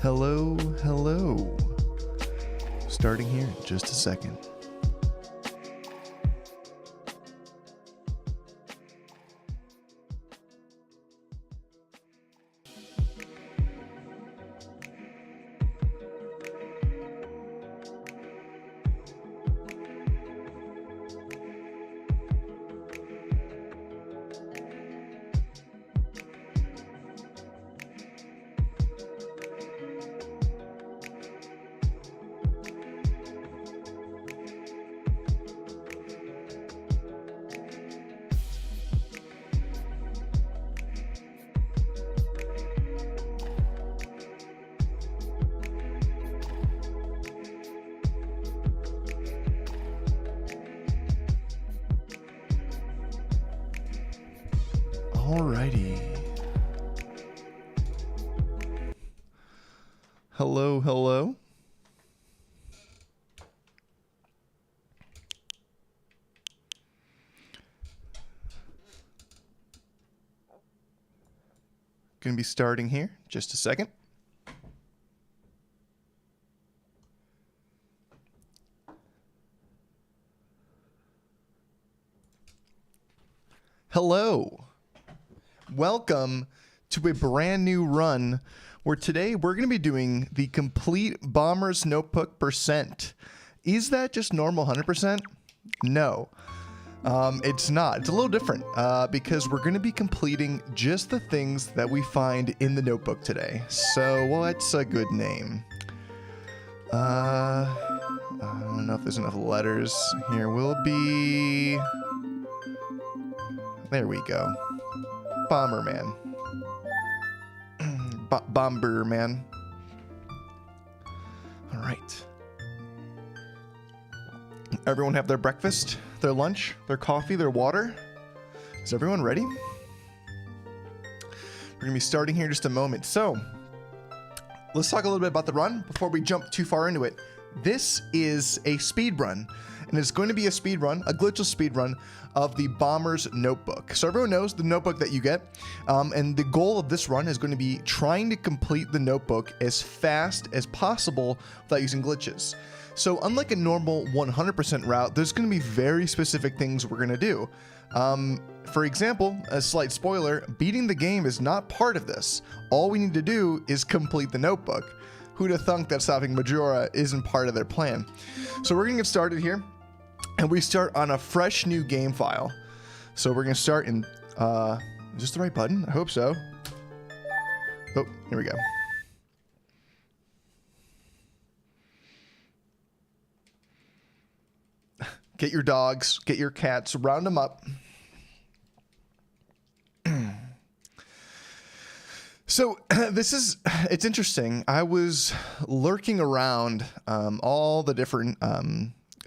Hello, hello. Starting here in just a second. Alrighty. Hello, hello. Gonna be starting here just a second. Hello. Welcome to a brand new run where today we're going to be doing the complete Bomber's Notebook percent. Is that just normal 100%? No, it's not. It's a little different because we're going to be completing just the things that we find in the notebook today. So what's a good name? I don't know if there's enough letters here. Will be... There we go. Bomberman. Bomberman. All right. Everyone have their breakfast, their lunch, their coffee, their water? Is everyone ready? We're going to be starting here in just a moment. So, let's talk a little bit about the run before we jump too far into it. This is a speed run, and it's going to be a speed run, a glitchless speed run of the Bomber's Notebook. So everyone knows the notebook that you get, and the goal of this run is going to be trying to complete the notebook as fast as possible without using glitches. So unlike a normal 100% route, there's going to be very specific things we're going to do. For example, a slight spoiler, beating the game is not part of this. All we need to do is complete the notebook. Who'd have thunk that stopping Majora isn't part of their plan? So we're going to get started here. And we start on a fresh new game file. So we're going to start in, is this the right button? I hope so. Oh, here we go. Get your dogs, get your cats, round them up. So it's interesting. I was lurking around all the different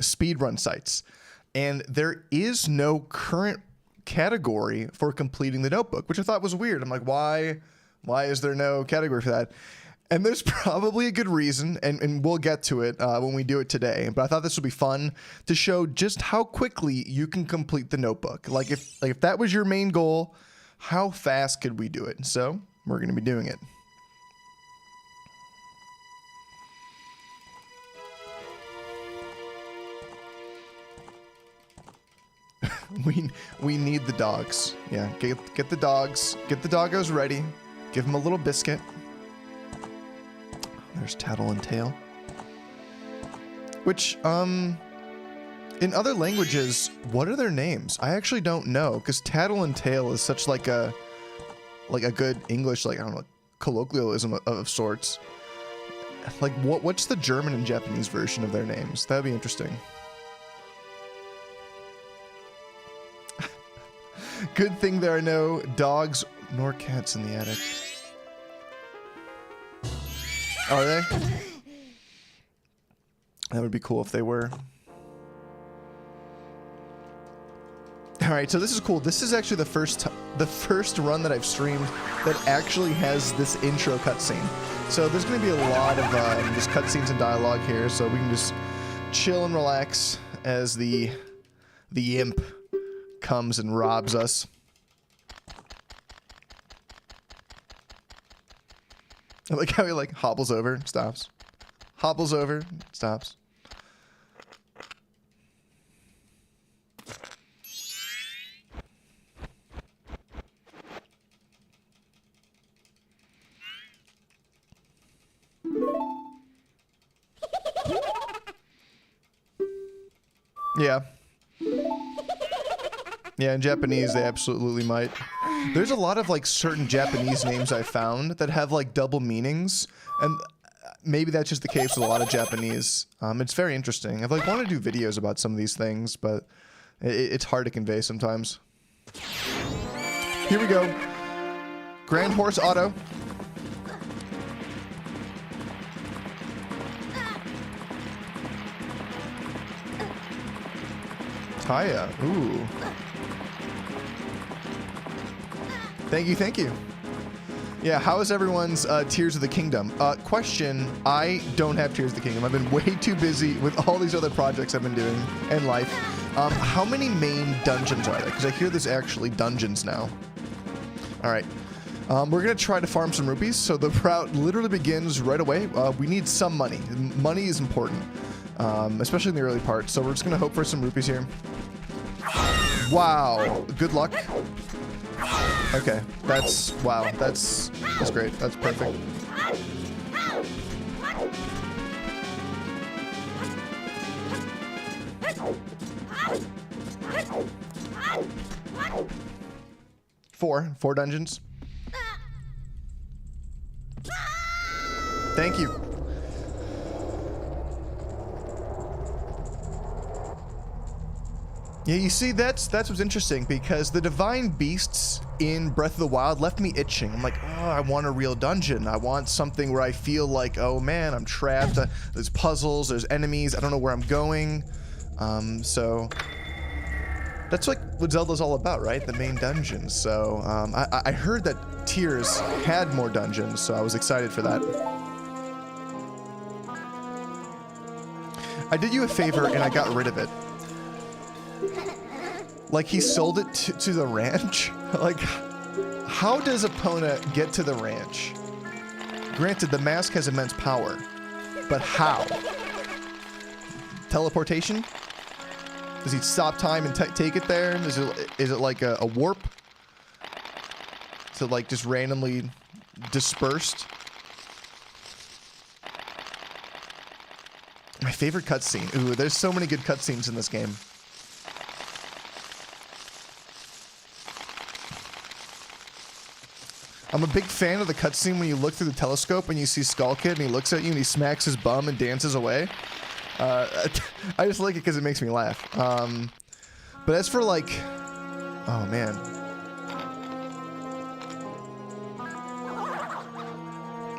speedrun sites, and there is no current category for completing the notebook, which I thought was weird. I'm like, why is there no category for that? And there's probably a good reason, and we'll get to it when we do it today. But I thought this would be fun to show just how quickly you can complete the notebook. Like if that was your main goal, how fast could we do it? So we're going to be doing it. We need the dogs. Yeah, get the dogs. Get the doggos ready. Give them a little biscuit. There's Tattle and Tail. Which, in other languages, what are their names? I actually don't know, because Tattle and Tail is such like a good English, like, I don't know, colloquialism of sorts. Like, what's the German and Japanese version of their names? That'd be interesting. Good thing there are no dogs nor cats in the attic. Are they? That would be cool if they were. Alright, so this is cool. This is actually the first run that I've streamed that actually has this intro cutscene. So there's going to be a lot of just cutscenes and dialogue here, so we can just chill and relax as the imp comes and robs us. I like how he like hobbles over, stops. Hobbles over, stops. Yeah. Yeah, in Japanese, they absolutely might. There's a lot of, like, certain Japanese names I found that have, like, double meanings, and maybe that's just the case with a lot of Japanese. It's very interesting. I've, like, wanted to do videos about some of these things, but it's hard to convey sometimes. Here we go. Grand Horse Auto. Taya. Ooh. Thank you, thank you. Yeah, how is everyone's Tears of the Kingdom? Question, I don't have Tears of the Kingdom. I've been way too busy with all these other projects I've been doing in life. How many main dungeons are there? Because I hear there's actually dungeons now. All right. We're going to try to farm some rupees, so the route literally begins right away. We need some money. Money is important, especially in the early part, so we're just going to hope for some rupees here. Wow. Good luck. Okay, wow, that's great. That's perfect. Four dungeons. Thank you. Yeah, you see, that's what's interesting, because the divine beasts in Breath of the Wild left me itching. I'm like, oh, I want a real dungeon. I want something where I feel like, oh man, I'm trapped. There's puzzles, there's enemies. I don't know where I'm going. So that's like what Zelda's all about, right? The main dungeons. So I heard that Tears had more dungeons, so I was excited for that. I did you a favor and I got rid of it. Like, he sold it to the ranch? Like, how does Epona get to the ranch? Granted, the mask has immense power, but how? Teleportation? Does he stop time and take it there? Is it like a warp? Is it like just randomly dispersed? My favorite cutscene. Ooh, there's so many good cutscenes in this game. I'm a big fan of the cutscene when you look through the telescope and you see Skull Kid and he looks at you and he smacks his bum and dances away. I just like it because it makes me laugh. But as for like, oh man.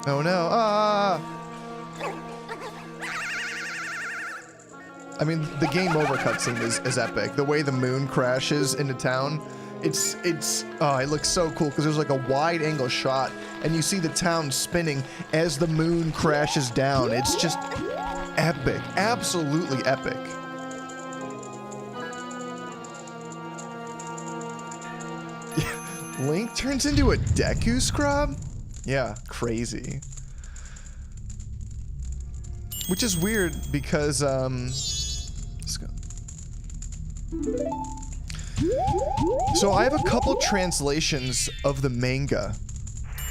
Oh no! I mean, the game over cutscene is epic. The way the moon crashes into town. It looks so cool because there's like a wide angle shot and you see the town spinning as the moon crashes down. It's just epic, absolutely epic. Link turns into a Deku Scrub? Yeah, crazy. Which is weird because, let's go. So I have a couple translations of the manga.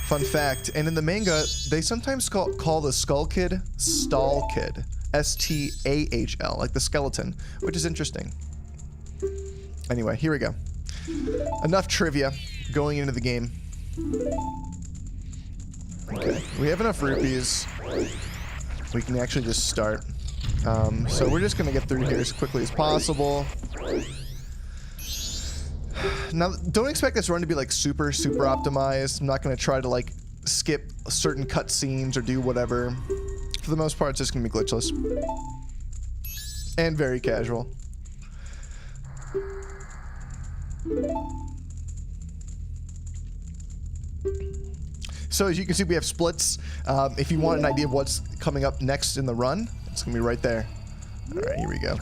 Fun fact, and in the manga, they sometimes call the Skull Kid Stall Kid. S-T-A-H-L, like the skeleton, which is interesting. Anyway, here we go. Enough trivia going into the game. Okay, we have enough rupees. We can actually just start. So we're just gonna get through here as quickly as possible. Now, don't expect this run to be like super optimized. I'm not gonna try to like skip certain cutscenes or do whatever. For the most part, it's just gonna be glitchless. And very casual. So as you can see, we have splits. If you want an idea of what's coming up next in the run, it's gonna be right there. All right, here we go.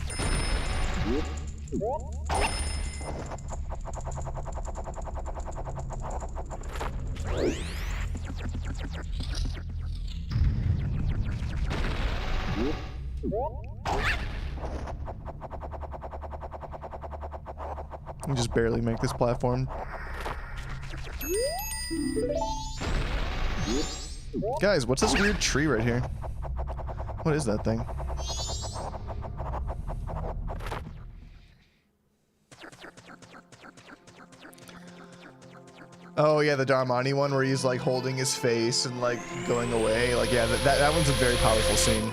I can just barely make this platform. Guys, what's this weird tree right here? What is that thing? Oh yeah, the Romani one where he's like holding his face and like going away. Like yeah, that one's a very powerful scene.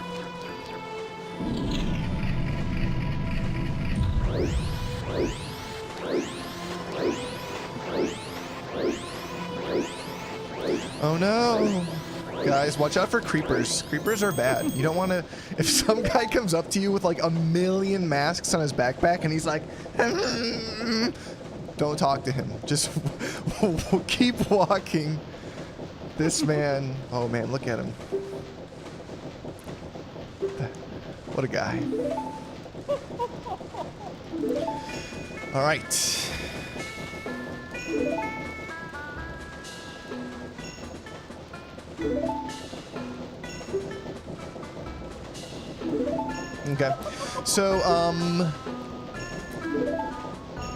Oh no! Guys, watch out for creepers. Creepers are bad. You don't want to... If some guy comes up to you with like 1,000,000 masks on his backpack and he's like... Don't talk to him. Just keep walking. This man... Oh man, look at him. What a guy. Alright. Okay, so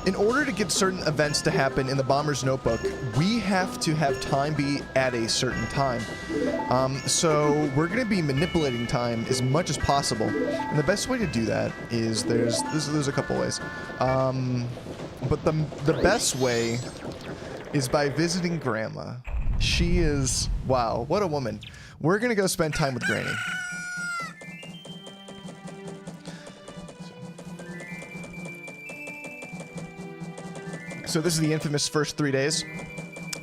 in order to get certain events to happen in the Bomber's Notebook, we have to have time be at a certain time. So we're going to be manipulating time as much as possible, and the best way to do that is there's a couple ways, but the best way is by visiting Grandma. She is, wow, what a woman. We're going to go spend time with Granny. So this is the infamous first 3 days.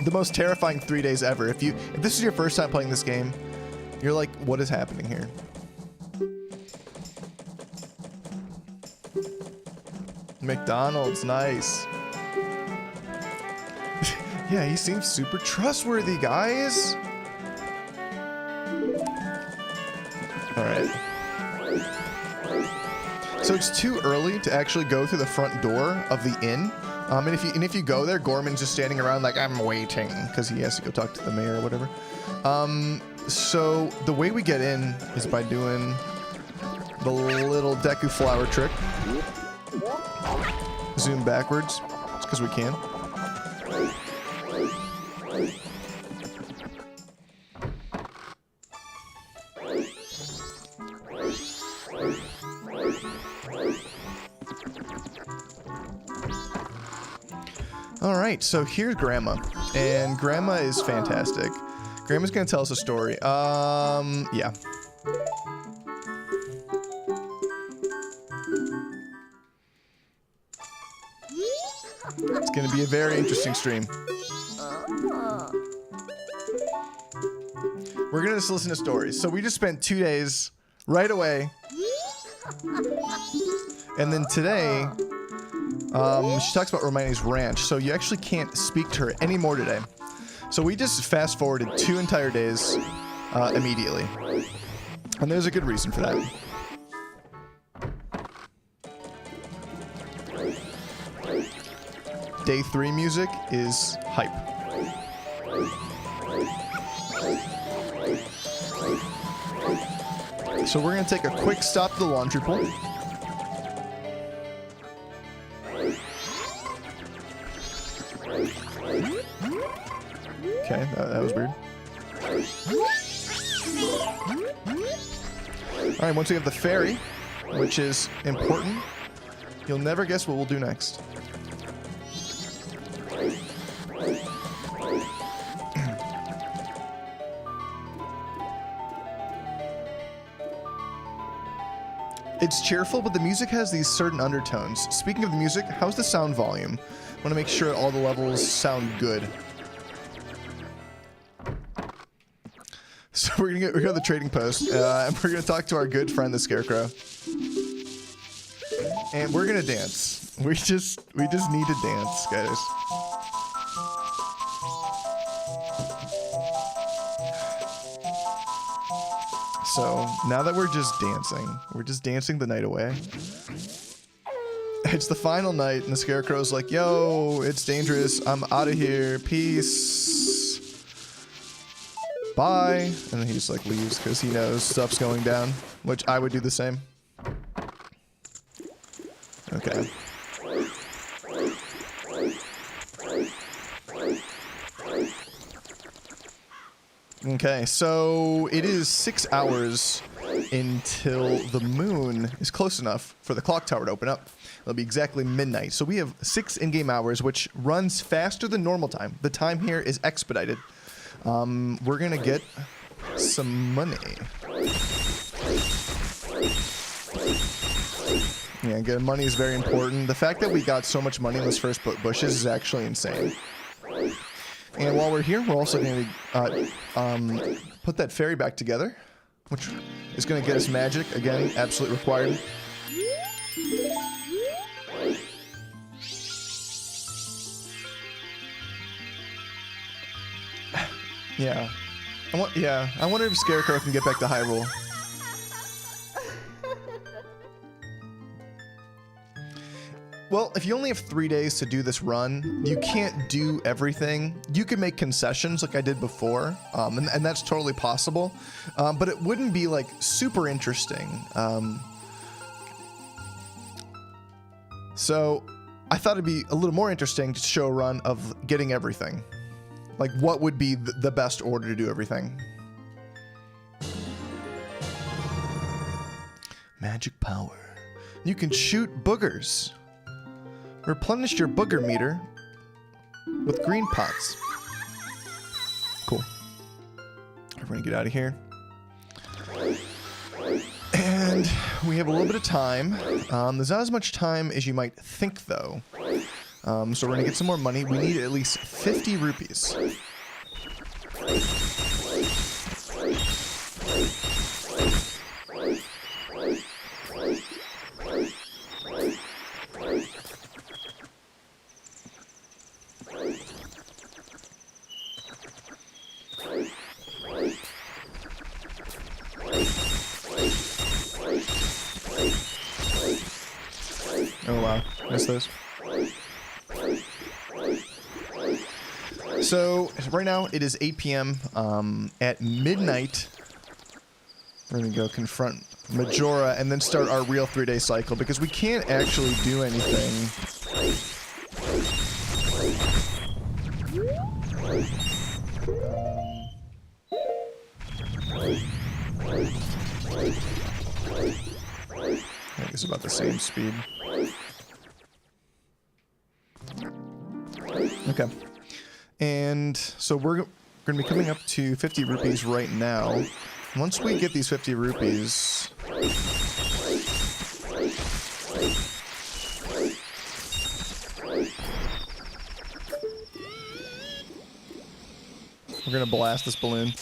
The most terrifying 3 days ever. If this is your first time playing this game, you're like, what is happening here? McDonald's, nice. Yeah, he seems super trustworthy, guys. All right. So it's too early to actually go through the front door of the inn. And if you go there, Gorman's just standing around like, I'm waiting, because he has to go talk to the mayor or whatever. So the way we get in is by doing the little Deku flower trick. Zoom backwards, just because we can. All right, so here's Grandma, and Grandma is fantastic. Grandma's gonna tell us a story. Yeah. It's gonna be a very interesting stream. We're gonna just listen to stories. So we just spent 2 days right away, and then today, she talks about Romani's Ranch. So you actually can't speak to her anymore today. So we just fast forwarded 2 entire days immediately, and there's a good reason for that. Day 3 music is hype. So we're gonna take a quick stop to the laundry pool. Okay, that was weird. Alright, once we have the ferry, which is important, you'll never guess what we'll do next. It's cheerful, but the music has these certain undertones. Speaking of the music, how's the sound volume? I want to make sure all the levels sound good. So we're gonna go to the trading post, and we're gonna talk to our good friend the Scarecrow, and we're gonna dance. We just need to dance, guys. So now that we're just dancing the night away. It's the final night, and the Scarecrow's like, "Yo, it's dangerous. I'm out of here. Peace. Bye." And then he just like leaves because he knows stuff's going down, which I would do the same. Okay. Okay, so it is 6 hours until the moon is close enough for the clock tower to open up. It'll be exactly midnight. So we have 6 in-game hours, which runs faster than normal time. The time here is expedited. We're gonna get some money. Yeah, getting money is very important. The fact that we got so much money in those first bushes is actually insane. And while we're here, we're also going to put that ferry back together, which is going to get us magic. Again, absolutely required. Yeah. I wonder if Scarecrow can get back to Hyrule. Well, if you only have 3 days to do this run, you can't do everything. You can make concessions like I did before, and that's totally possible, but it wouldn't be like super interesting. So I thought it'd be a little more interesting to show a run of getting everything. Like what would be the best order to do everything. Magic power. You can shoot boogers. Replenish your booger meter with green pots. Cool. We're gonna get out of here. And we have a little bit of time. There's not as much time as you might think, though. So we're gonna get some more money. We need at least 50 rupees. Miss those. So right now it is 8 p.m. At midnight, we're gonna go confront Majora and then start our real 3-day cycle because we can't actually do anything. I think it's about the same speed. Okay. And so we're going to be coming up to 50 rupees right now. Once we get these 50 rupees... we're going to blast this balloon.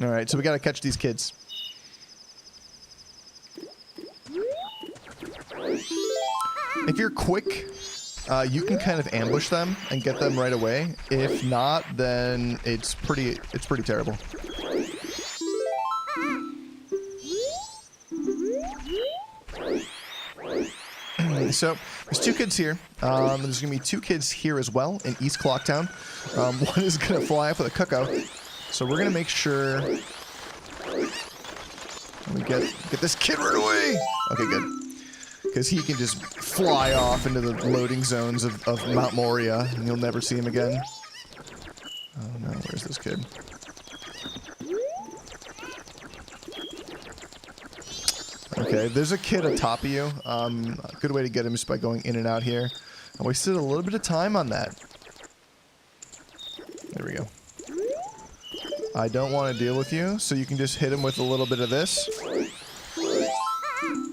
Alright, so we gotta catch these kids. If you're quick, you can kind of ambush them and get them right away. If not, then it's pretty terrible. So, there's 2 kids here. There's gonna be 2 kids here as well in East Clocktown. One is gonna fly off with a cuckoo. So we're gonna make sure we get this kid right away. Okay, good. Because he can just fly off into the loading zones of Mount Moria, and you'll never see him again. Oh no, where's this kid? Okay, there's a kid atop of you. A good way to get him is by going in and out here. I wasted a little bit of time on that. There we go. I don't want to deal with you, so you can just hit him with a little bit of this.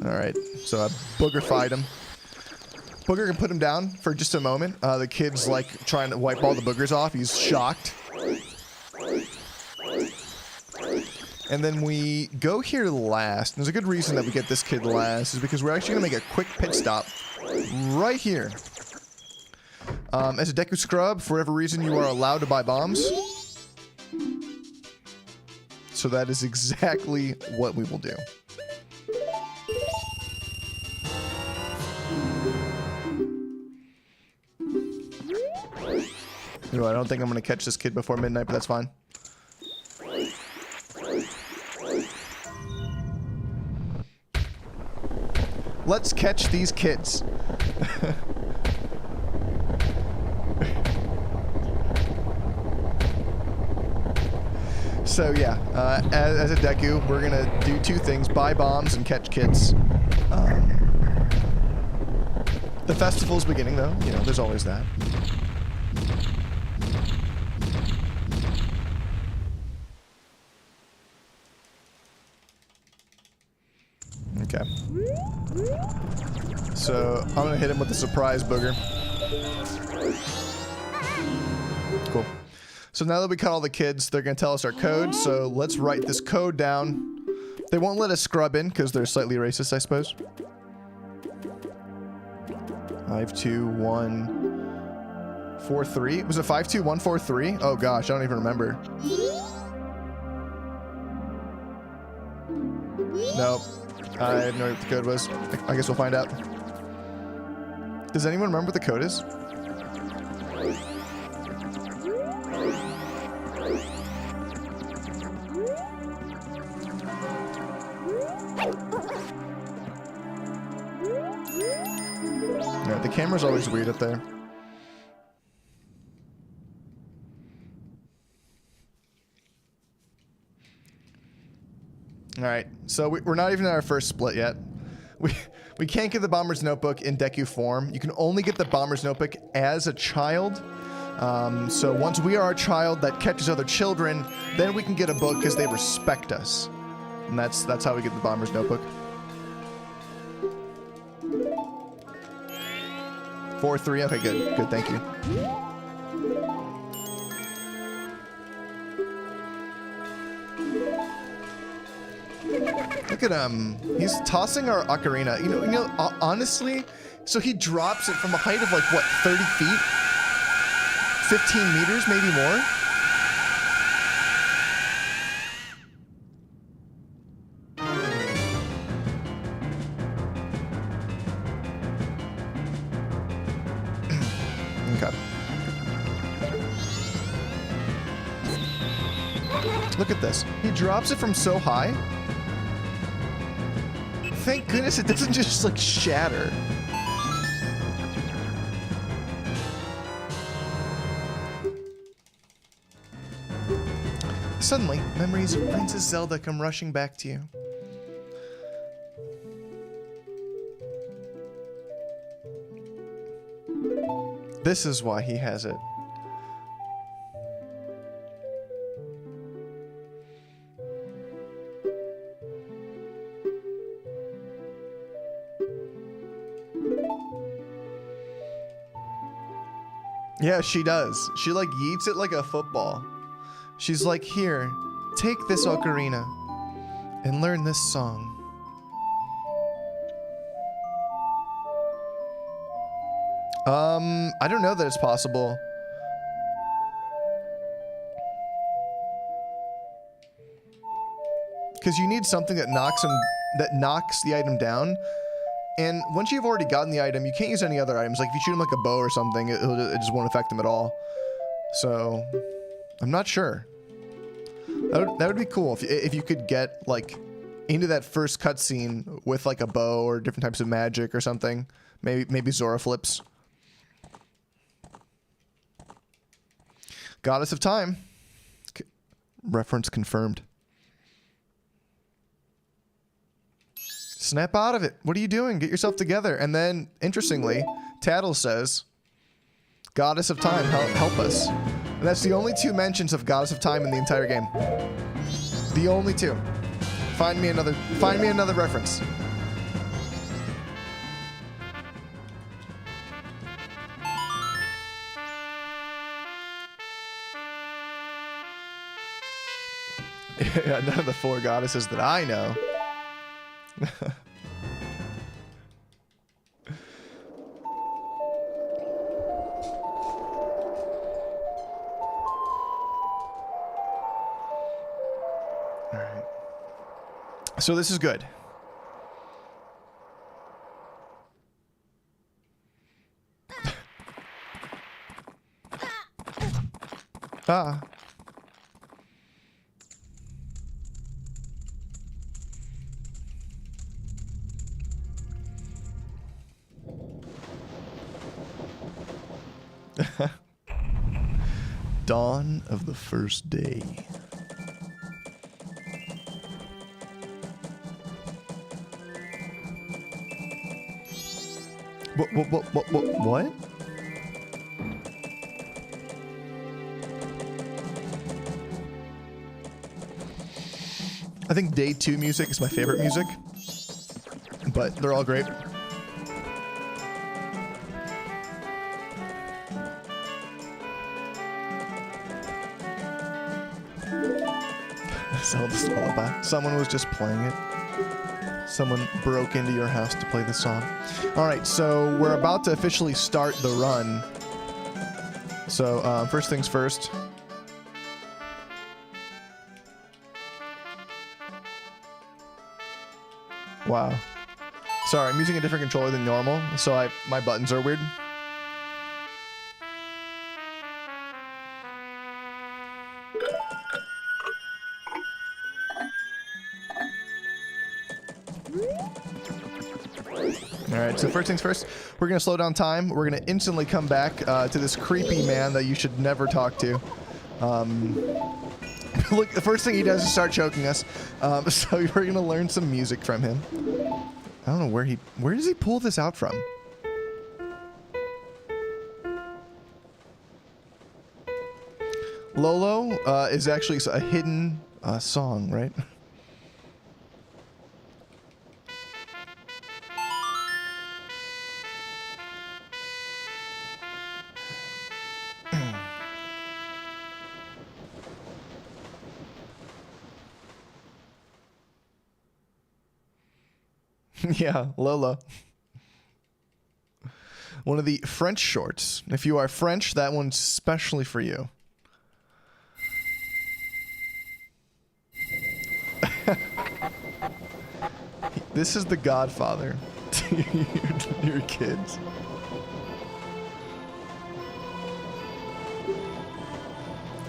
Alright, so I booger-fied him. Booger can put him down for just a moment. The kid's like trying to wipe all the boogers off. He's shocked. And then we go here last. There's a good reason that we get this kid last, is because we're actually going to make a quick pit stop right here. As a Deku Scrub, for whatever reason, you are allowed to buy bombs. So that is exactly what we will do. I don't think I'm going to catch this kid before midnight, but that's fine. Let's catch these kids. So yeah, as a Deku, we're gonna do 2 things: buy bombs and catch kids. The festival's beginning, though. You know, there's always that. Okay. So I'm gonna hit him with a surprise booger. Cool. So now that we caught all the kids, they're going to tell us our code, so let's write this code down. They won't let us scrub in because they're slightly racist, I suppose. 52143. Was it 52143? Oh gosh, I don't even remember. Nope. I have no idea what the code was. I guess we'll find out. Does anyone remember what the code is? Yeah, the camera's always weird up there. Alright, so we're not even at our first split yet. We can't get the Bomber's Notebook in Deku form. You can only get the Bomber's Notebook as a child. So once we are a child that catches other children, then we can get a book because they respect us. And that's how we get the Bomber's Notebook. 4-3, okay, good. Good, thank you. Look at him. He's tossing our ocarina. You know, honestly, So he drops it from a height of like, what, 30 feet? 15 meters, maybe more? Okay. Look at this. He drops it from so high. Thank goodness it doesn't just like shatter. Suddenly, memories of Princess Zelda come rushing back to you. This is why he has it. Yeah, she does. She like yeets it like a football. She's like, here, take this ocarina and learn this song. I don't know that it's possible. Because you need something that knocks the item down. And once you've already gotten the item, you can't use any other items. Like if you shoot him like a bow or something, it just won't affect him at all. So, I'm not sure. That would be cool if you could get like into that first cutscene with like a bow or different types of magic or something. Maybe Zora flips. Goddess of Time. Reference confirmed. Snap out of it. What are you doing? Get yourself together. And then, interestingly, Tattle says, Goddess of Time, help us. And that's the only two mentions of Goddess of Time in the entire game. The only two. Find me another reference. Yeah, none of the four goddesses that I know. All right. So this is good. Ah. Dawn of the first day. What? I think day 2 music is my favorite music, but they're all great. Zelda's Lullaby. Someone was just playing it. Someone broke into your house to play the song. Alright, so we're about to officially start the run. So, first things first. Wow. Sorry, I'm using a different controller than normal, so my buttons are weird. Alright, so first things first, we're going to slow down time. We're going to instantly come back to this creepy man that you should never talk to. Look, the first thing he does is start choking us. So we're going to learn some music from him. I don't know where does he pull this out from? Lolo is actually a hidden song, right? Yeah, Lola. one of the French shorts. If you are French, that one's especially for you. This is the Godfather to your kids.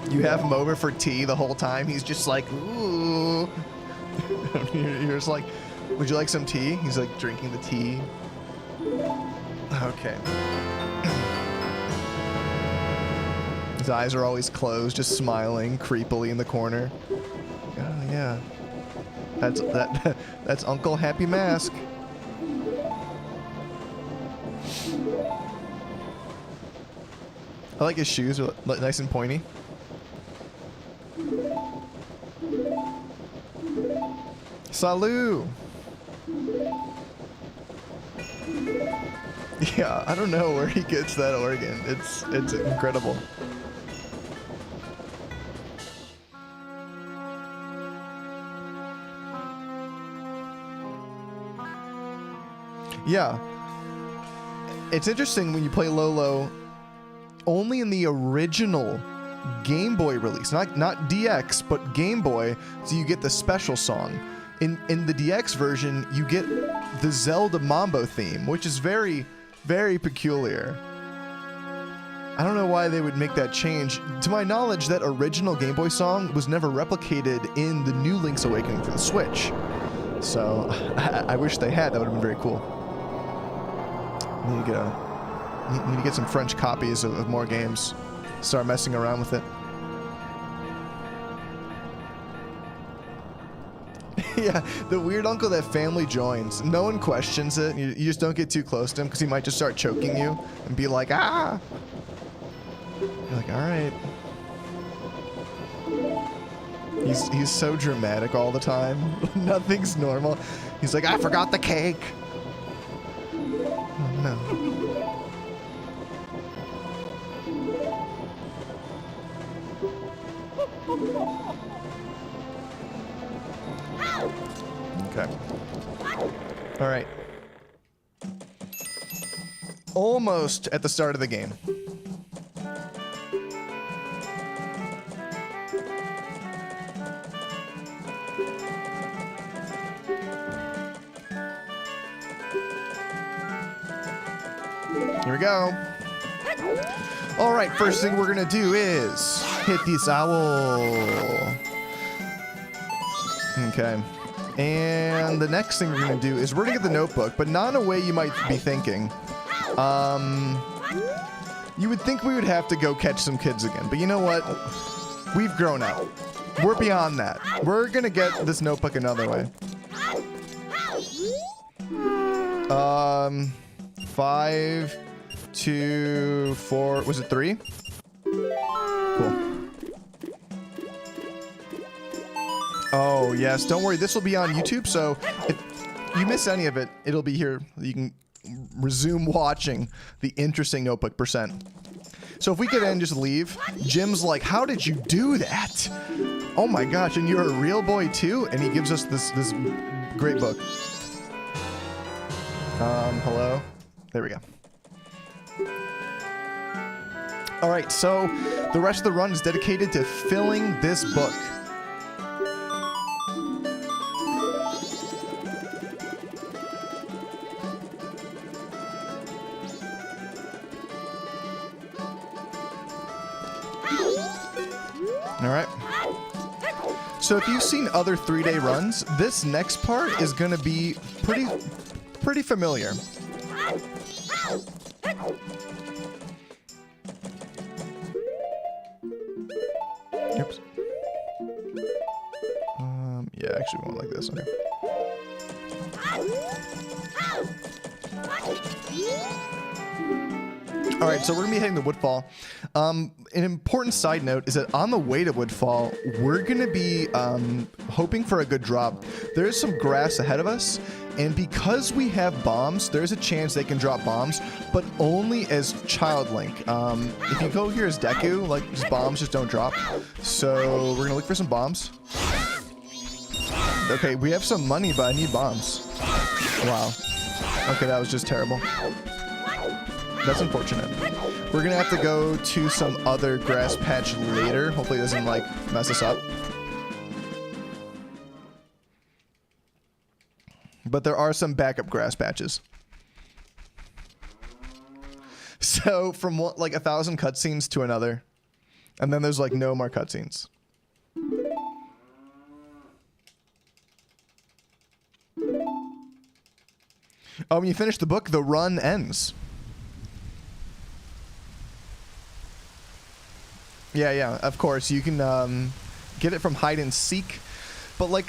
You have him over for tea the whole time. He's just like, ooh. You're just like, would you like some tea? He's like drinking the tea. Okay. His eyes are always closed, just smiling creepily in the corner. Oh yeah. That's Uncle Happy Mask. I like his shoes, are nice and pointy. Salut! Yeah, I don't know where he gets that organ. It's incredible. Yeah. It's interesting when you play Lolo only in the original Game Boy release, not DX, but Game Boy, so you get the special song. In the DX version, you get the Zelda Mambo theme, which is very, very peculiar. I don't know why they would make that change. To my knowledge, that original Game Boy song was never replicated in the new Link's Awakening for the Switch. So I wish they had. That would have been very cool. Need to get some French copies of more games. Start messing around with it. Yeah, the weird uncle that family joins. No one questions it. You just don't get too close to him because he might just start choking you and be like, ah! You're like, all right. He's so dramatic all the time. Nothing's normal. He's like, I forgot the cake. Oh, no. Okay. All right. Almost at the start of the game. Here we go. All right, first thing we're gonna do is hit this owl. Okay. And the next thing we're gonna do is we're gonna get the notebook, but not in a way you might be thinking. You would think we would have to go catch some kids again, but you know what? We've grown up. We're beyond that. We're gonna get this notebook another way. 5, 2, 4. Was it 3? Cool. Oh, yes. Don't worry. This will be on YouTube, so if you miss any of it, it'll be here. You can resume watching the interesting notebook percent. So if we get in and just leave, Jim's like, how did you do that? Oh my gosh, and you're a real boy too? And he gives us this great book. Hello? There we go. All right, so the rest of the run is dedicated to filling this book. All right. So if you've seen other 3-day runs, this next part is going to be pretty familiar. Oops. Yeah, actually we want like this. Okay. All right, so we're gonna be heading to Woodfall. An important side note is that on the way to Woodfall, we're gonna be hoping for a good drop. There is some grass ahead of us, and because we have bombs, there's a chance they can drop bombs, but only as Child Link. If you go here as Deku, like, just bombs just don't drop. So we're gonna look for some bombs. Okay, we have some money, but I need bombs. Wow. Okay, that was just terrible. That's unfortunate. We're gonna have to go to some other grass patch later. Hopefully it doesn't like mess us up. But there are some backup grass patches. So from one, like 1,000 cutscenes to another. And then there's like no more cutscenes. Oh, when you finish the book, the run ends. Yeah, of course. You can get it from hide and seek. But like,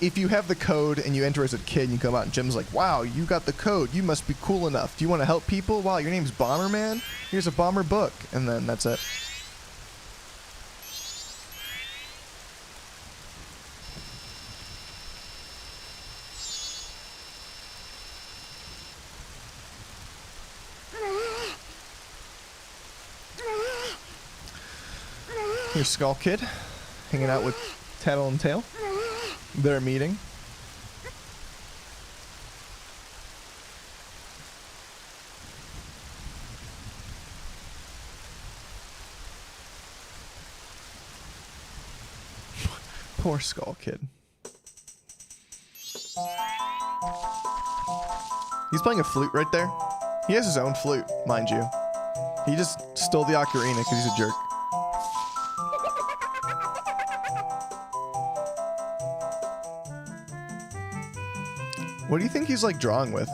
if you have the code and you enter as a kid and you come out and Jim's like, wow, you got the code. You must be cool enough. Do you want to help people? Wow, your name's Bomberman? Here's a bomber book. And then that's it. Here's Skull Kid, hanging out with Tattle and Tail. They're meeting. Poor Skull Kid. He's playing a flute right there. He has his own flute, mind you. He just stole the ocarina because he's a jerk. What do you think he's like drawing with?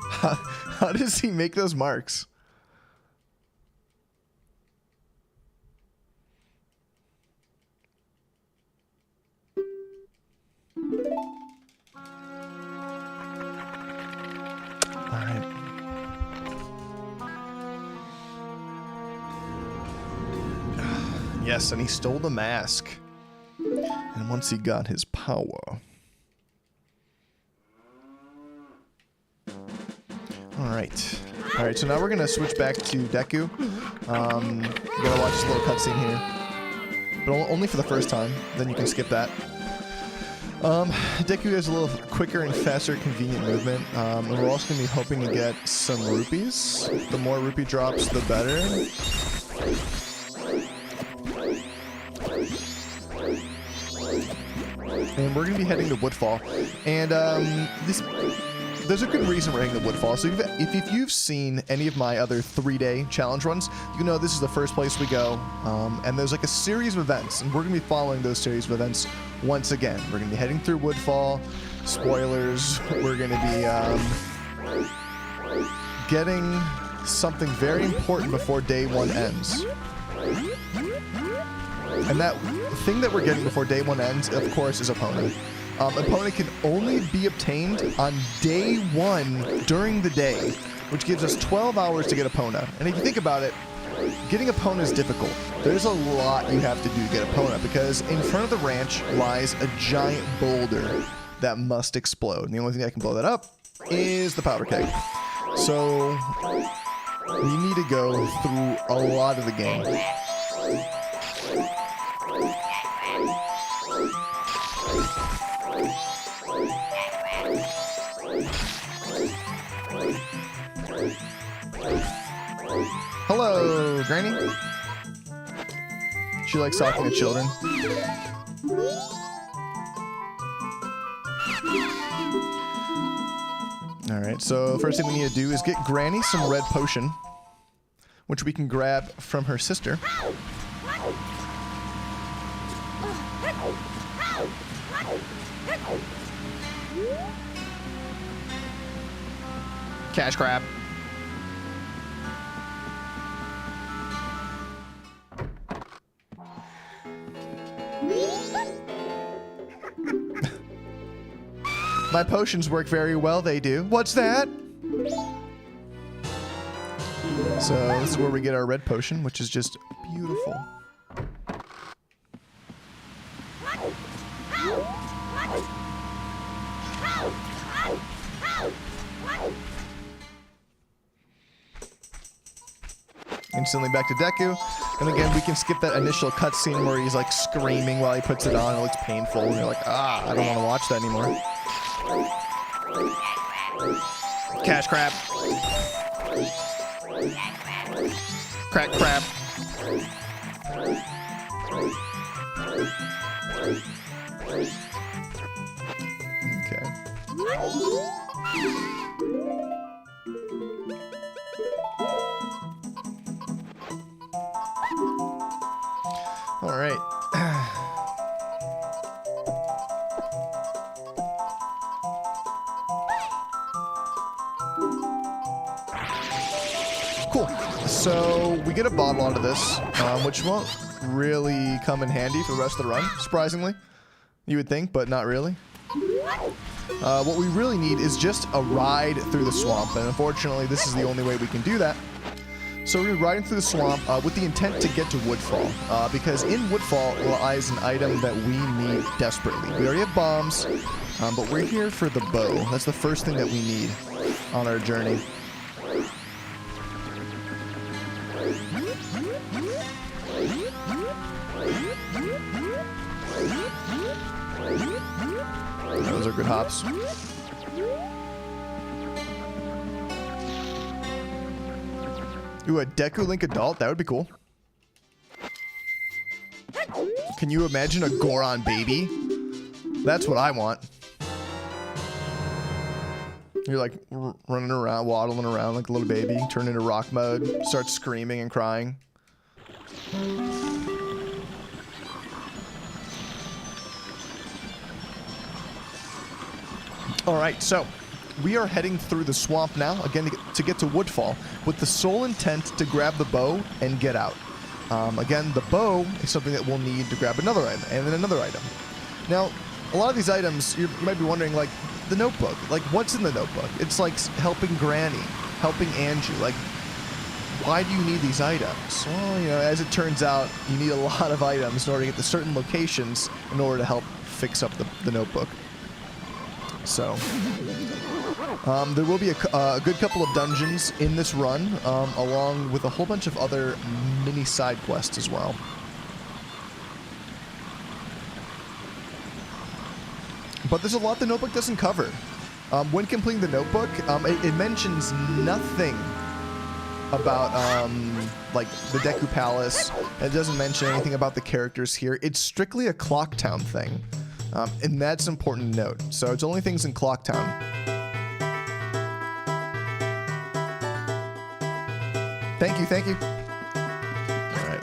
How does he make those marks? Alright. Yes, and he stole the mask. And once he got his power. Alright, so now we're gonna switch back to Deku. You gotta watch this little cutscene here. But only for the first time, then you can skip that. Deku has a little quicker and faster convenient movement. And we're also gonna be hoping to get some rupees. The more rupee drops, the better. And we're gonna be heading to Woodfall. And there's a good reason we're heading to Woodfall. So if you've seen any of my other 3-day challenge runs, you know this is the first place we go. And there's like a series of events, and we're going to be following those series of events once again. We're going to be heading through Woodfall. Spoilers. We're going to be getting something very important before day 1 ends. And that thing that we're getting before day 1 ends, of course, is Epona. Epona can only be obtained on day 1 during the day, which gives us 12 hours to get Epona. And if you think about it, getting Epona is difficult. There's a lot you have to do to get Epona, because in front of the ranch lies a giant boulder that must explode. And the only thing that can blow that up is the powder keg. So we need to go through a lot of the game. Hello, Granny. She likes talking to children. Alright, so first thing we need to do is get Granny some red potion, which we can grab from her sister. Cash grab. My potions work very well, they do. What's that? So this is where we get our red potion, which is just beautiful. Instantly back to Deku. And again, we can skip that initial cutscene where he's like screaming while he puts it on. It looks painful. And you're like, ah, I don't want to watch that anymore. Cash crab. Crack crap. Okay. All right. Cool. So we get a bottle out of this, which won't really come in handy for the rest of the run, surprisingly. You would think, but not really. What we really need is just a ride through the swamp, and unfortunately this is the only way we can do that. So we're riding through the swamp with the intent to get to Woodfall, because in Woodfall lies an item that we need desperately. We already have bombs, but we're here for the bow. That's the first thing that we need on our journey. Those are good hops. Ooh, a Deku Link adult? That would be cool. Can you imagine a Goron baby? That's what I want. You're like running around, waddling around like a little baby, turn into rock mode, start screaming and crying. All right, so we are heading through the swamp now, again, to get to Woodfall, with the sole intent to grab the bow and get out. Again, the bow is something that we'll need to grab another item, and then another item. Now, a lot of these items, you might be wondering, like, the notebook. Like, what's in the notebook? It's like helping Granny, helping Angie. Like, why do you need these items? Well, you know, as it turns out, you need a lot of items in order to get to certain locations in order to help fix up the notebook. So, there will be a good couple of dungeons in this run, along with a whole bunch of other mini side quests as well. But there's a lot the notebook doesn't cover. When completing the notebook, it mentions nothing about like the Deku Palace. It doesn't mention anything about the characters here. It's strictly a Clock Town thing. And that's important to note. So it's only things in Clock Town. Thank you, thank you. All right.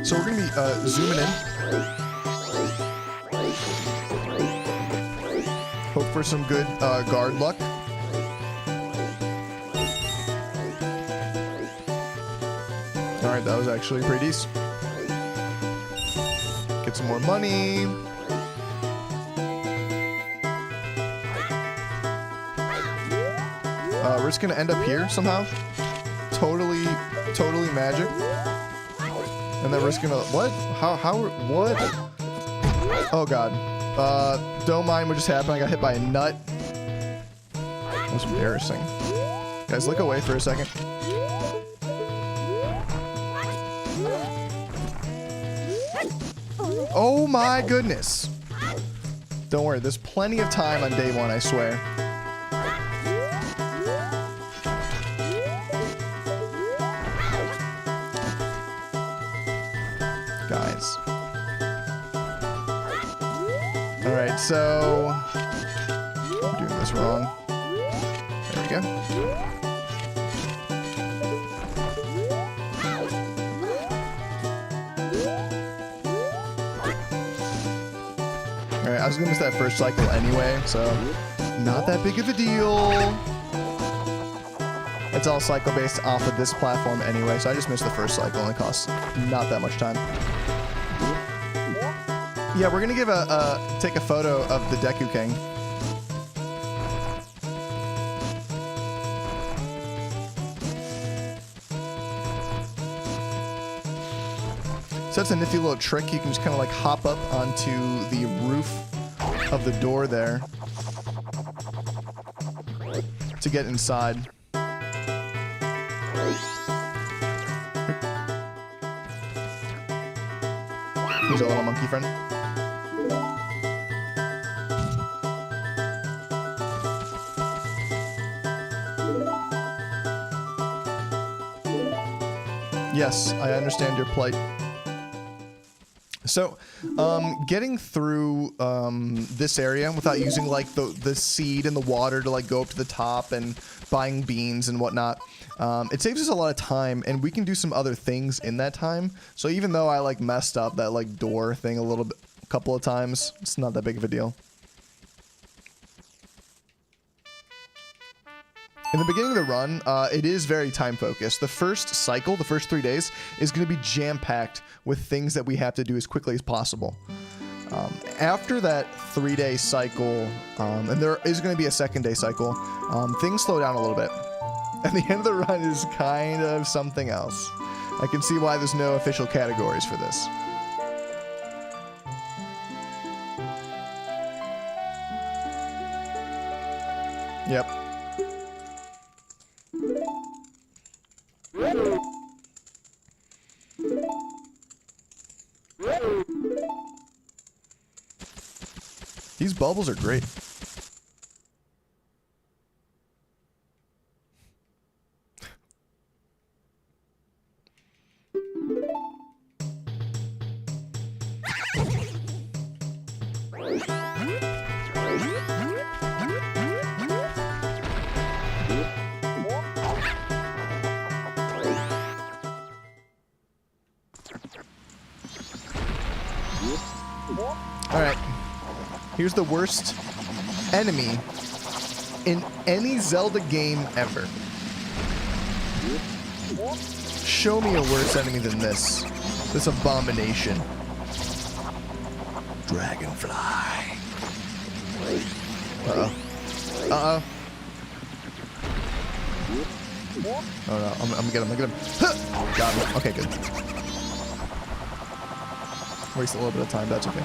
So we're gonna be zooming in. Hope for some good guard luck. Alright, that was actually pretty decent. Get some more money. We're just gonna end up here somehow. Totally magic. And then we're just gonna, what? What? Oh god. Don't mind what just happened. I got hit by a nut. That was embarrassing. Guys, look away for a second. Oh my goodness. Don't worry, there's plenty of time on day one, I swear. Guys. Alright, so I'm doing this wrong. There we go. Alright, I was gonna miss that first cycle anyway, so not that big of a deal. It's all cycle based off of this platform anyway, so I just missed the first cycle and it costs not that much time. Yeah, we're gonna take a photo of the Deku King. So that's a nifty little trick. You can just kind of like hop up onto the roof of the door there to get inside. Here's a little monkey friend. Yes, I understand your plight. So, getting through this area without using like the seed and the water to like go up to the top and buying beans and whatnot, it saves us a lot of time, and we can do some other things in that time. So even though I like messed up that like door thing a couple of times, it's not that big of a deal. In the beginning of the run, it is very time focused. The first cycle, the first 3 days, is going to be jam-packed with things that we have to do as quickly as possible. After that 3-day cycle, and there is going to be a second day cycle, things slow down a little bit. And the end of the run is kind of something else. I can see why there's no official categories for this. Yep. These bubbles are great. Alright, here's the worst enemy in any Zelda game ever. Show me a worse enemy than this. This abomination. Dragonfly. Uh-oh. Uh-oh. Oh no, I'm gonna get him, Huh! Got him. Okay, good. Waste a little bit of time, that's okay.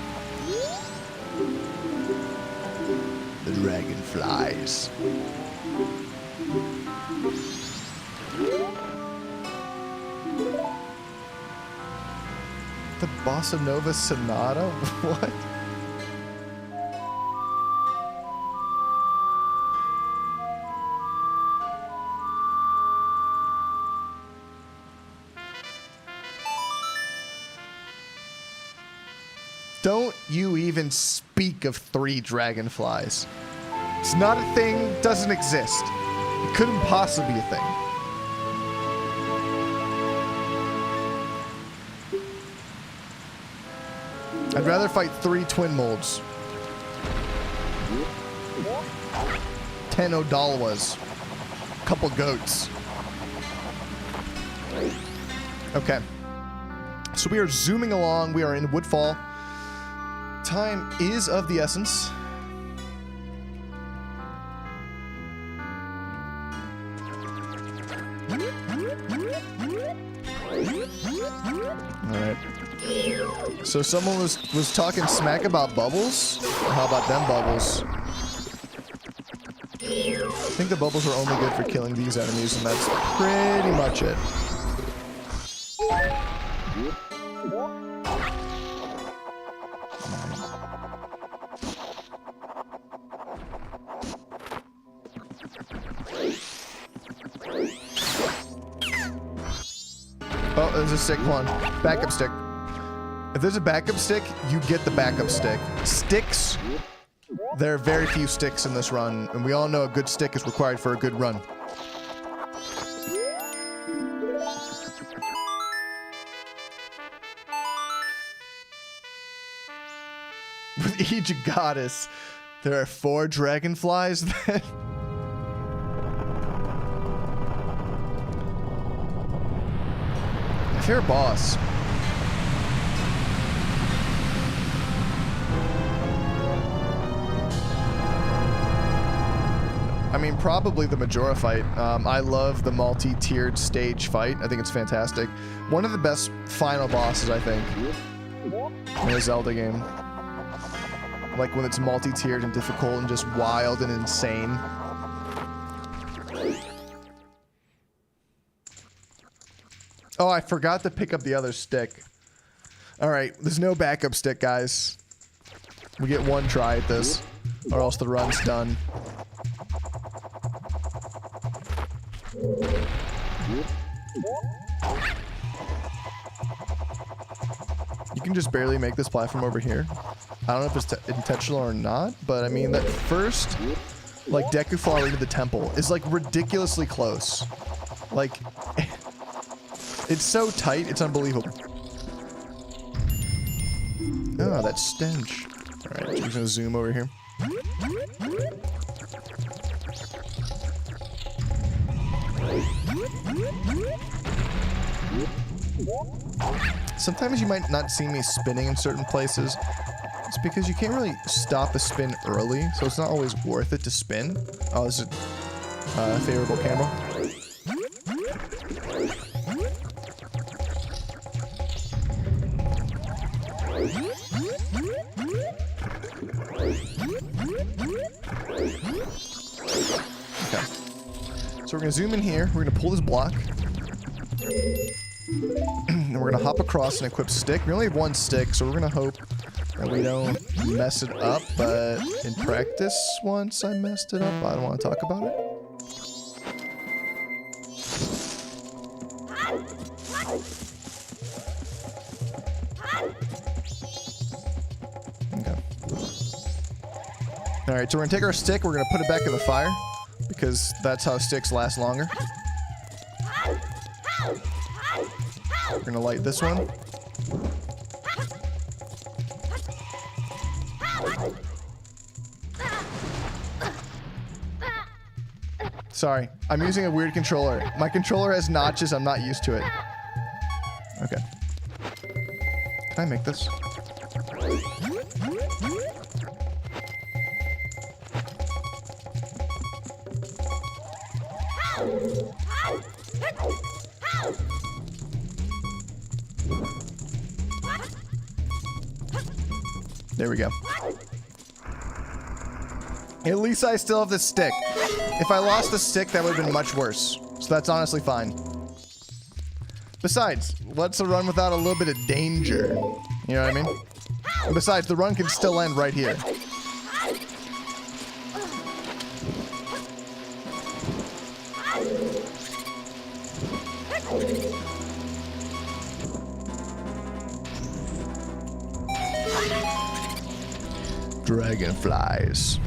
The dragonflies. The Bossa Nova Sonata? What? Don't you even speak of 3 dragonflies. It's not a thing, doesn't exist. It couldn't possibly be a thing. I'd rather fight 3 twin molds. 10 Odalwas. Couple goats. Okay. So we are zooming along. We are in Woodfall. Time is of the essence. Alright. So someone was talking smack about bubbles? Or how about them bubbles? I think the bubbles are only good for killing these enemies, and that's pretty much it. Oh, there's a sick one. Backup stick. If there's a backup stick, you get the backup stick. Sticks, there are very few sticks in this run, and we all know a good stick is required for a good run. With each goddess, there are 4 dragonflies that... Fair boss. I mean, probably the Majora fight. I love the multi-tiered stage fight. I think it's fantastic. One of the best final bosses, I think, in a Zelda game. Like when it's multi-tiered and difficult and just wild and insane. Oh, I forgot to pick up the other stick. Alright, there's no backup stick, guys. We get 1 try at this, or else the run's done. can just barely make this platform over here. I don't know if it's intentional or not, but I mean, that first, like, Deku Fall into the temple is, like, ridiculously close. Like, it's so tight, it's unbelievable. Oh, that stench. Alright, we're just gonna zoom over here. Sometimes you might not see me spinning in certain places. It's because you can't really stop a spin early, so it's not always worth it to spin. Oh, this is a favorable camera. Okay. So we're gonna zoom in here. We're gonna pull this block. And we're gonna hop across and equip stick. We only have one stick, so we're gonna hope that we don't mess it up, but in practice, once I messed it up, I don't want to talk about it. Okay. Alright, so we're gonna take our stick, we're gonna put it back in the fire, because that's how sticks last longer. We're gonna light this one. Sorry, I'm using a weird controller. My controller has notches, I'm not used to it. Okay. Can I make this? There we go. At least I still have the stick. If I lost the stick, that would have been much worse. So that's honestly fine. Besides, what's a run without a little bit of danger? You know what I mean? And besides, the run can still end right here. Dragonflies.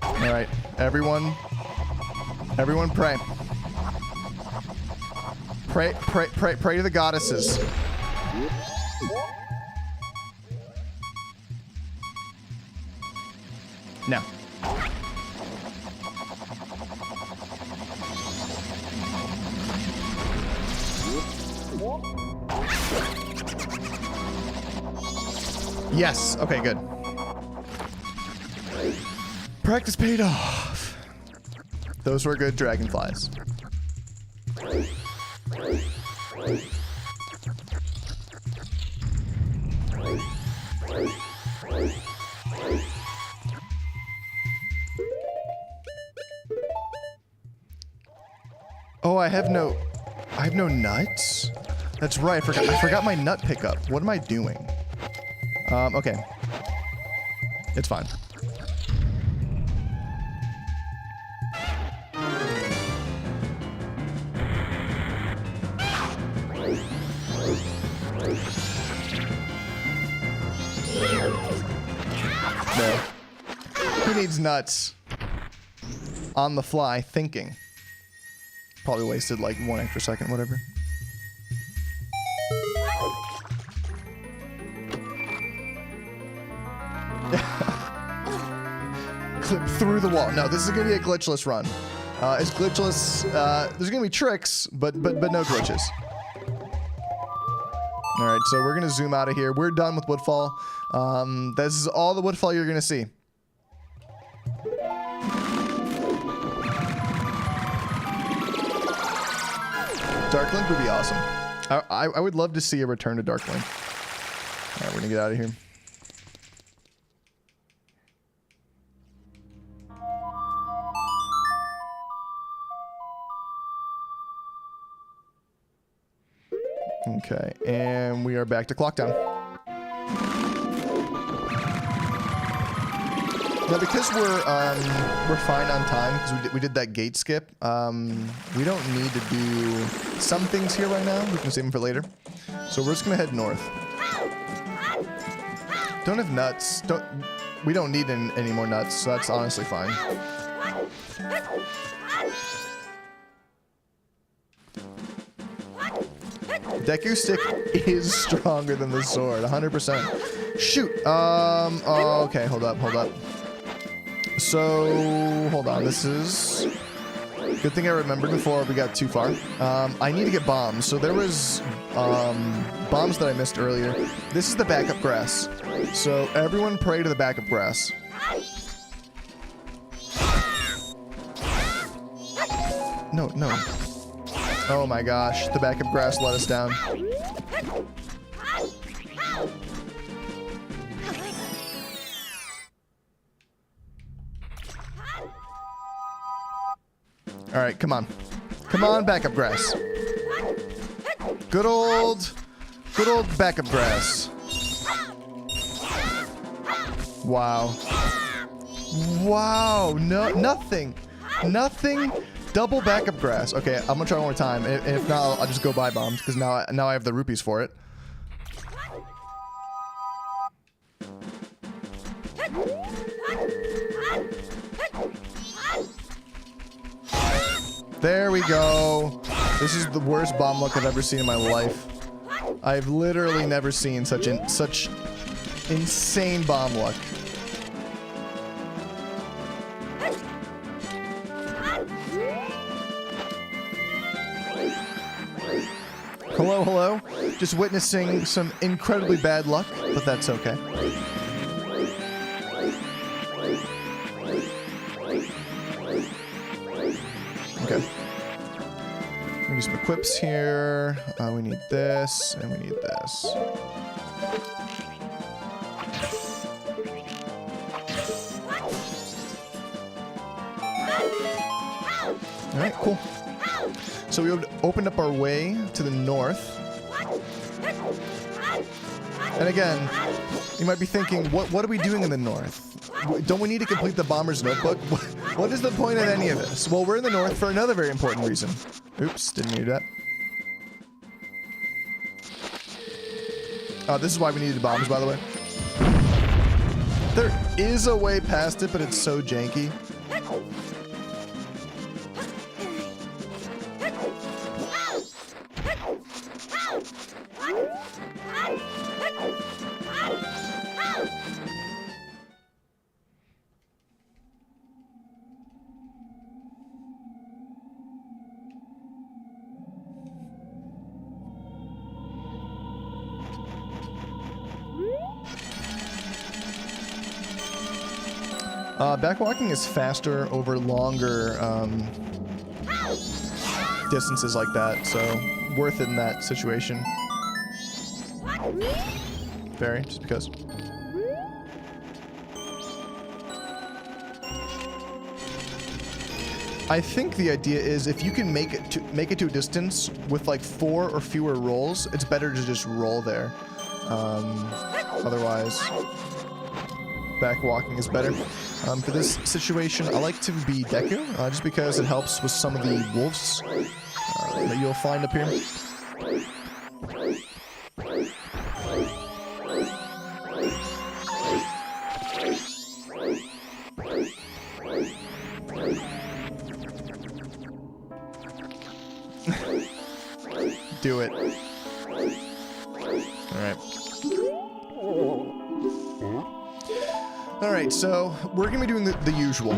Alright, everyone pray. Pray to the goddesses. No. Yes, okay, good. Practice paid off. Those were good dragonflies. Oh, I have no nuts? That's right, I forgot my nut pickup. What am I doing? Okay. It's fine. No. Who needs nuts? On the fly, thinking. Probably wasted like 1 extra second, whatever. Clip through the wall. No, this is gonna be a glitchless run. It's glitchless. There's gonna be tricks, but no glitches. All right, so we're gonna zoom out of here. We're done with Woodfall. This is all the Woodfall you're gonna see. Darklink would be awesome. I would love to see a return to Darklink. All right, we're gonna get out of here. Okay, and we are back to clock down. Now, because we're fine on time because we did that gate skip. We don't need to do some things here right now. We can save them for later. So we're just gonna head north. Don't have nuts. We don't need any more nuts, so that's honestly fine. Deku stick is stronger than the sword, 100%. Shoot. Oh, okay. Hold up. So, hold on. This is good thing I remembered before we got too far. I need to get bombs. So there was bombs that I missed earlier. This is the backup grass. So everyone pray to the backup grass. No. Oh my gosh, the backup grass let us down. All right, come on. Come on, backup grass. Good old backup grass. Wow. Wow, no, nothing. Double backup grass. Okay, I'm gonna try one more time. If not, I'll just go buy bombs because now I have the rupees for it. There we go. This is the worst bomb luck I've ever seen in my life. I've literally never seen such insane bomb luck. Hello. Just witnessing some incredibly bad luck, but that's okay. Okay. We need some equips here. We need this, and we need this. Alright, cool. So we opened up our way to the north. And again, you might be thinking, what are we doing in the north? Don't we need to complete the Bomber's Notebook? What is the point of any of this? Well, we're in the north for another very important reason. Oops, didn't need that. This is why we needed bombs, by the way. There is a way past it, but it's so janky. Backwalking is faster over longer distances like that, so worth it in that situation. Very, just because. I think the idea is if you can make it to a distance with like 4 or fewer rolls, it's better to just roll there. Otherwise, backwalking is better. For this situation, I like to be Deku, just because it helps with some of the wolves that you'll find up here. Do it. Alright, so we're going to be doing the usual.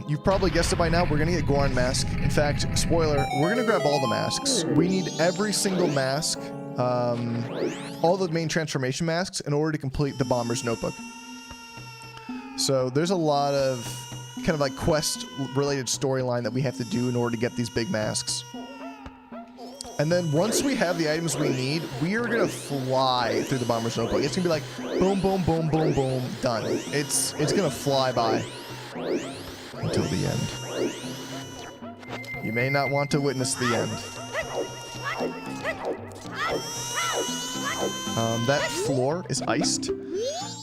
You've probably guessed it by now, we're going to get Goron mask. In fact, spoiler, we're going to grab all the masks. We need every single mask, all the main transformation masks, in order to complete the Bomber's Notebook. So there's a lot of kind of like quest-related storyline that we have to do in order to get these big masks. And then once we have the items we need, we are gonna fly through the Bomber's Notebook. It's gonna be like boom, boom, boom, boom, boom, done. It's gonna fly by until the end. You may not want to witness the end. That floor is iced.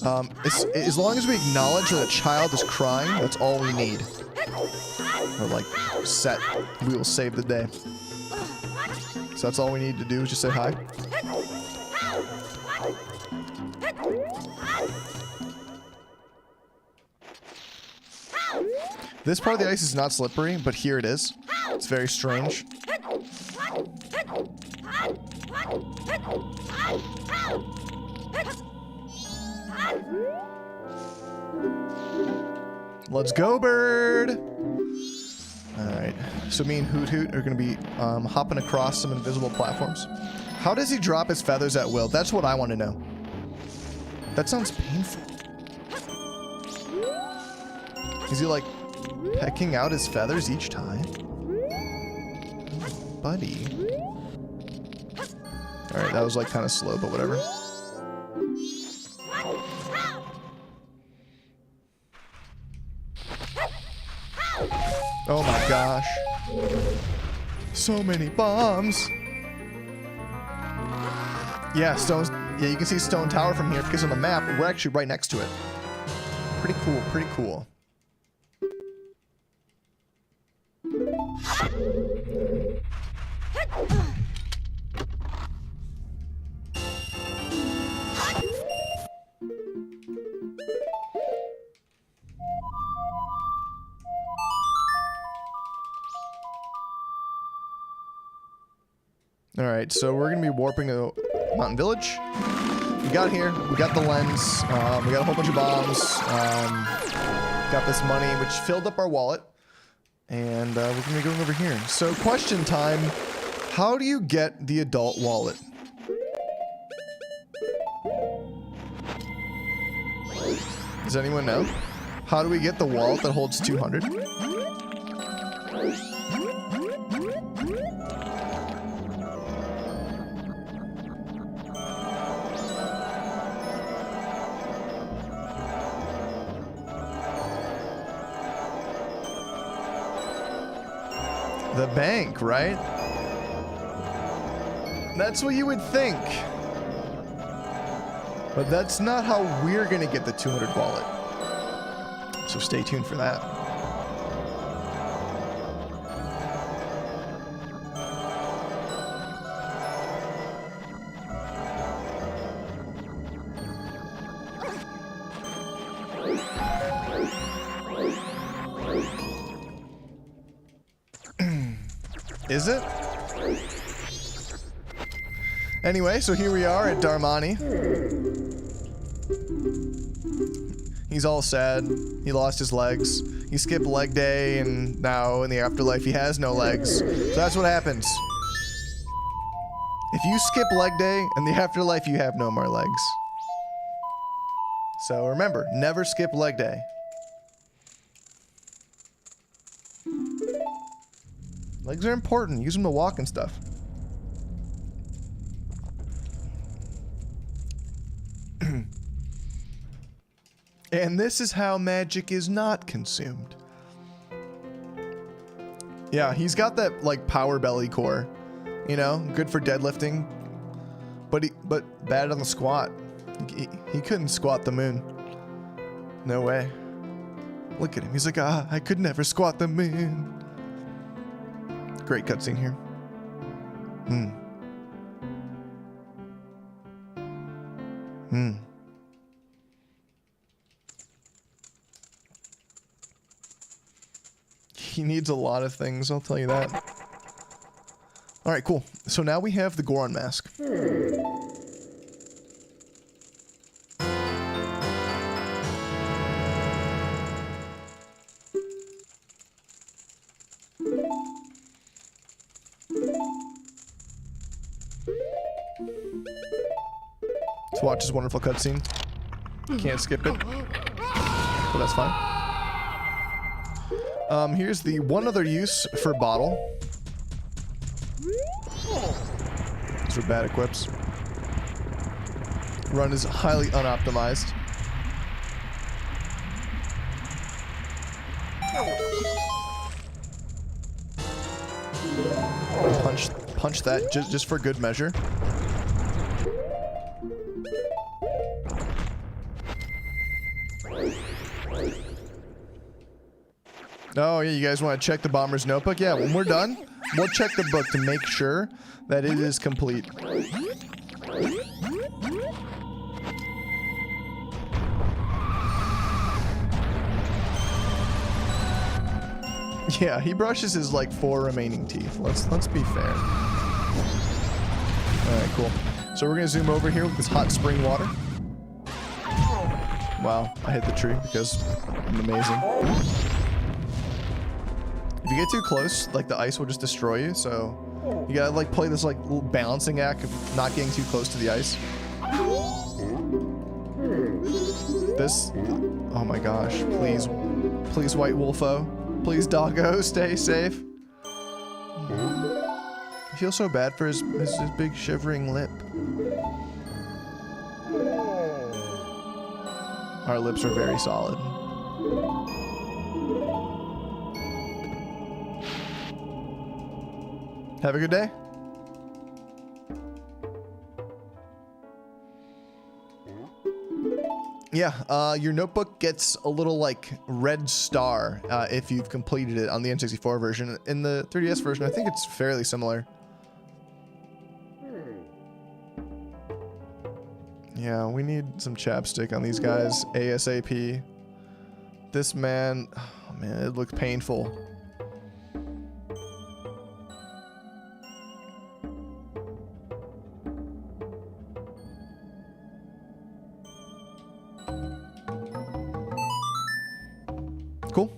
As long as we acknowledge that a child is crying, that's all we need. Or like, set. We will save the day. So that's all we need to do is just say hi. This part of the ice is not slippery, but here it is. It's very strange. Let's go, bird! Alright, so me and Hoot Hoot are going to be hopping across some invisible platforms. How does he drop his feathers at will? That's what I want to know. That sounds painful. Is he like pecking out his feathers each time? Buddy. Alright, that was like kind of slow, but whatever. Oh my gosh. So many bombs. Yeah, stones. Yeah, you can see Stone Tower from here because on the map, we're actually right next to it. Pretty cool, pretty cool. Alright, so we're going to be warping to Mountain Village. We got here, we got the lens, we got a whole bunch of bombs, got this money, which filled up our wallet, and we're going to be going over here. So question time, how do you get the adult wallet? Does anyone know? How do we get the wallet that holds 200? The bank, right? That's what you would think. But that's not how we're gonna get the 200 wallet. So stay tuned for that. Is it? Anyway, so here we are at Darmani. He's all sad. He lost his legs. He skipped leg day, and now in the afterlife he has no legs. So that's what happens. If you skip leg day, in the afterlife you have no more legs. So remember, never skip leg day. Legs are important. Use them to walk and stuff. And this is how magic is not consumed. Yeah, he's got that like power belly core, you know, good for deadlifting, but bad on the squat. He couldn't squat the moon. No way. Look at him. He's like, I could never squat the moon. Great cutscene here. He needs a lot of things, I'll tell you that. Alright, cool. So now we have the Goron mask. Let's watch this wonderful cutscene. Can't skip it, but that's fine. Here's the one other use for Batel. These are bad equips. Run is highly unoptimized. Punch that just for good measure. Oh, yeah, you guys want to check the bomber's notebook? Yeah, when we're done, we'll check the book to make sure that it is complete. Yeah, he brushes his like 4 remaining teeth. Let's be fair. All right, cool. So we're gonna zoom over here with this hot spring water. Wow, I hit the tree because I'm amazing. If you get too close, like the ice will just destroy you. So you gotta like play this like little balancing act of not getting too close to the ice. This, oh my gosh, please, please, White Wolfo. Please, doggo, stay safe. I feel so bad for his big shivering lip. Our lips are very solid. Have a good day. Yeah, your notebook gets a little like red star if you've completed it on the N64 version. In the 3DS version, I think it's fairly similar. Yeah, we need some chapstick on these guys ASAP. This man, oh man, it looks painful. Cool.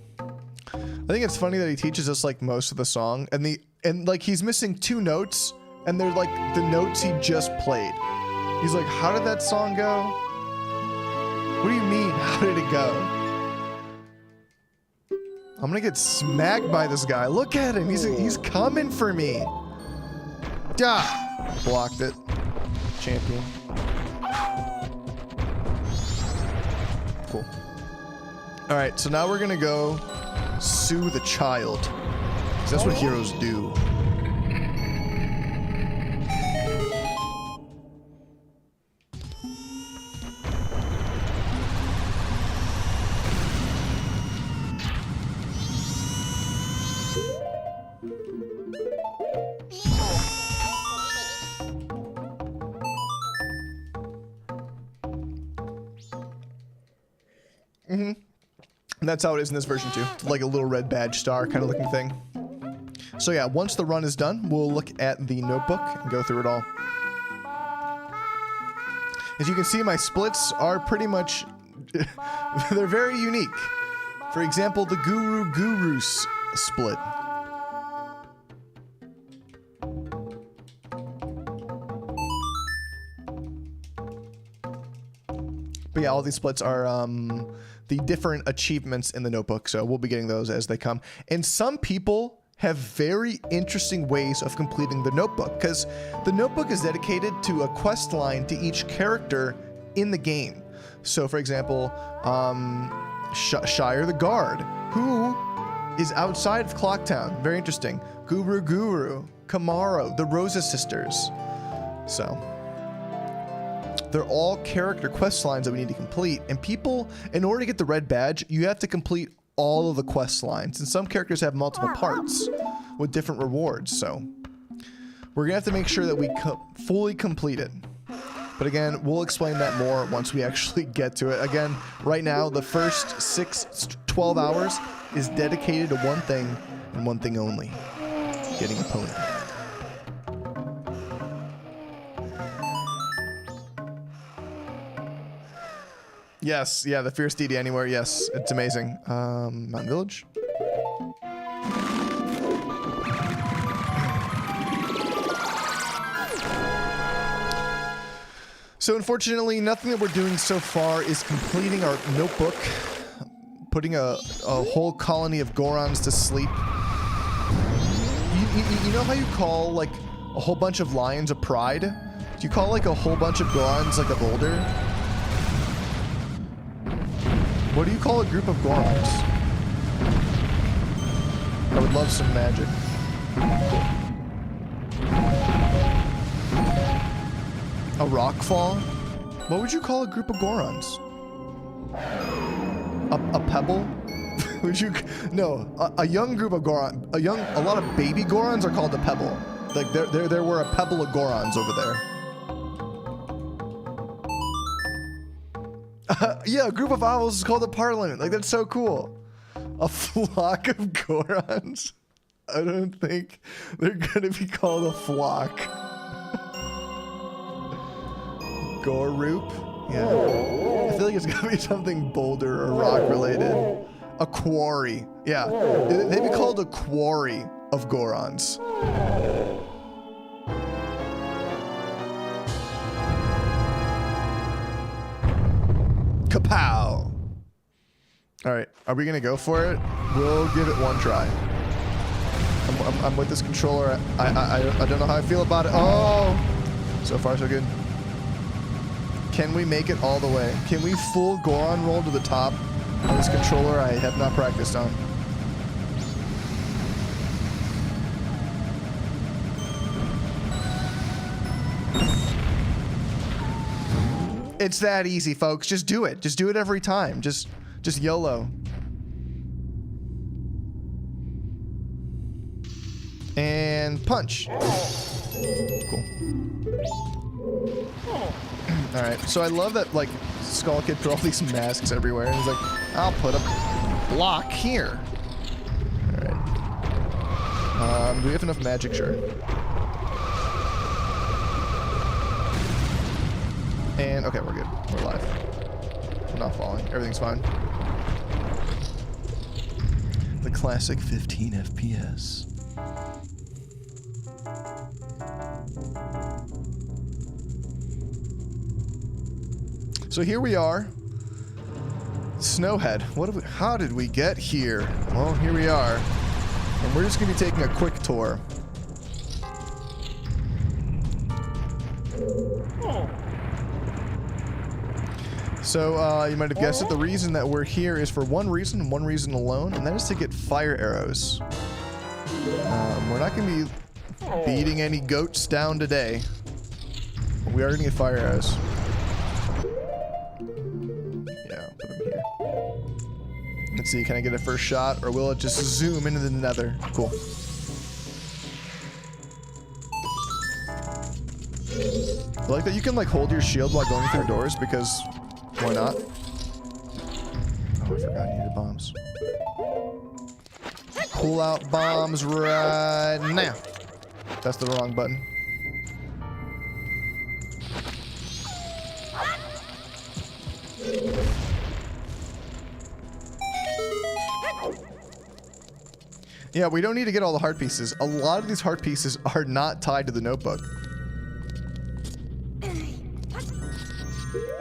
I think it's funny that he teaches us like most of the song, and like he's missing 2 notes, and they're like the notes he just played. He's like, how did that song go? What do you mean? How did it go? I'm gonna get smacked by this guy. Look at him. He's coming for me. Ah, blocked it. Champion. Cool. All right, so now we're gonna go sue the child. 'Cause that's what heroes do. And that's how it is in this version too. Like a little red badge star kind of looking thing. So yeah, once the run is done, we'll look at the notebook and go through it all. As you can see, my splits are pretty much, they're very unique. For example, the Guru split. But yeah, all these splits are the different achievements in the notebook, so we'll be getting those as they come. And some people have very interesting ways of completing the notebook, because the notebook is dedicated to a quest line to each character in the game. So for example, Shire the Guard, who is outside of Clocktown. Very interesting. Guru, Kamaro, the Rosa Sisters. So they're all character quest lines that we need to complete. And people, in order to get the red badge, you have to complete all of the quest lines. And some characters have multiple parts with different rewards. So we're gonna have to make sure that we fully complete it. But again, we'll explain that more once we actually get to it. Again, right now, the first 12 hours is dedicated to one thing and one thing only: getting a pony. Yes, yeah, the Fierce Deity Anywhere, yes, it's amazing. Mountain Village. So unfortunately, nothing that we're doing so far is completing our notebook, putting a whole colony of Gorons to sleep. You know how you call like a whole bunch of lions a pride? Do you call like a whole bunch of Gorons like a boulder? What do you call a group of Gorons? I would love some magic. A rock fall? What would you call a group of Gorons? A pebble? Would you? No, a young group of Goron, a lot of baby Gorons are called a pebble. Like there were a pebble of Gorons over there. Yeah, a group of owls is called a parliament. Like that's so cool. A flock of Gorons. I don't think they're gonna be called a flock. Gorup? Yeah. I feel like it's gonna be something boulder or rock related. A quarry. Yeah. They'd be called a quarry of Gorons. Kapow! Alright, are we gonna go for it? We'll give it one try. I'm with this controller. I don't know how I feel about it. Oh! So far, so good. Can we make it all the way? Can we full Goron roll to the top on this controller I have not practiced on? It's that easy, folks. Just do it. Just do it every time. Just YOLO. And punch. Cool. Alright, so I love that, like, Skull Kid put all these masks everywhere, and he's like, I'll put a block here. Alright. Do we have enough magic? Sure. And, okay, we're good. We're alive. We're not falling. Everything's fine. The classic 15 FPS. So here we are. Snowhead. How did we get here? Well, here we are. And we're just going to be taking a quick tour. So, you might have guessed it, the reason that we're here is for one reason and one reason alone, and that is to get fire arrows. We're not going to be beating any goats down today. But we are going to get fire arrows. Yeah, put them here. Let's see, can I get a first shot, or will it just zoom into the nether? Cool. I like that you can, like, hold your shield while going through doors, because... why not? Oh, I forgot I needed bombs. Pull out bombs right now. That's the wrong button. Yeah, we don't need to get all the heart pieces. A lot of these heart pieces are not tied to the notebook.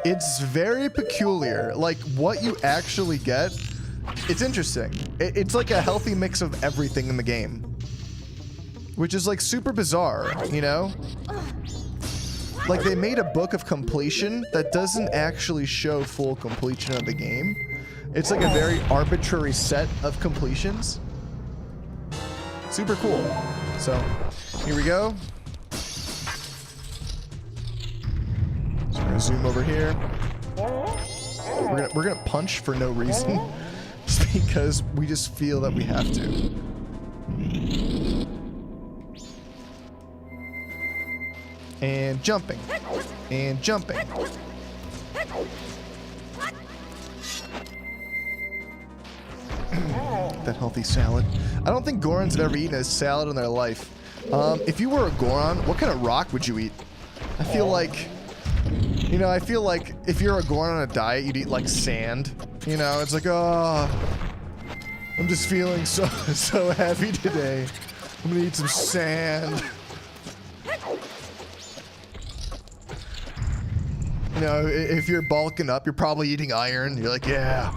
It's very peculiar. Like, what you actually get, it's interesting. It's like a healthy mix of everything in the game. Which is, like, super bizarre, you know? Like, they made a book of completion that doesn't actually show full completion of the game. It's like a very arbitrary set of completions. Super cool. So, here we go. So we're gonna zoom over here. We're gonna punch for no reason, just because we just feel that we have to. And jumping. And jumping. That healthy salad. I don't think Gorons have ever eaten a salad in their life. If you were a Goron, what kind of rock would you eat? I feel like, you know, if you're a Goron on a diet, you'd eat like sand. You know, it's like, oh, I'm just feeling so heavy today. I'm gonna eat some sand. You know, if you're bulking up, you're probably eating iron. You're like, yeah.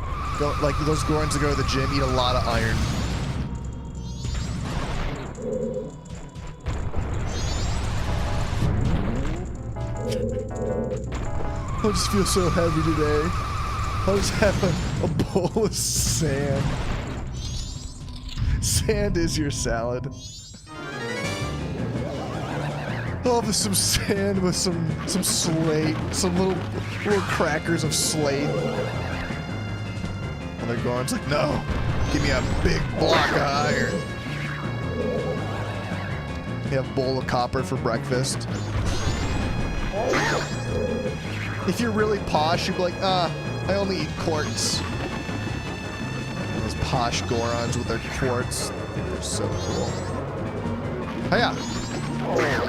Like those Gorons that go to the gym eat a lot of iron. I just feel so heavy today. I'll just have a bowl of sand. Sand is your salad. I'll have some sand with some slate, some little crackers of slate. And the Goron's like, no, Give me a big block of iron. You have a bowl of copper for breakfast. If you're really posh, you'd be like, I only eat quartz. Those posh Gorons with their quartz. They're so cool. Hiya! Okay.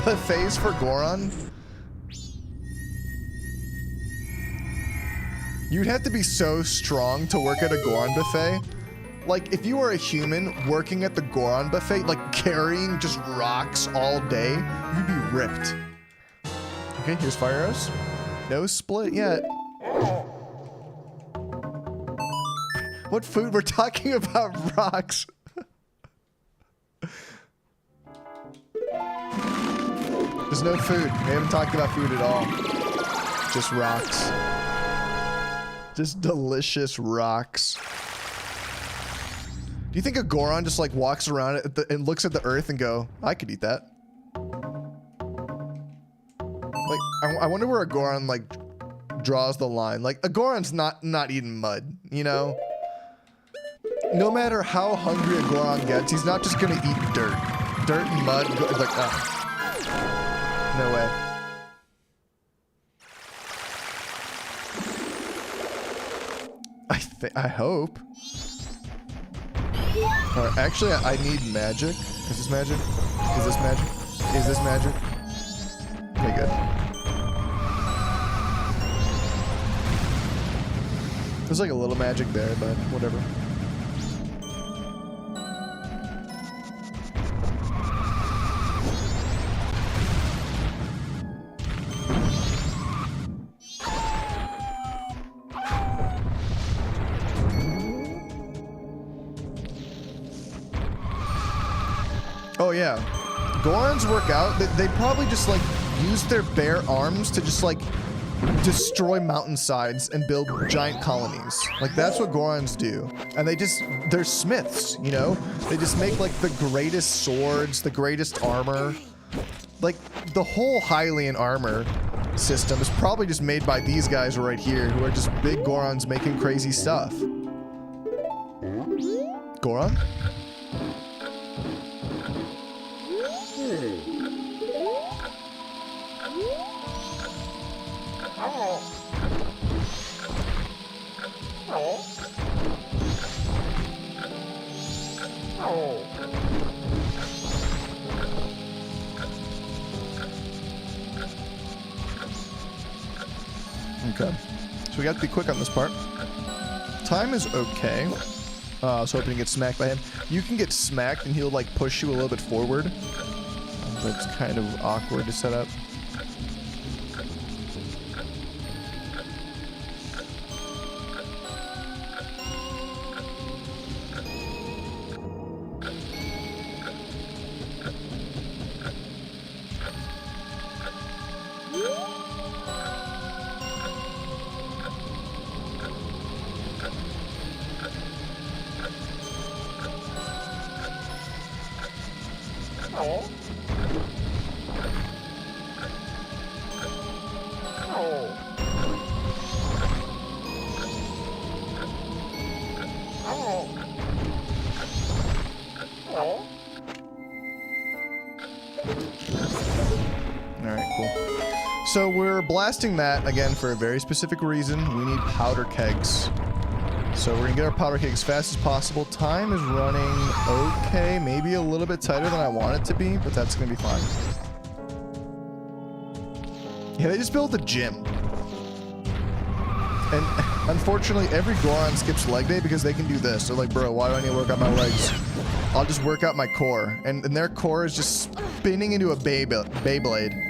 Buffets for Goron? You'd have to be so strong to work at a Goron buffet. Like, if you were a human working at the Goron buffet, like carrying just rocks all day, you'd be ripped. Okay, here's fire arrows. No split yet. What food? We're talking about rocks. There's no food. We haven't talked about food at all. Just rocks. Just delicious rocks. Do you think a Goron just like walks around and looks at the earth and go, I could eat that? Like, I wonder where a Goron like draws the line. Like, a Goron's not eating mud, you know? No matter how hungry a Goron gets, he's not just gonna eat dirt. Dirt and mud, like, no way. I hope. Alright, actually, I need magic. Is this magic? Is this magic? Is this magic? Okay, good. There's like a little magic there, but whatever. Oh yeah, Gorons work out. They probably just like use their bare arms to just like destroy mountainsides and build giant colonies. Like that's what Gorons do. And they're smiths, you know? They just make like the greatest swords, the greatest armor. Like the whole Hylian armor system is probably just made by these guys right here who are just big Gorons making crazy stuff. Goron? Okay, so we got to be quick on this part. Time is okay. I was hoping to get smacked by him. You can get smacked and he'll like push you a little bit forward. That's kind of awkward to set up. So we're blasting that again for a very specific reason. We need powder kegs. So we're gonna get our powder kegs as fast as possible. Time is running okay, maybe a little bit tighter than I want it to be, but that's gonna be fine. Yeah, they just built a gym. And unfortunately, every Goron skips leg day because they can do this. They're like, bro, why do I need to work out my legs? I'll just work out my core. And their core is just spinning into a Beyblade.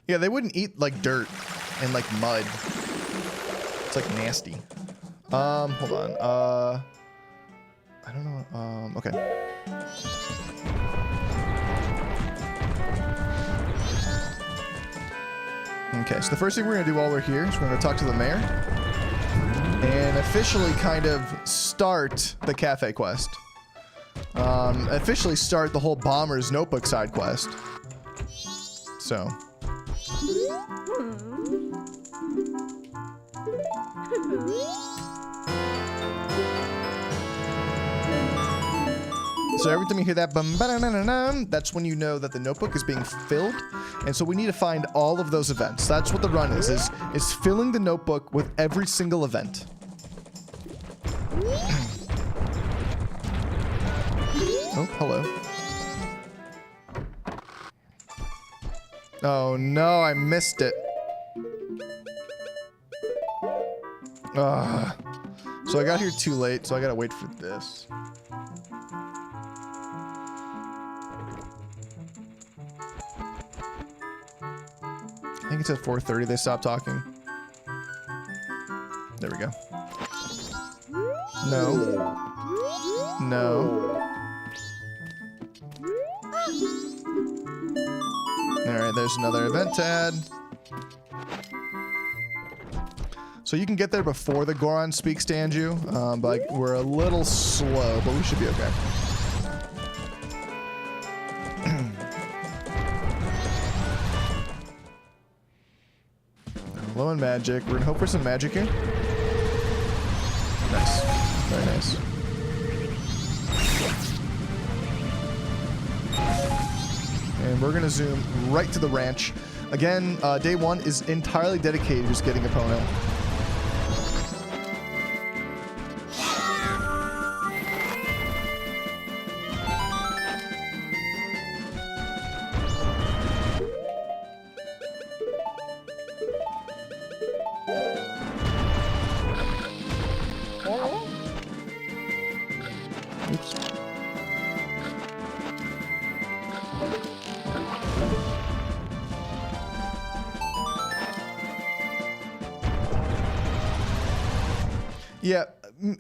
Yeah, they wouldn't eat like dirt. and like mud. It's like nasty. Hold on. I don't know. Okay. Okay, so the first thing we're gonna do while we're here is we're gonna talk to the mayor and officially kind of start the Kafei quest. Officially start the whole Bomber's Notebook side quest. So. So every time you hear that bum, ba-da-na-na-na, that's when you know that the notebook is being filled. And so we need to find all of those events. That's what the run is filling the notebook with every single event. Oh, hello. Oh no, I missed it. So I got here too late, so I gotta wait for this. I think it's at 4:30 they stopped talking. There we go. No. No. Alright, there's another event to add. So you can get there before the Goron speaks to Anju, but we're a little slow, but we should be okay. Low on magic. We're gonna hope for some magic here. Nice. Very nice. And we're gonna zoom right to the ranch. Again, day one is entirely dedicated to just getting Epona. Yeah,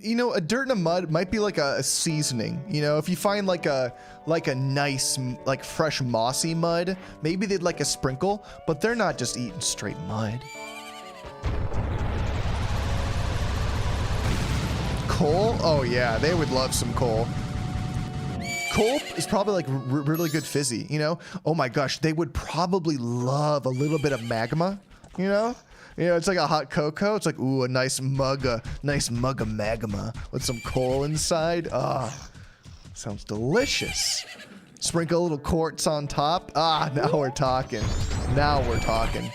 you know, a dirt and a mud might be like a seasoning. You know, if you find like a nice, like fresh mossy mud, maybe they'd like a sprinkle, but they're not just eating straight mud. Coal? Oh yeah, they would love some coal. Coal is probably like really good fizzy, you know? Oh my gosh, they would probably love a little bit of magma, you know? You know, it's like a hot cocoa. It's like, ooh, a nice mug of magma with some coal inside. Ah, sounds delicious. Sprinkle a little quartz on top. Ah, now we're talking. Now we're talking.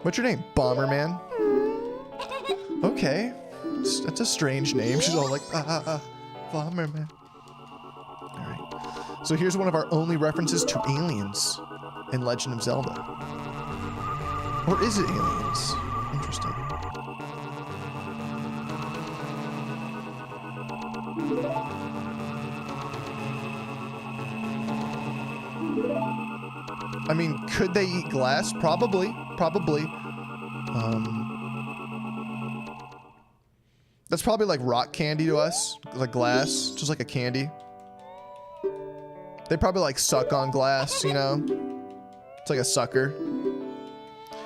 What's your name? Bomberman? Okay. That's a strange name. She's all like, Bomberman. So here's one of our only references to aliens in Legend of Zelda. Or is it aliens? Interesting. I mean, could they eat glass? Probably. Probably. That's probably like rock candy to us. Like glass. Just like a candy. They probably like suck on glass, you know? It's like a sucker.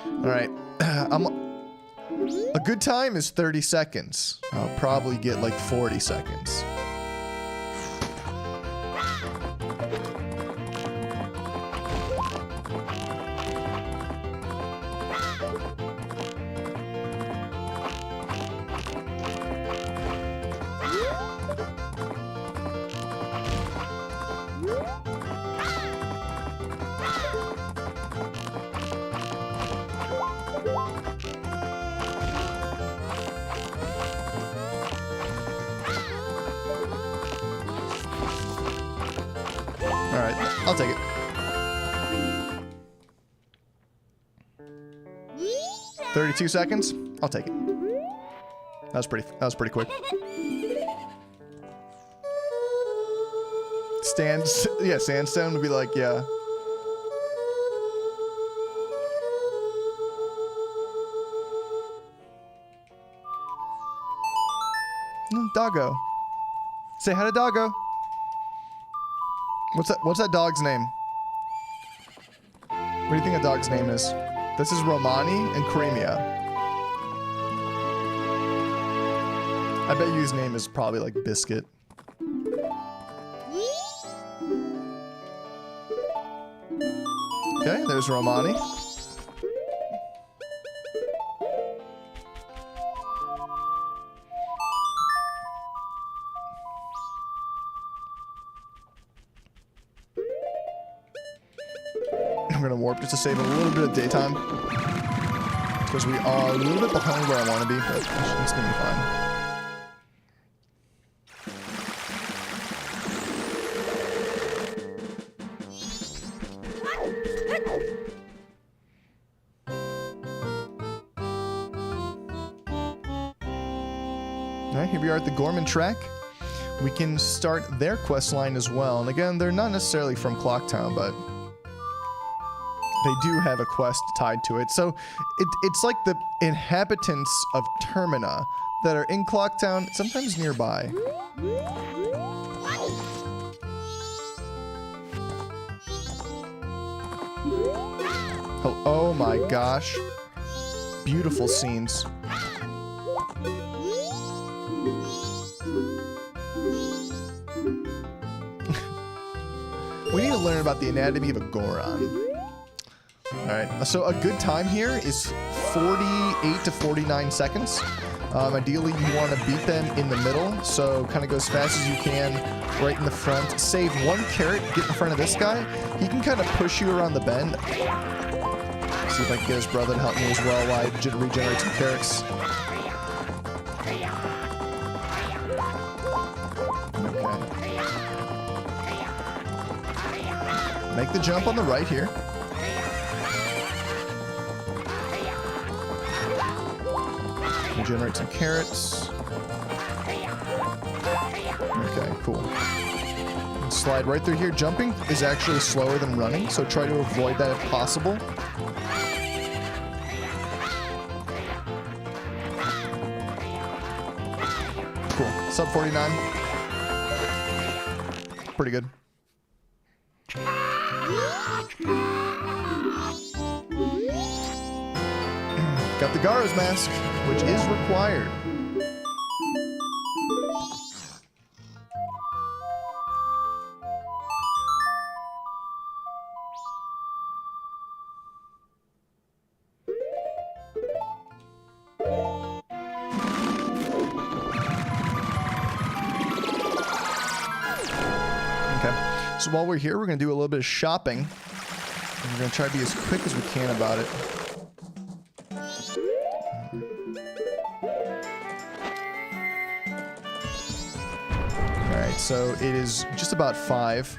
All right. A good time is 30 seconds. I'll probably get like 40 seconds. I'll take it. $32 seconds. I'll take it. That was pretty quick. Sandstone would be like, yeah. Doggo. Say hi to Doggo. What's that dog's name? What do you think a dog's name is? This is Romani and Cremia. I bet you his name is probably like Biscuit. Okay, there's Romani. I'm gonna warp just to save a little bit of daytime. Because we are a little bit behind where I want to be, but it's gonna be fine. Alright, here we are at the Gorman track. We can start their quest line as well. And again, they're not necessarily from Clocktown, but they do have a quest tied to it. So it's like the inhabitants of Termina that are in Clocktown, sometimes nearby. Oh my gosh. Beautiful scenes. We need to learn about the anatomy of a Goron. Alright, so a good time here is 48 to 49 seconds. Ideally, you want to beat them in the middle, so kind of go as fast as you can right in the front. Save 1 carrot, get in front of this guy. He can kind of push you around the bend. See if I can get his brother to help me as well while I regenerate some carrots. Okay. Make the jump on the right here. Regenerate some carrots. Okay, cool. And slide right through here. Jumping is actually slower than running, so try to avoid that if possible. Cool. Sub 49. Pretty good. Got the Garo's mask, which is required. Okay, so while we're here, we're going to do a little bit of shopping. And we're going to try to be as quick as we can about it. So it is just about 5.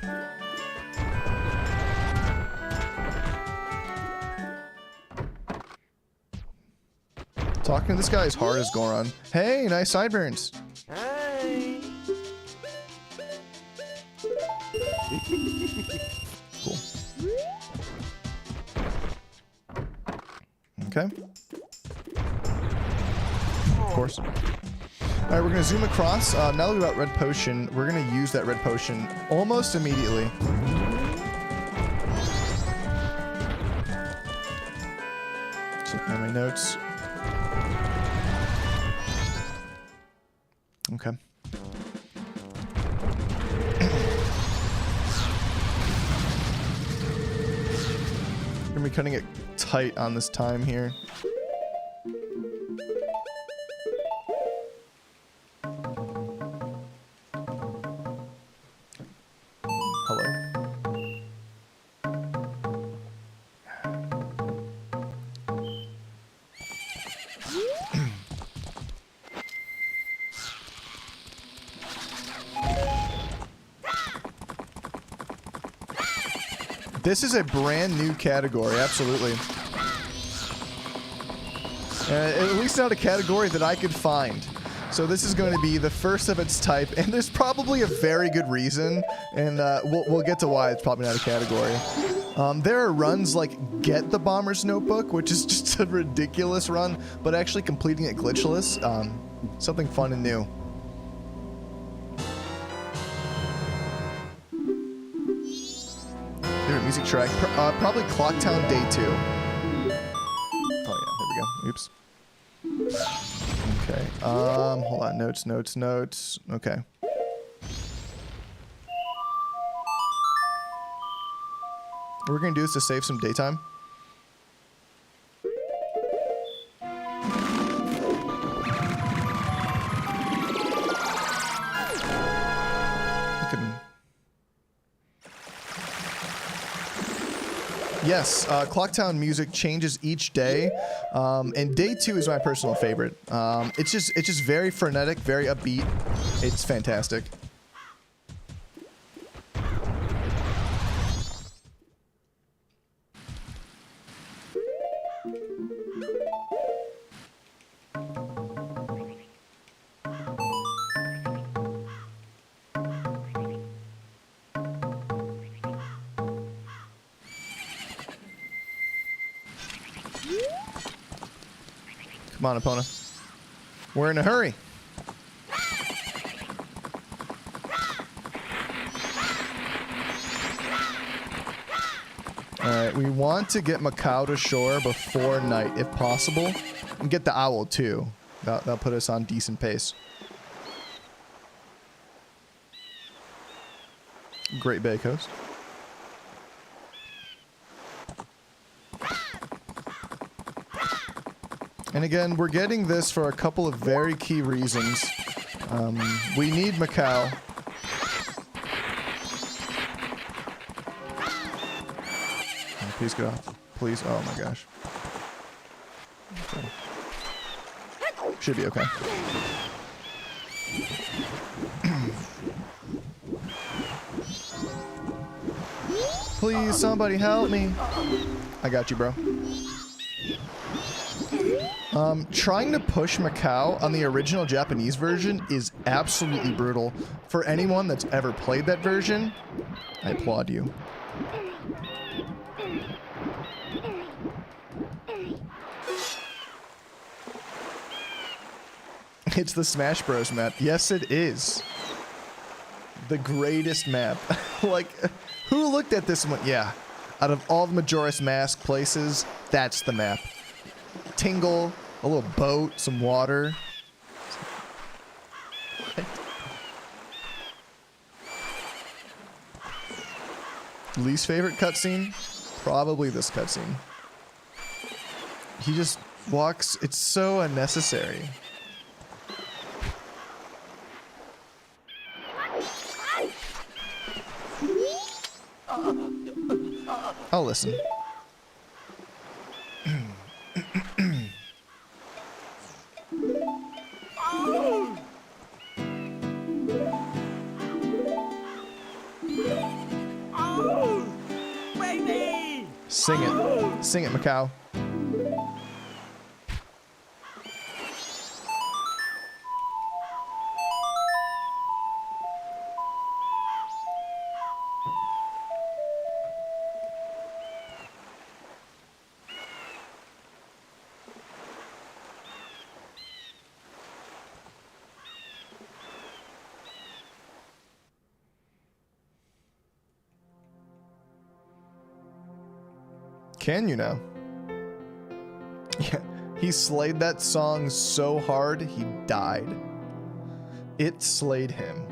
Talking to this guy is hard as Goron. Hey, nice sideburns. Hey. Cool. Okay. Of course. Alright, we're going to zoom across. Now that we've got red potion, we're going to use that red potion almost immediately. So, my notes. Okay. We're going to be cutting it tight on this time here. This is a brand new category, absolutely. At least not a category that I could find. So this is going to be the first of its type, and there's probably a very good reason, and we'll get to why it's probably not a category. There are runs like Get the Bomber's Notebook, which is just a ridiculous run, but actually completing it glitchless, something fun and new. music track. Probably Clocktown Day 2. Oh yeah, there we go. Oops. Okay. Hold on. Notes. Okay. We're gonna do this to save some daytime. Yes, Clocktown music changes each day, and day 2 is my personal favorite. It's just very frenetic, very upbeat. It's fantastic. Come on, Epona. We're in a hurry. Alright, we want to get Macau to shore before night, if possible. And get the owl, too. That'll put us on decent pace. Great Bay Coast. And again, we're getting this for a couple of very key reasons. We need Macau. Oh, please get off. Please. Oh my gosh. Okay. Should be okay. Please, somebody help me. I got you, bro. Trying to push Macau on the original Japanese version is absolutely brutal. For anyone that's ever played that version, I applaud you. It's the Smash Bros. Map. Yes, it is. The greatest map. Like, who looked at this and went, yeah, out of all the Majora's Mask places, that's the map. Tingle, a little boat, some water. What? Least favorite cutscene? Probably this cutscene. He just walks, it's so unnecessary. I'll listen. Sing it. Sing it, Macau. Can you now? Yeah, he slayed that song so hard he died. It slayed him.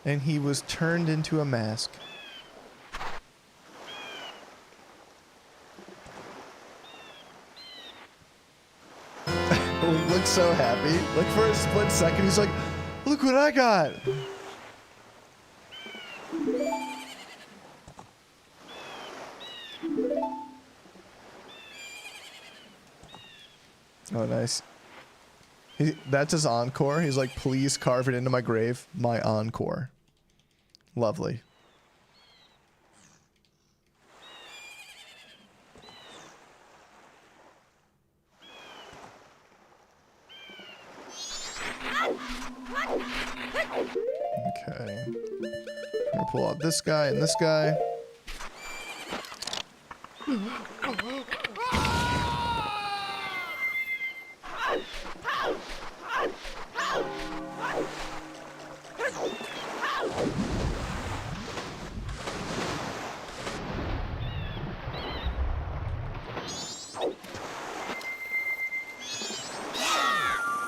And he was turned into a mask. He looks so happy. Like for a split second, he's like, look what I got. Oh, nice. That's his encore. He's like, please carve it into my grave. My encore. Lovely. Okay. I'm gonna pull out this guy and this guy.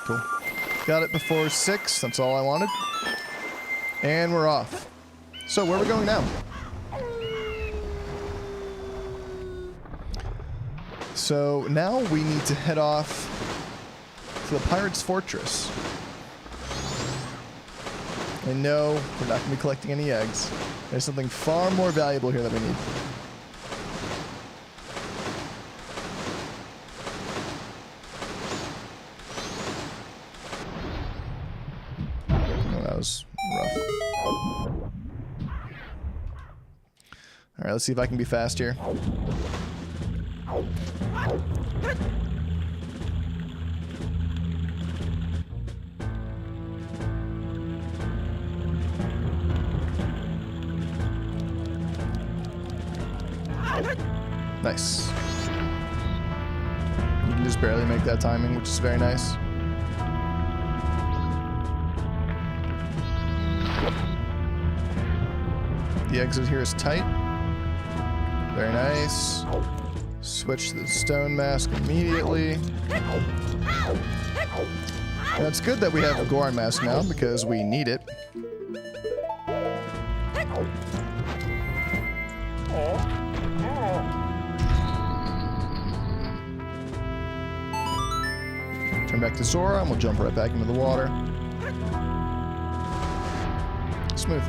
Cool. Got it before 6. That's all I wanted. And we're off. So where are we going now? So now we need to head off to the Pirate's Fortress. And no, we're not going to be collecting any eggs. There's something far more valuable here that we need. Oh, that was rough. Alright, let's see if I can be fast here. Nice. You can just barely make that timing, which is very nice. The exit here is tight. Very nice. Switch to the stone mask immediately. And it's good that we have a Goron mask now because we need it. Turn back to Zora and we'll jump right back into the water. Smooth.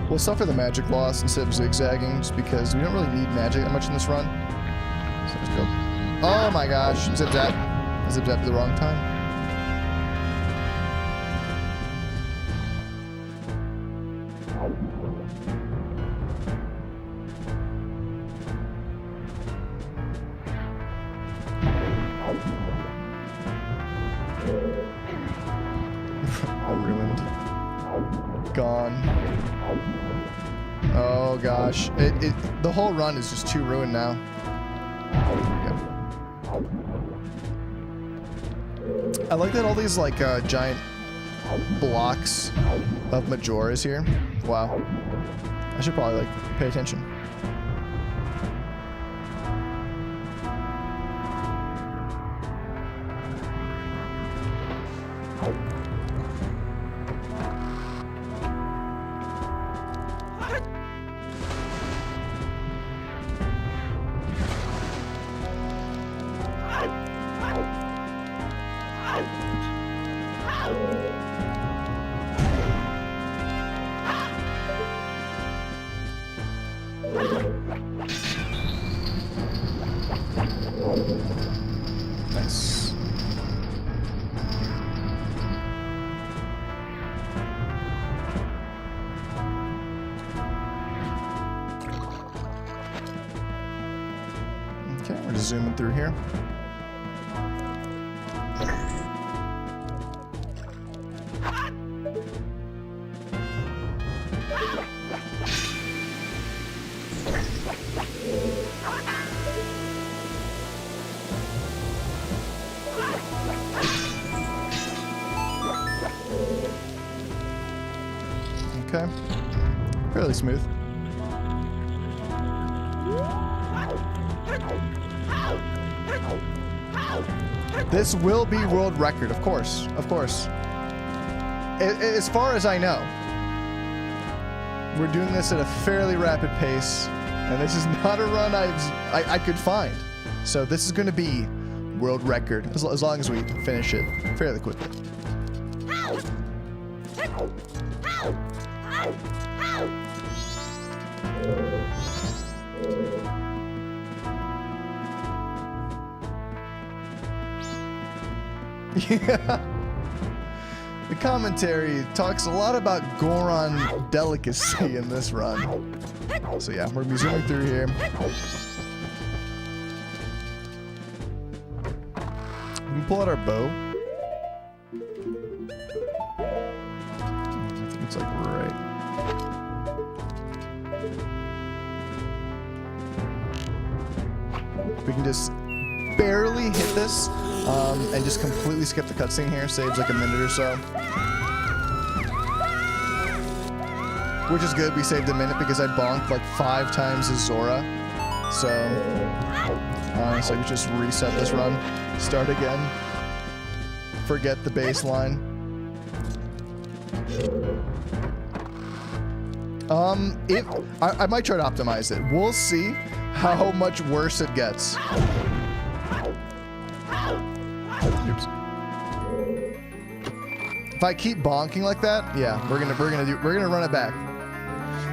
We'll suffer the magic loss instead of zigzagging just because we don't really need magic that much in this run. So let's go. Oh my gosh, zip-zap. I zip-zapped at the wrong time. Ruined. Gone. Oh gosh, the whole run is just too ruined now. I like that all these like giant blocks of Majoras here. Wow, I should probably like pay attention. Nice. Okay, we're just zooming through here. Okay. Fairly smooth. This will be world record, of course. Of course. As far as I know, we're doing this at a fairly rapid pace, and this is not a run I could find. So this is going to be world record, as long as we finish it fairly quickly. Yeah. The commentary talks a lot about Goron delicacy in this run. So yeah, we're gonna be zooming through here. We can pull out our bow. I think it's like right. We can just barely hit this and just completely skip the cutscene here. Saves like a minute or so. Which is good. We saved a minute because I bonked like 5 times as Zora. So honestly, we just reset this run. Start again. Forget the baseline. I might try to optimize it. We'll see how much worse it gets. Oops. If I keep bonking like that, yeah, we're gonna run it back.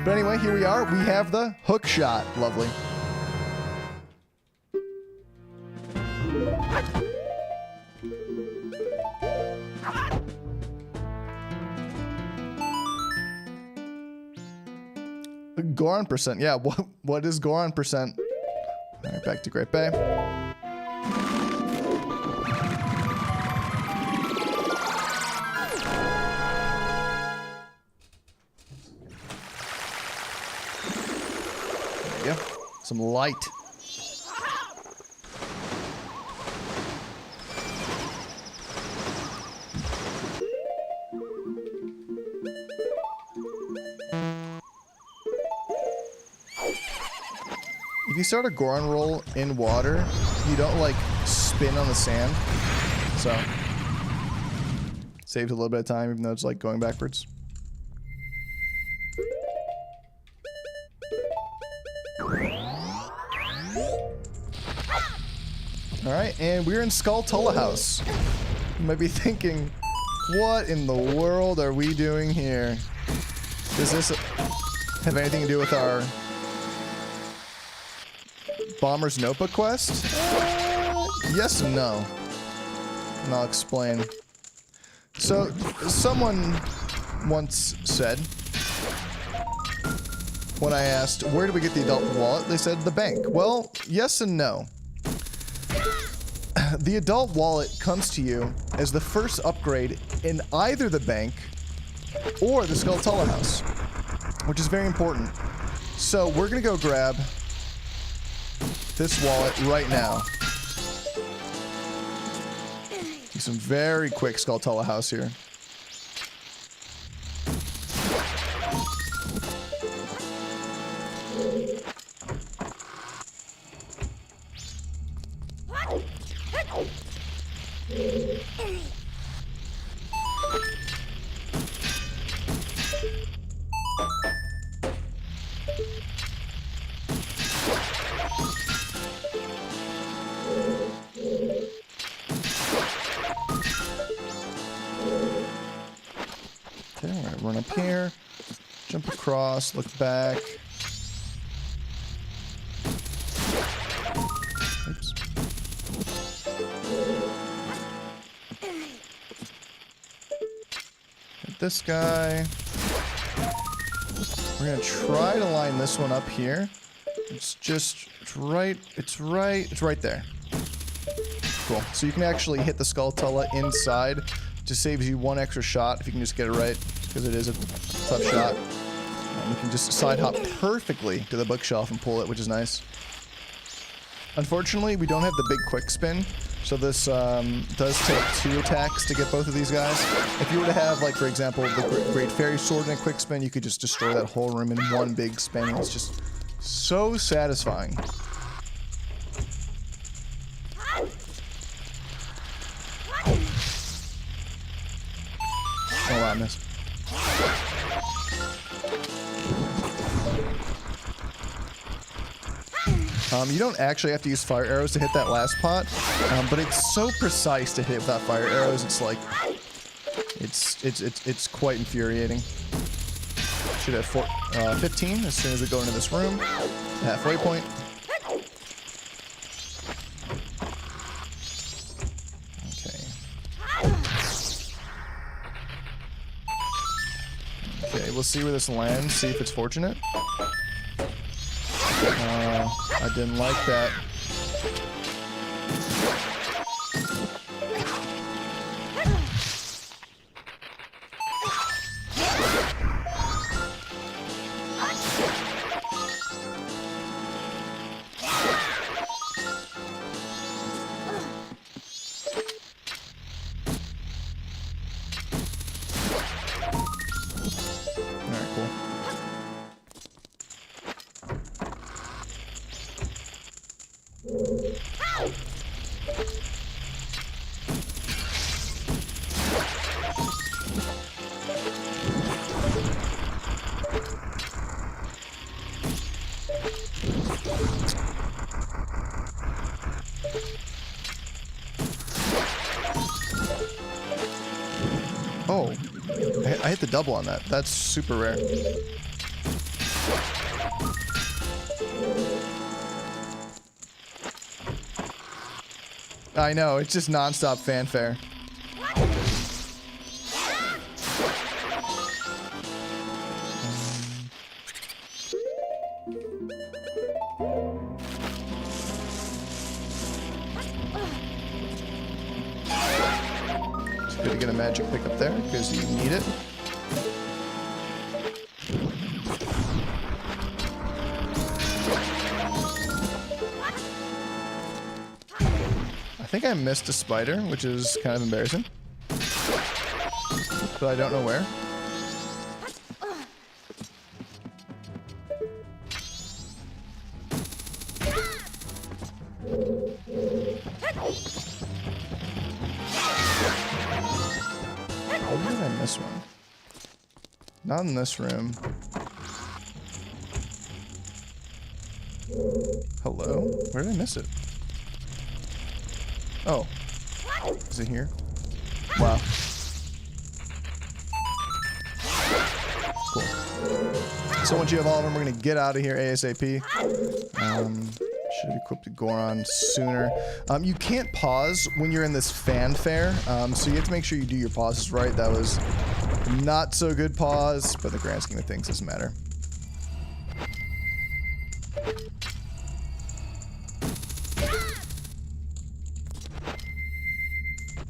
But anyway, here we are. We have the hook shot. Lovely. Goron percent. Yeah, what is Goron percent? All right, back to Great Bay. There we go. Some light. If you start a Goron roll in water, you don't like spin on the sand. So saves a little bit of time, even though it's like going backwards. Alright, and we're in Skulltula House. You might be thinking, what in the world are we doing here? Does this have anything to do with our Bomber's Notebook quest? Yes and no. And I'll explain. So, someone once said, when I asked, where do we get the adult wallet? They said, the bank. Well, yes and no. The adult wallet comes to you as the first upgrade in either the bank or the Skulltula House, which is very important. So, we're gonna go grab this wallet right now. Do some very quick Skulltula House here. Okay, we're gonna run up here, jump across, look back. Oops. Hit this guy. We're gonna try to line this one up here. It's right there. Cool. So you can actually hit the Skulltula inside. Just saves you 1 extra shot if you can just get it right, because it is a tough shot. And you can just side hop perfectly to the bookshelf and pull it, which is nice. Unfortunately, we don't have the big quick spin, so this does take 2 attacks to get both of these guys. If you were to have, like, for example, the Great Fairy Sword in a quick spin, you could just destroy that whole room in 1 big spin. It's just so satisfying. Oh, I missed. You don't actually have to use fire arrows to hit that last pot, but it's so precise to hit without fire arrows. It's like, it's quite infuriating. Should have 15 as soon as we go into this room. Halfway point. Okay. let's see where this lands. See if it's fortunate. I didn't like that. Oh, I hit the double on that. That's super rare. I know, it's just non-stop fanfare. Good to get a magic pick up there because you need it. I think I missed a spider, which is kind of embarrassing. But I don't know where. Where did I miss one? Not in this room. Hello? Where did I miss it? Oh. Is it here? Wow. Cool. So once you have all of them, we're going to get out of here ASAP. Should have equipped Goron sooner. You can't pause when you're in this fanfare, so you have to make sure you do your pauses right. That was not so good pause, but the grand scheme of things doesn't matter.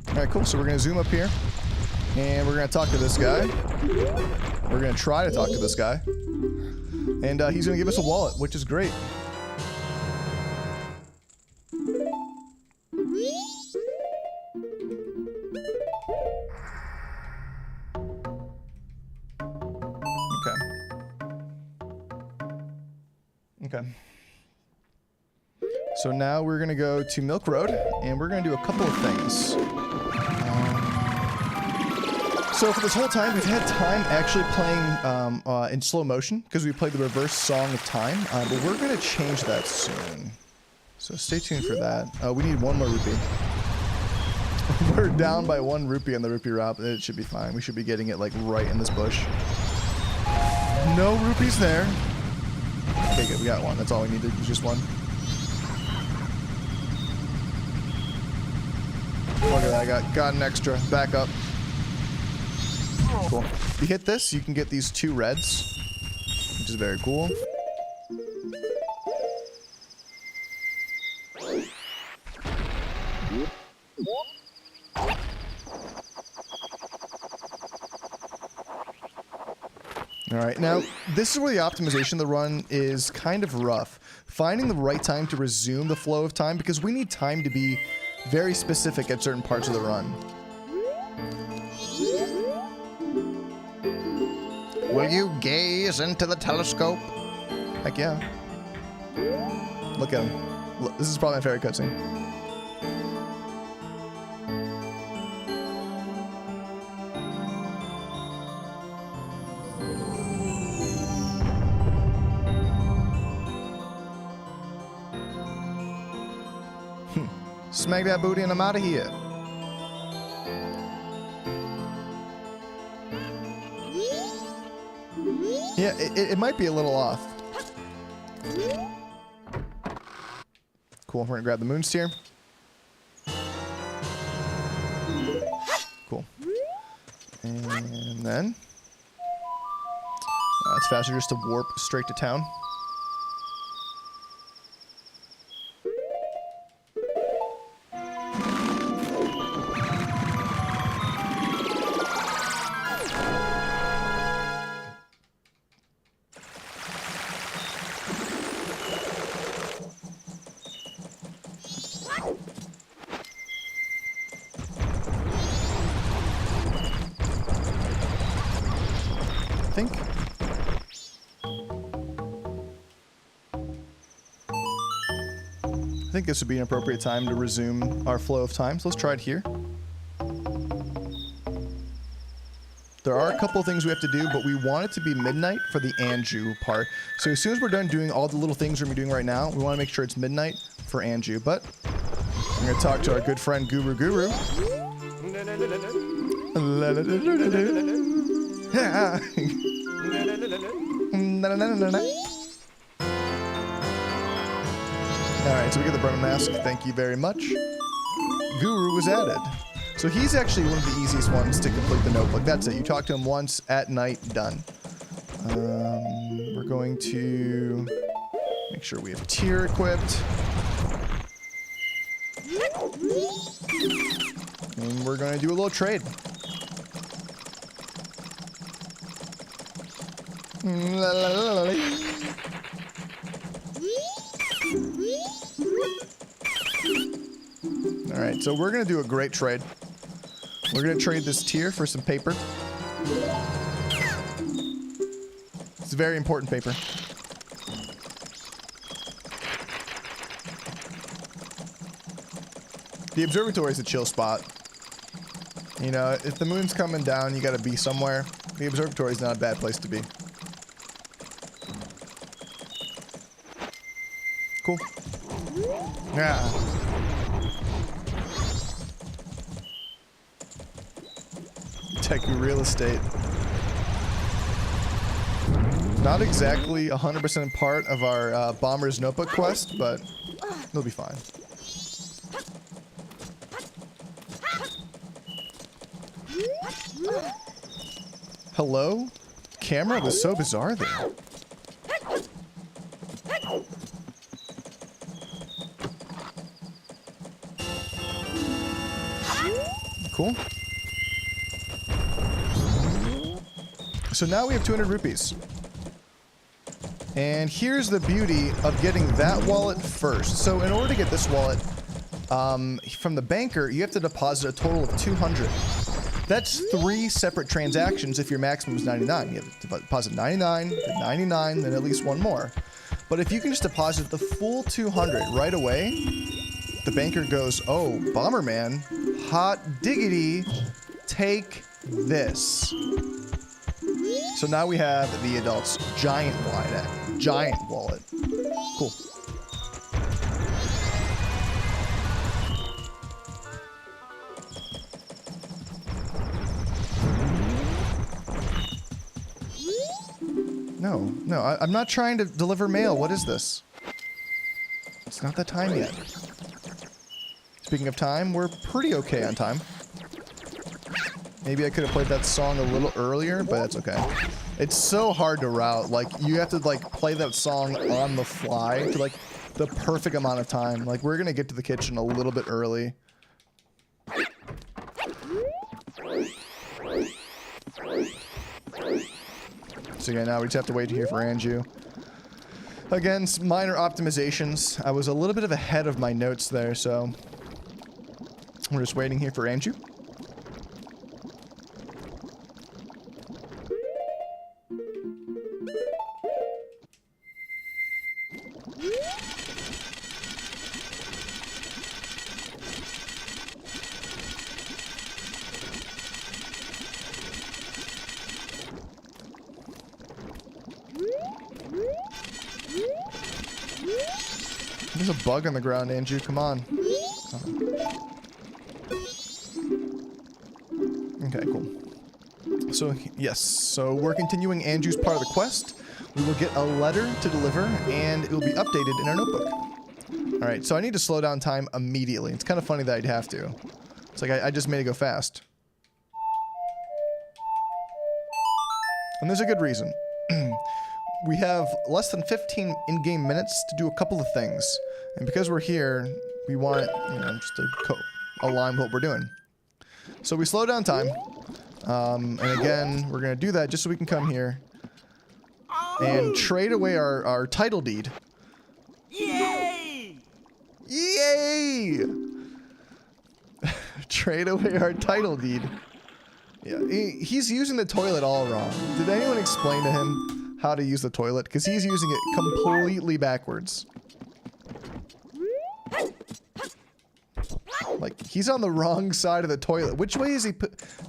Alright, cool. So we're going to zoom up here, and we're going to talk to this guy. We're going to try to talk to this guy. And he's going to give us a wallet, which is great. Okay. So now we're going to go to Milk Road, and we're going to do a couple of things. So for this whole time, we've had time actually playing in slow motion, because we played the reverse Song of Time, but we're going to change that soon. So stay tuned for that. We need one more rupee. We're down by 1 rupee on the rupee route. It should be fine. We should be getting it like right in this bush. No rupees there. Okay, good. We got one. That's all we needed. Just one. Look at that. I got an extra. Back up. Cool. If you hit this, you can get these 2 reds, which is very cool. Alright, now, this is where the optimization of the run is kind of rough. Finding the right time to resume the flow of time, because we need time to be very specific at certain parts of the run. Will you gaze into the telescope? Heck yeah. Look at him. Look, this is probably my favorite cutscene. Smack that booty and I'm out of here. Yeah, it might be a little off. Cool, we're gonna grab the moon steer. Cool. And then It's faster just to warp straight to town. I think this would be an appropriate time to resume our flow of time, so let's try it here. There are a couple of things we have to do, but we want it to be midnight for the Anju part. So as soon as we're done doing all the little things we're going to be doing right now, we want to make sure it's midnight for Anju. But I'm going to talk to our good friend Guru. Alright, so we get the Brando mask. Thank you very much. Guru was added. So he's actually one of the easiest ones to complete the notebook. That's it. You talk to him once at night, done. We're going to make sure we have tier equipped. And we're going to do a little trade. Alright, so we're going to do a great trade. We're going to trade this tier for some paper. It's very important paper. The observatory is a chill spot. You know, if the moon's coming down, you gotta be somewhere. The observatory is not a bad place to be. Cool. Yeah. Tech real estate. Not exactly 100% part of our Bomber's Notebook quest, but it'll be fine. Hello? Camera was so bizarre there. Cool. So now we have 200 rupees. And here's the beauty of getting that wallet first. So in order to get this wallet from the banker, you have to deposit a total of 200. That's 3 separate transactions if your maximum is 99. You have to deposit 99, then 99, then at least one more. But if you can just deposit the full 200 right away, the banker goes, oh, Bomberman, hot diggity, take this. So now we have the adult's giant wallet. Cool. No, I'm not trying to deliver mail. What is this? It's not that time yet. Speaking of time, we're pretty okay on time. Maybe I could have played that song a little earlier, but that's okay. It's so hard to route. Like, you have to, like, play that song on the fly to, like, the perfect amount of time. Like, we're gonna get to the kitchen a little bit early. So yeah, now we just have to wait here for Anju. Again, some minor optimizations. I was a little bit of ahead of my notes there, so we're just waiting here for Anju. There's a bug on the ground, Anju. Come on. Okay, cool. So, yes. So, we're continuing Anju's part of the quest. We will get a letter to deliver, and it will be updated in our notebook. Alright, so I need to slow down time immediately. It's kind of funny that I'd have to. It's like I just made it go fast. And there's a good reason. we have less than 15 in-game minutes to do a couple of things. And because we're here, we want it, you know, just to align with what we're doing. So we slow down time. And again, we're going to do that just so we can come here and trade away our title deed. Yay! Yay! Trade away our title deed. Yeah, he's using the toilet all wrong. Did anyone explain to him how to use the toilet? Because he's using it completely backwards. Like, he's on the wrong side of the toilet. Which way is he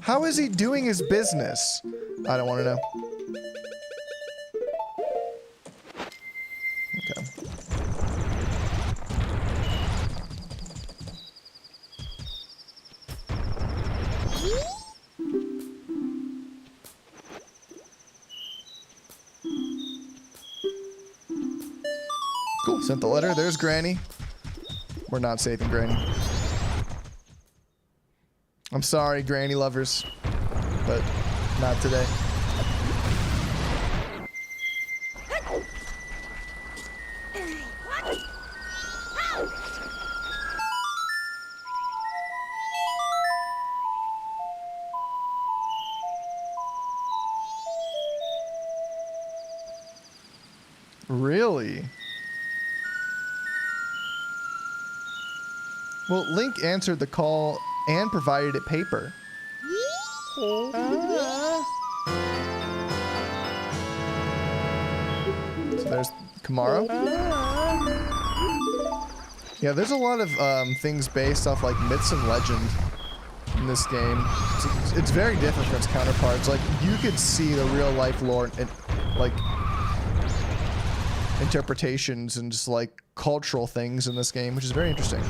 how is he doing his business? I don't want to know. Okay. Cool, sent the letter. There's Granny. We're not saving Granny. I'm sorry, Granny lovers, but not today. Really? Well, Link answered the call and provided it paper. So there's Kamaro. Yeah, there's a lot of things based off like myths and legend in this game. It's very different from its counterparts. Like, you could see the real life lore and like interpretations and just like cultural things in this game, which is very interesting.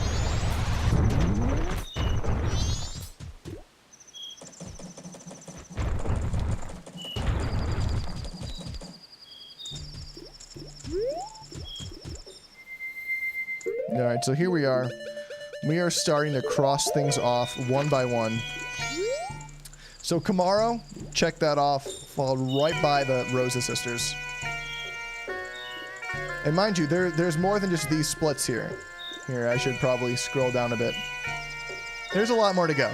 Alright, so here we are. We are starting to cross things off one by one. So Kamaro, check that off, followed right by the Rosa sisters. And mind you, there's more than just these splits here. Here, I should probably scroll down a bit. There's a lot more to go.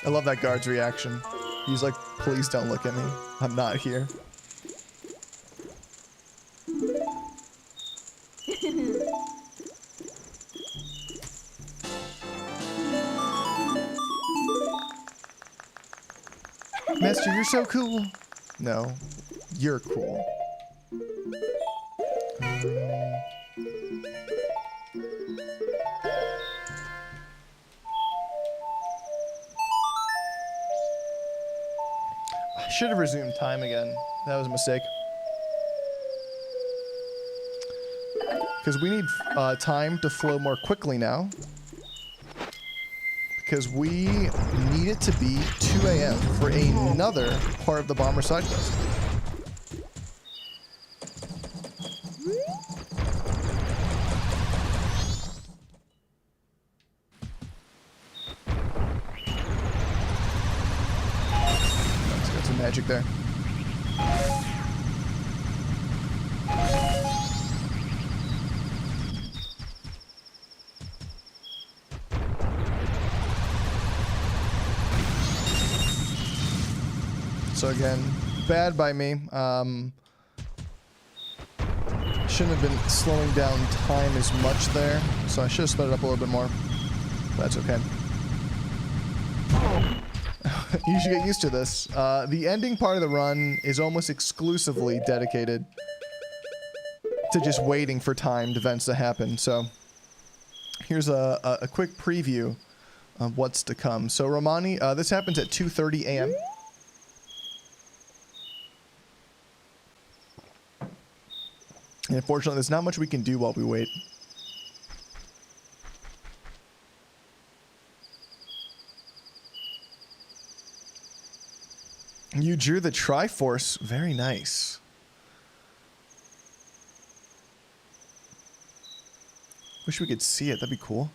I love that guard's reaction. He's like, please don't look at me. I'm not here. Master, you're so cool. No, you're cool. I should have resumed time again. That was a mistake. Because we need time to flow more quickly now. Because we need it to be 2 a.m. for another part of the Bomber side quest. Let's get some magic there. So again, bad by me. Shouldn't have been slowing down time as much there, so I should have sped it up a little bit more. That's okay. You should get used to this. The ending part of the run is almost exclusively dedicated to just waiting for timed events to happen. So here's a quick preview of what's to come. So Romani, this happens at 2:30 a.m. And unfortunately, there's not much we can do while we wait. You drew the Triforce. Very nice. Wish we could see it. That'd be cool.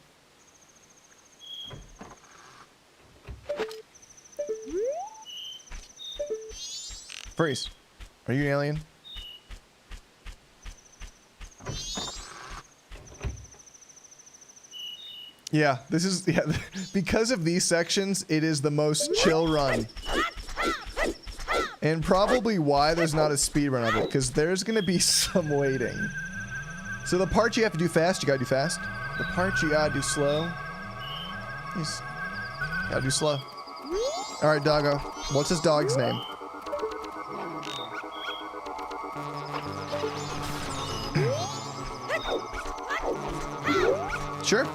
Freeze. Are you an alien? Yeah, this is, yeah, because of these sections, it is the most chill run. And probably why there's not a speed run of it, because there's going to be some waiting. So the part you have to do fast, you gotta do fast. The part you gotta do slow, you gotta do slow. Alright, doggo. What's his dog's name? Sure.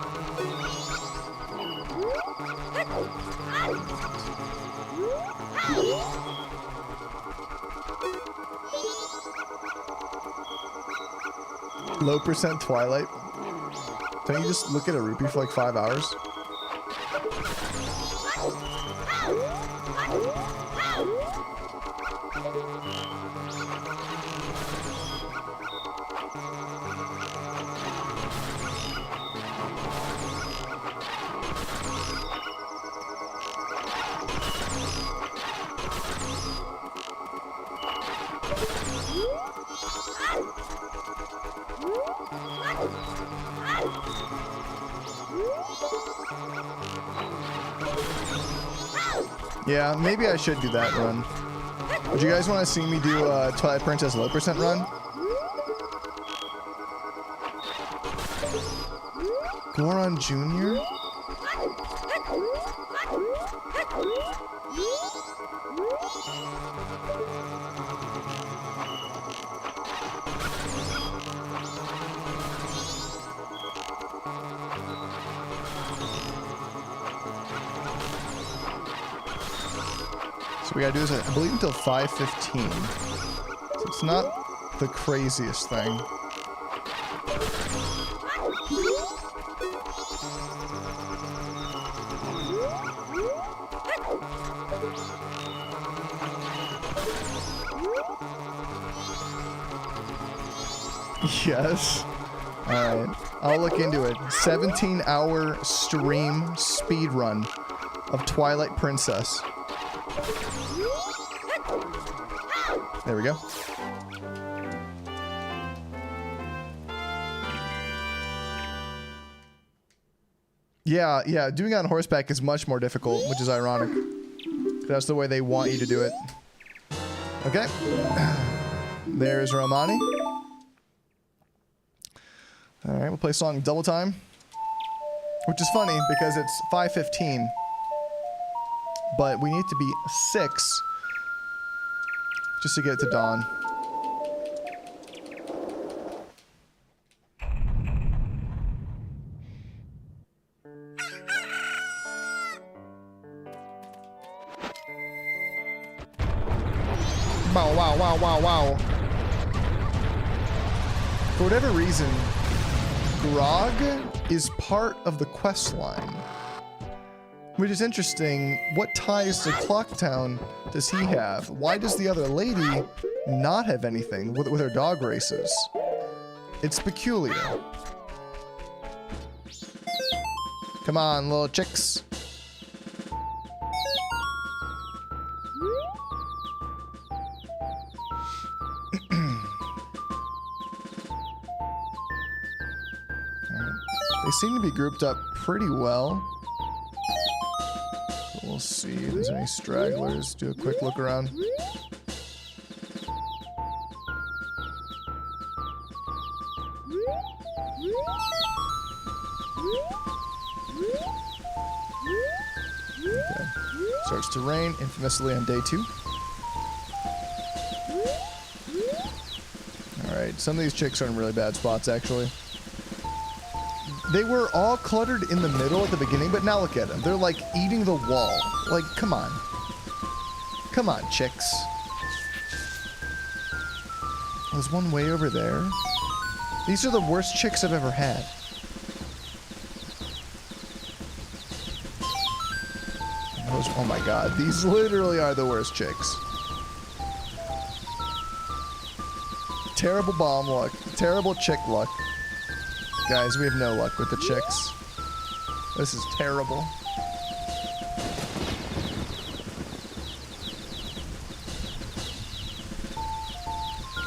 Low percent Twilight. Don't you just look at a rupee for like 5 hours? Yeah, maybe I should do that run. Would you guys want to see me do Twilight Princess low percent run? Goron Jr.? We gotta do this, I believe, until 5:15. So it's not the craziest thing. Yes. Alright. I'll look into it. 17-hour stream speed run of Twilight Princess. There we go. Yeah, doing it on horseback is much more difficult, which is ironic. That's the way they want you to do it. Okay. There's Romani. Alright, we'll play song double time. Which is funny because it's 5:15. But we need to be 6 just to get to dawn. Wow, wow, wow, wow, wow. For whatever reason, Grog is part of the quest line. Which is interesting. What ties to Clocktown does he have? Why does the other lady not have anything with her dog races? It's peculiar. Come on, little chicks. Alright. They seem to be grouped up pretty well. We'll see if there's any stragglers. Do a quick look around. Okay. Starts to rain, infamously on day 2. Alright, some of these chicks are in really bad spots, actually. They were all cluttered in the middle at the beginning, but now look at them. They're like eating the wall. Like, come on. Come on, chicks. There's one way over there. These are the worst chicks I've ever had. Oh my god, these literally are the worst chicks. Terrible bomb luck. Terrible chick luck. Guys, we have no luck with the chicks. This is terrible.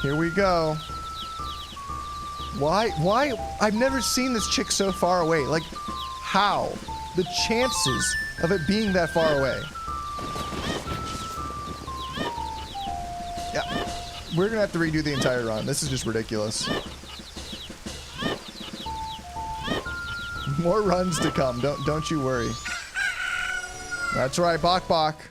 Here we go. Why? I've never seen this chick so far away. Like, how? The chances of it being that far away. Yeah. We're gonna have to redo the entire run. This is just ridiculous. More runs to come. Don't you worry. That's right, Bok Bok.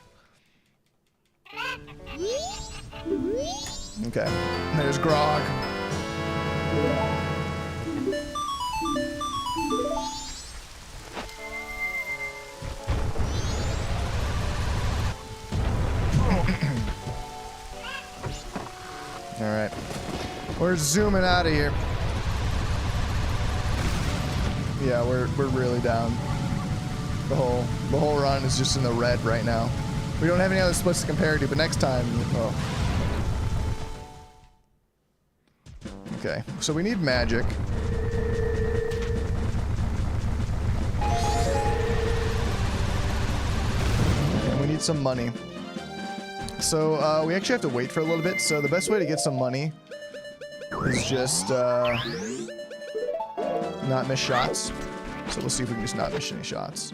Okay. There's Grog. All right. We're zooming out of here. Yeah, we're really down. The whole run is just in the red right now. We don't have any other splits to compare to, but next time, oh. Okay, so we need magic. And we need some money. So we actually have to wait for a little bit. So the best way to get some money is just not miss shots. So we'll see if we can just not miss any shots.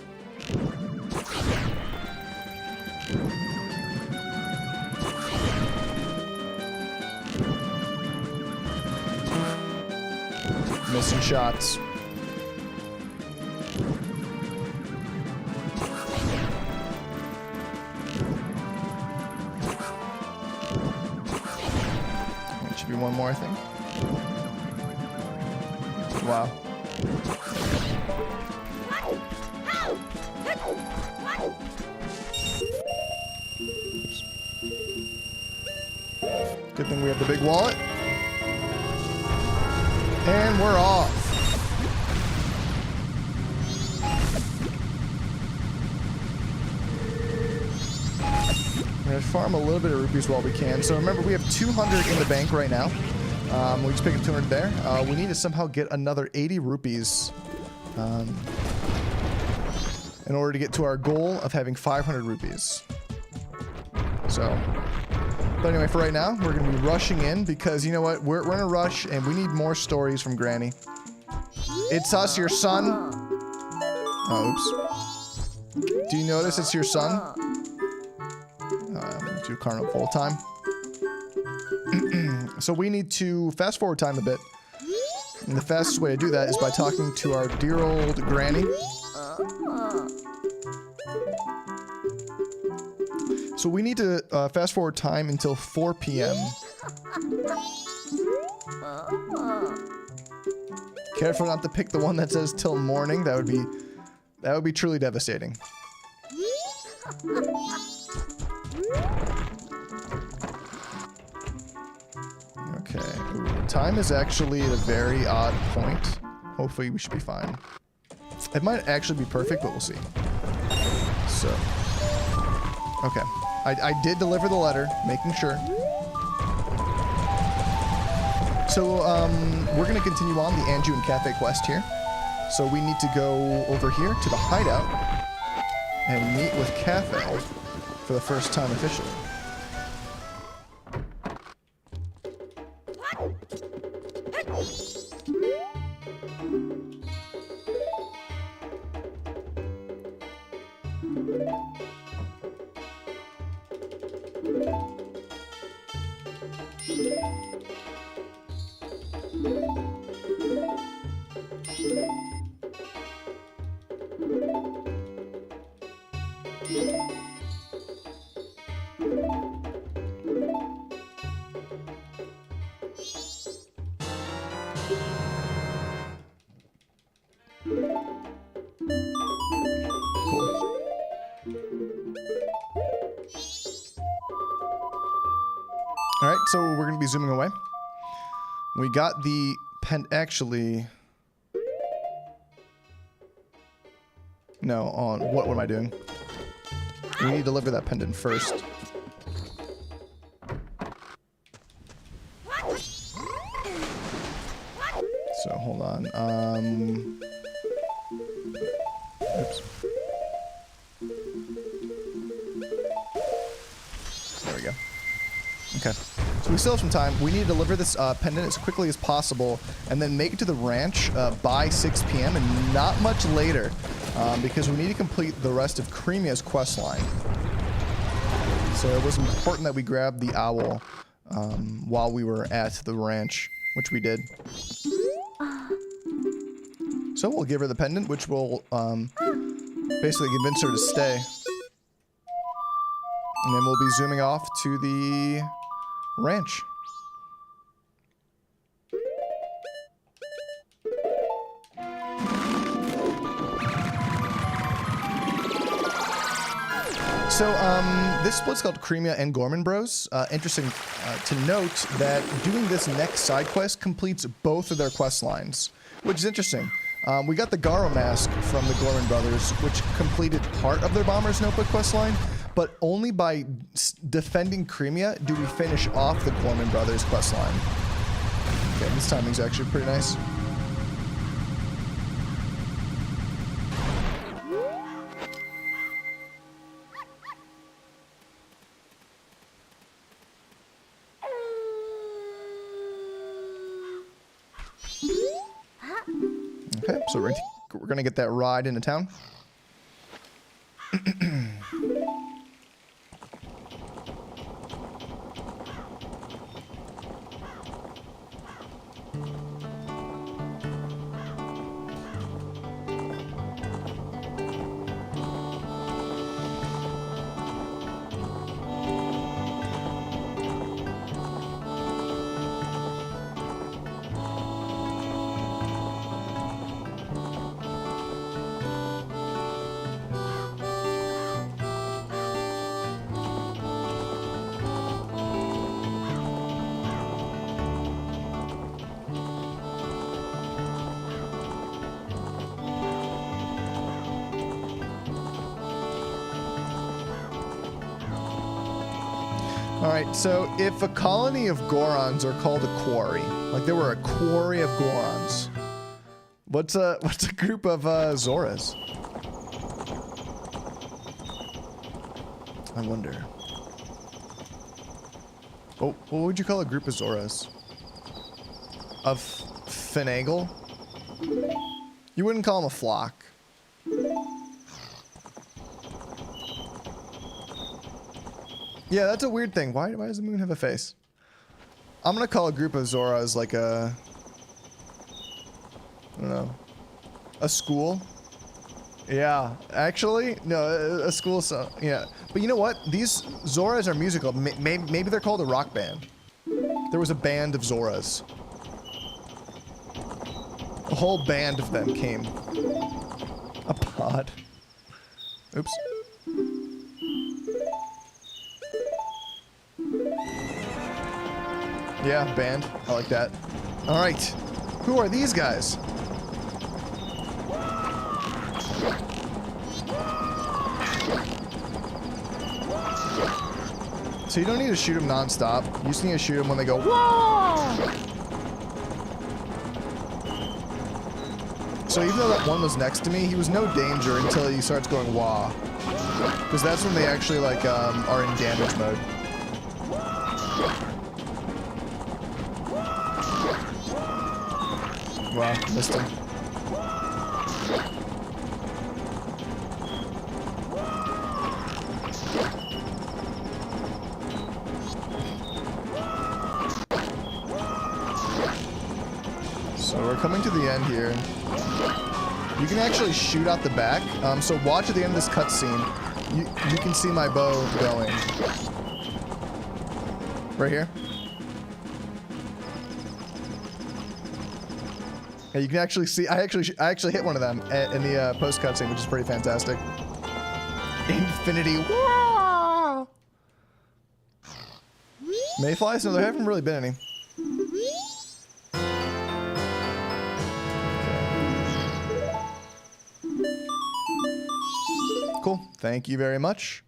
Missing shots. It should be one more, I think. Wow. Oops. Good thing we have the big wallet. And we're off. We're gonna farm a little bit of rupees while we can. So remember, we have 200 in the bank right now. We just picked up 200 there. We need to somehow get another 80 rupees in order to get to our goal of having 500 rupees. So, but anyway, for right now, we're going to be rushing in because, you know what, we're in a rush and we need more stories from Granny. It's us, your son. Oh, oops. Do you notice it's your son? Do carnival time. So we need to fast forward time a bit. And the fastest way to do that is by talking to our dear old Granny. So we need to fast forward time until 4 p.m. Careful not to pick the one that says till morning. That would be truly devastating. Okay. Ooh, time is actually at a very odd point. Hopefully we should be fine. It might actually be perfect, but we'll see. So, okay. I did deliver the letter, making sure. So, we're going to continue on the Anju and Kafei quest here. So we need to go over here to the hideout and meet with Kafei for the first time officially. Alright, so we're going to be zooming away. We got the pen... Actually... No, on... What am I doing? We need to deliver that pendant first. So... hold on. Oops. There we go. Okay. So we still have some time. We need to deliver this pendant as quickly as possible and then make it to the ranch by 6 p.m. and not much later because we need to complete the rest of Cremia's questline. So it was important that we grab the owl while we were at the ranch, which we did. So we'll give her the pendant, which will basically convince her to stay. And then we'll be zooming off to the ranch. So, this split's called Cremia and Gorman Bros. Interesting to note that doing this next side quest completes both of their quest lines, which is interesting. We got the Garo mask from the Gorman Brothers, which completed part of their Bomber's Notebook quest line, but only by defending Cremia do we finish off the Gorman Brothers quest line. Okay, this timing's actually pretty nice. Okay, so we're gonna get that ride into town. Alright, so if a colony of Gorons are called a quarry, like there were a quarry of Gorons, what's a group of Zoras? I wonder. Oh, what would you call a group of Zoras? Of Finagle? You wouldn't call them a flock. Yeah, that's a weird thing. Why does the moon have a face? I'm gonna call a group of Zoras like a... I don't know. A school? Yeah, actually, no, a school, so, yeah. But you know what? These Zoras are musical. Maybe they're called a rock band. There was a band of Zoras. A whole band of them came. A pod. Oops. Yeah, band. I like that. Alright. Who are these guys? So you don't need to shoot them non-stop. You just need to shoot them when they go, whoa! So even though that one was next to me, he was no danger until he starts going, wah. Because that's when they actually, like, are in damage mode. Wow, missed him. So we're coming to the end here. You can actually shoot out the back. So watch at the end of this cutscene. You can see my bow going. Right here. Yeah, you can actually see. I actually hit one of them in the post cutscene, which is pretty fantastic. Infinity. Wah! Mayflies? No, there haven't really been any. Cool. Thank you very much.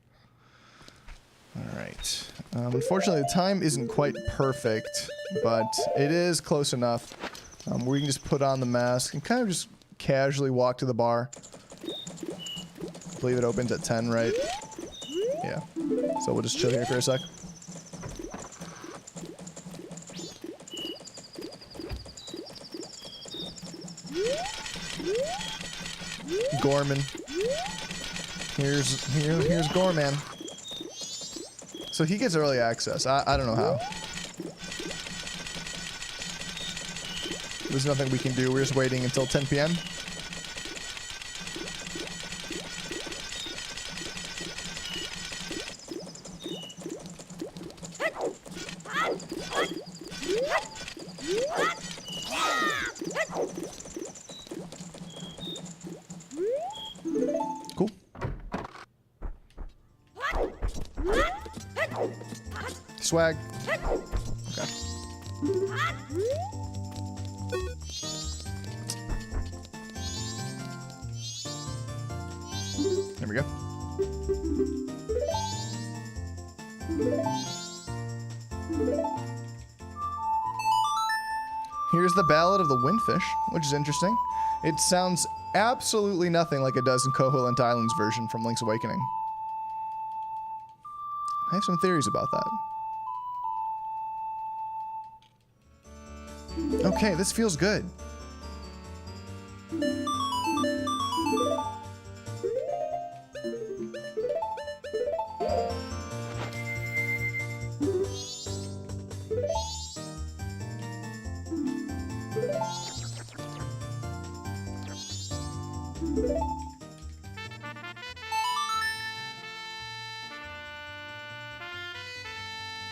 All right. Unfortunately, the time isn't quite perfect, but it is close enough. We can just put on the mask and kind of just casually walk to the bar. I believe it opens at 10, right? Yeah. So we'll just chill here for a sec. Gorman. Here's Gorman. So he gets early access. I don't know how. There's nothing we can do. We're just waiting until 10 p.m. Cool. Swag. Okay. There we go. Here's the Ballad of the Windfish, which is interesting. It sounds absolutely nothing like it does in Koholint Island's version from Link's Awakening. I have some theories about that. Okay, this feels good.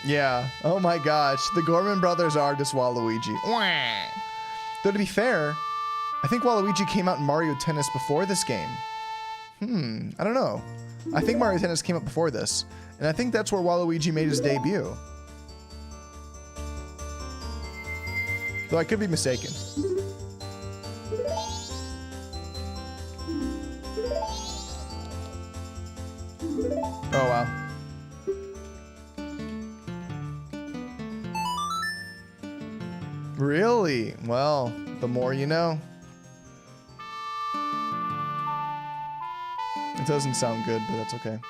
Yeah. Oh my gosh. The Gorman brothers are just Waluigi. Though to be fair, I think Waluigi came out in Mario Tennis before this game. I don't know. I think Mario Tennis came out before this. And I think that's where Waluigi made his debut. Though I could be mistaken. Oh wow. Really? Well, the more you know. It doesn't sound good, but that's okay.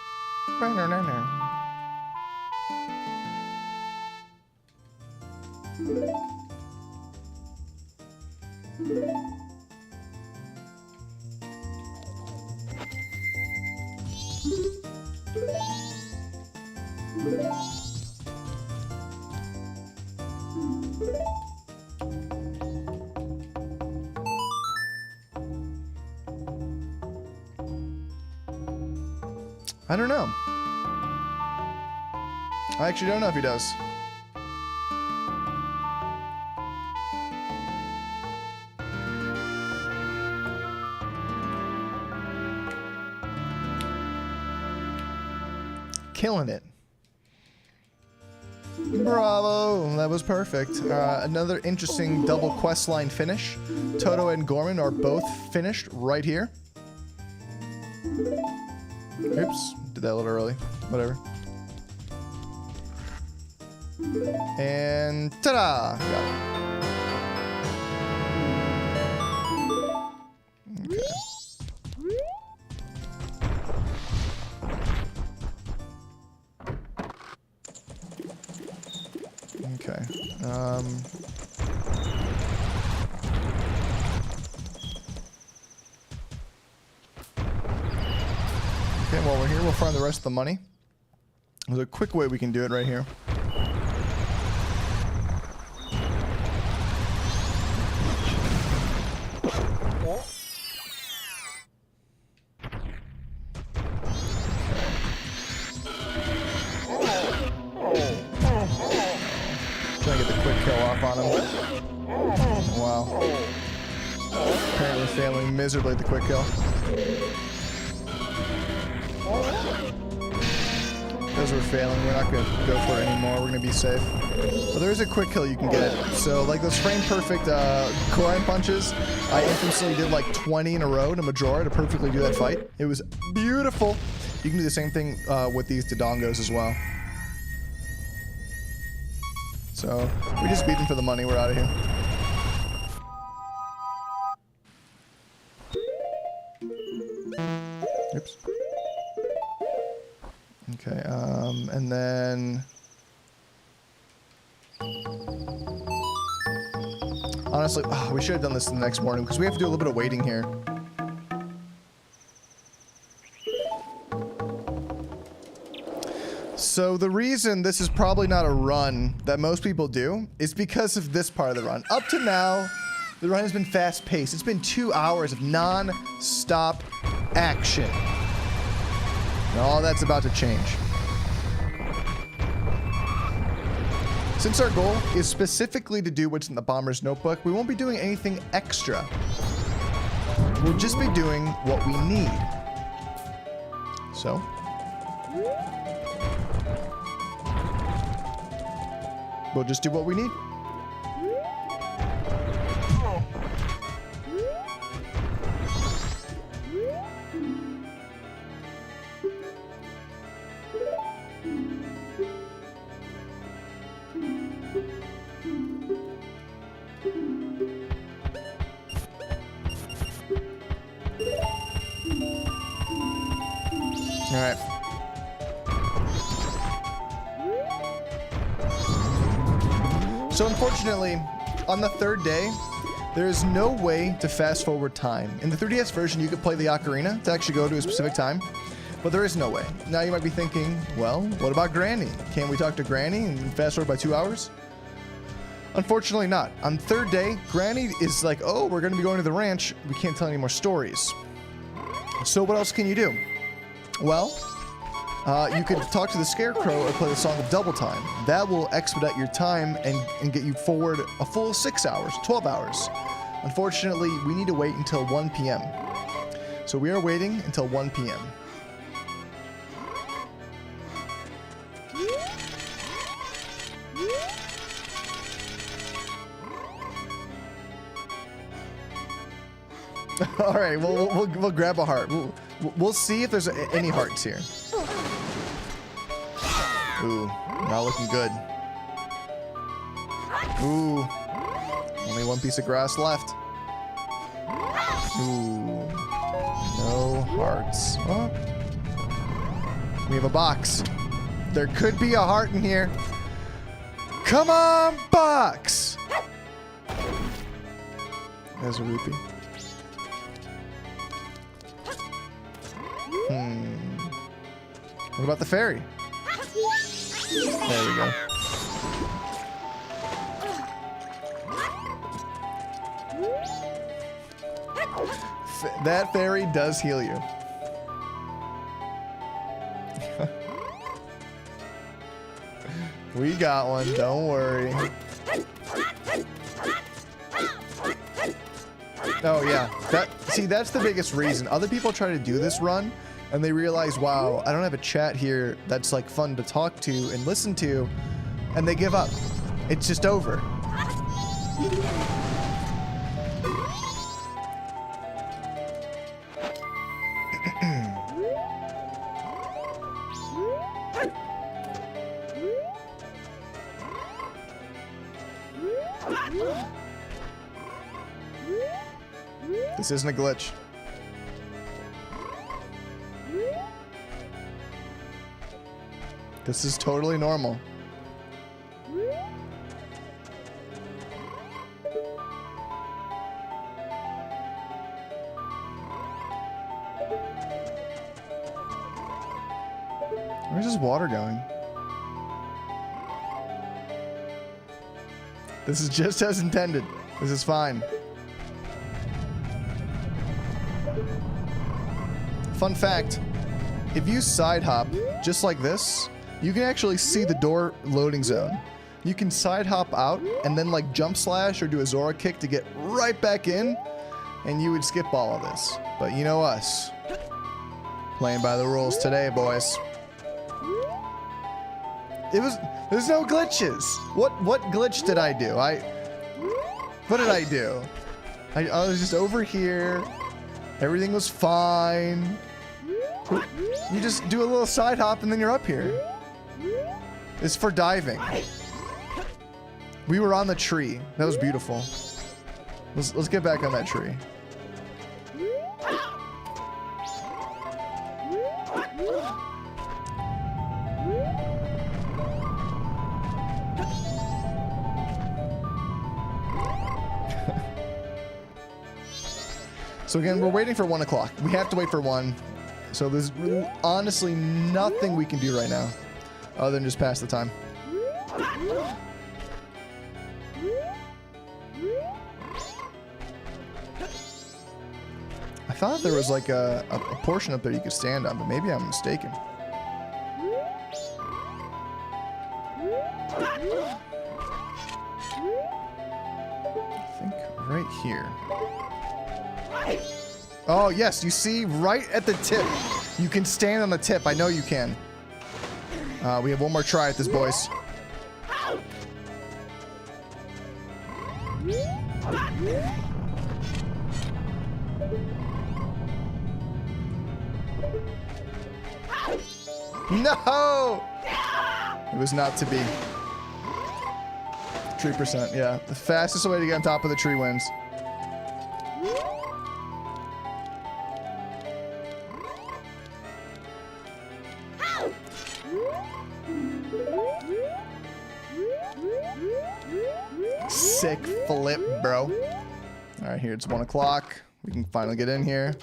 I don't know. I actually don't know if he does. Killing it. Bravo, that was perfect. Another interesting double questline finish. Toto and Gorman are both finished right here. Oops, did that a little early. Whatever. And ta-da! Got it. Okay. Okay, while we're here, we'll find the rest of the money. There's a quick way we can do it right here. Trying to get the quick kill off on him. Wow. Apparently failing miserably at the quick kill. Because we're failing, we're not going to go for it anymore. We're going to be safe. But there is a quick kill you can get. So, like those frame perfect Goron punches, I infamously did like 20 in a row to Majora to perfectly do that fight. It was beautiful. You can do the same thing with these Dodongos as well. So, we just beat them for the money. We're out of here. then... Honestly, we should have done this the next morning because we have to do a little bit of waiting here. So the reason this is probably not a run that most people do is because of this part of the run. Up to now, the run has been fast-paced. It's been 2 hours of non-stop action. And all that's about to change. Since our goal is specifically to do what's in the Bomber's Notebook, we won't be doing anything extra. We'll just be doing what we need. So, we'll just do what we need. All right. So unfortunately, on the third day, there is no way to fast forward time. In the 3DS version, you could play the Ocarina to actually go to a specific time, but there is no way. Now you might be thinking, well, what about Granny? Can't we talk to Granny and fast forward by 2 hours? Unfortunately not. On the third day, Granny is like, oh, we're going to be going to the ranch. We can't tell any more stories. So what else can you do? Well, you could talk to the Scarecrow or play the Song of Double Time. That will expedite your time and get you forward a full 6 hours, 12 hours. Unfortunately, we need to wait until 1 p.m. So we are waiting until 1 p.m. All right, we'll grab a heart. We'll see if there's any hearts here. Ooh, not looking good. Ooh, only one piece of grass left. Ooh, no hearts. Oh, we have a box. There could be a heart in here. Come on, box! There's a rupee. What about the fairy? There we go. That fairy does heal you. We got one, don't worry. Oh yeah, that's the biggest reason. Other people try to do this run and they realize, wow, I don't have a chat here that's like fun to talk to and listen to, and they give up. It's just over. This isn't a glitch. This is totally normal. Where's this water going? This is just as intended. This is fine. Fun fact, if you side hop just like this, you can actually see the door loading zone. You can side hop out and then like jump slash or do a Zora kick to get right back in, and you would skip all of this. But you know us, playing by the rules today, boys. There's no glitches. What glitch did I do? What did I do? I was just over here. Everything was fine. You just do a little side hop and then you're up here. It's for diving. We were on the tree. That was beautiful. Let's get back on that tree. So again, we're waiting for 1 o'clock. We have to wait for 1. So there's honestly nothing we can do right now other than just pass the time. I thought there was like a portion up there you could stand on, but maybe I'm mistaken. I think right here. Oh, yes, you see, right at the tip. You can stand on the tip. I know you can. We have one more try at this, boys. No! It was not to be. 3%, yeah. The fastest way to get on top of the tree wins. Sick flip, bro. All right, here it's 1 o'clock. We can finally get in here.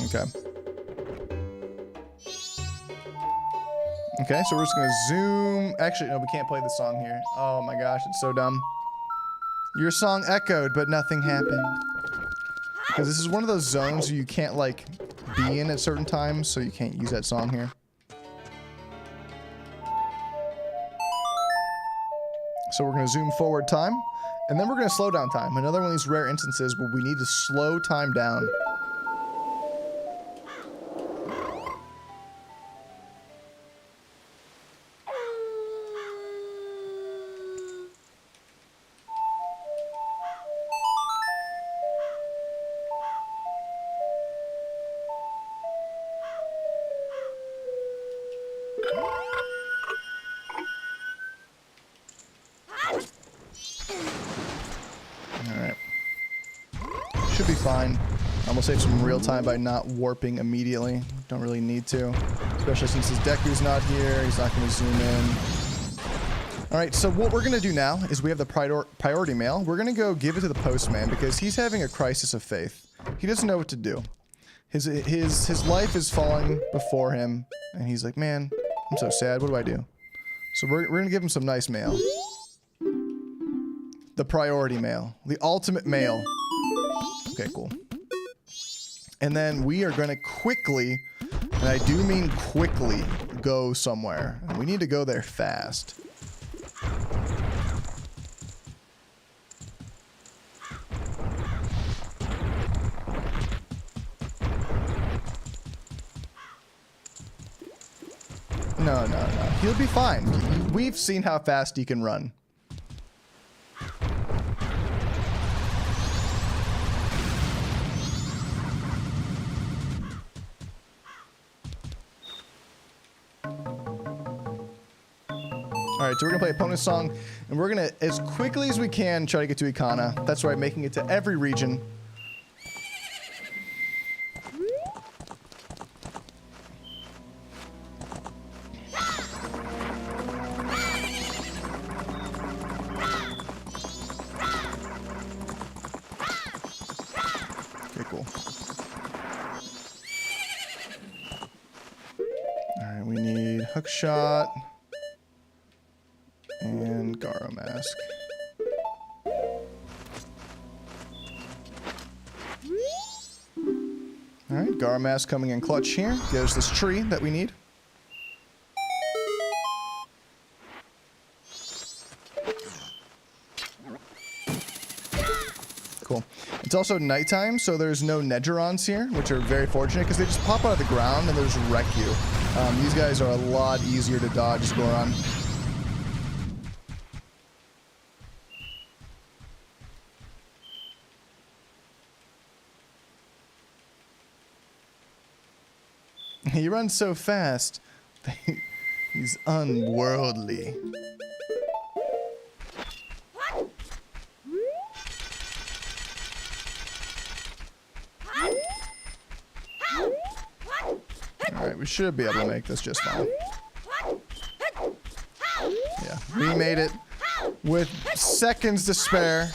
Okay. Okay, so we're just gonna zoom. Actually, no, we can't play the song here. Oh my gosh, it's so dumb. Your song echoed, but nothing happened. Because this is one of those zones where you can't, like, be in at certain times, so you can't use that song here. So we're gonna zoom forward time, and then we're gonna slow down time. Another one of these rare instances where we need to slow time down. Should be fine. We'll save some real time by not warping immediately. Don't really need to. Especially since his Deku's not here. He's not going to zoom in. Alright, so what we're going to do now is we have the priority mail. We're going to go give it to the postman because he's having a crisis of faith. He doesn't know what to do. His life is falling before him. And he's like, man, I'm so sad. What do I do? So we're going to give him some nice mail. The priority mail. The ultimate mail. Okay, cool. And then we are going to quickly, and I do mean quickly, go somewhere. And we need to go there fast. No. He'll be fine. We've seen how fast he can run. Alright, so we're going to play opponent's song, and we're going to, as quickly as we can, try to get to Ikana. That's right, making it to every region. Okay, cool. Alright, we need hook shot. And Garo mask. Alright, Garo mask coming in clutch here. There's this tree that we need. Cool. It's also nighttime, so there's no Nedgerons here, which are very fortunate because they just pop out of the ground and they'll just wreck you. These guys are a lot easier to dodge, Goron. He runs so fast. He's unworldly. Alright, we should be able to make this just fine. Yeah, we made it with seconds to spare.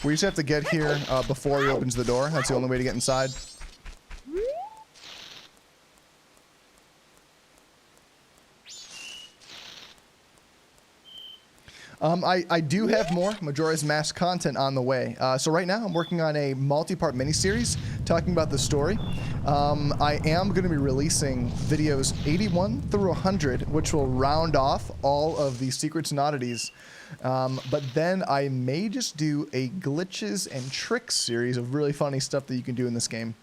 We just have to get here before he opens the door. That's the only way to get inside. I do have more Majora's Mask content on the way. So right now I'm working on a multi-part miniseries talking about the story. I am going to be releasing videos 81 through 100, which will round off all of the secrets and oddities. But then I may just do a glitches and tricks series of really funny stuff that you can do in this game.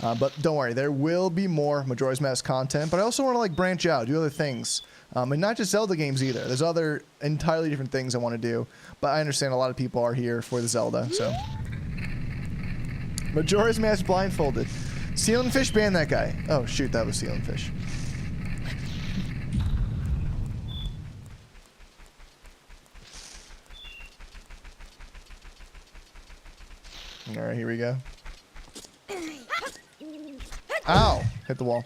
But don't worry, there will be more Majora's Mask content, but I also want to like branch out, do other things. And not just Zelda games either. There's other entirely different things I want to do, but I understand a lot of people are here for the Zelda, so. Majora's Mask blindfolded. Seal and Fish ban that guy. Oh shoot, that was Seal and Fish. Alright, here we go. Ow! Hit the wall.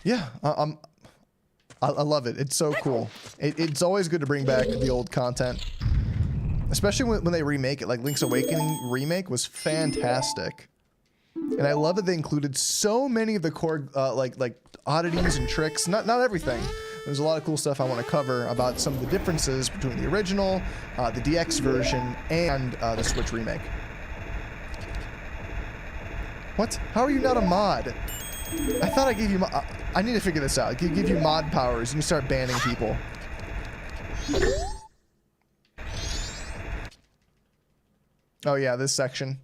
Yeah, I love it. It's so cool. It's always good to bring back the old content. Especially when they remake it. Like Link's Awakening remake was fantastic. And I love that they included so many of the core like oddities and tricks. Not everything. There's a lot of cool stuff I want to cover about some of the differences between the original, the DX version, and the Switch remake. What? How are you not a mod? I thought I gave you I need to figure this out. I can give you mod powers and you start banning people. Oh yeah, this section.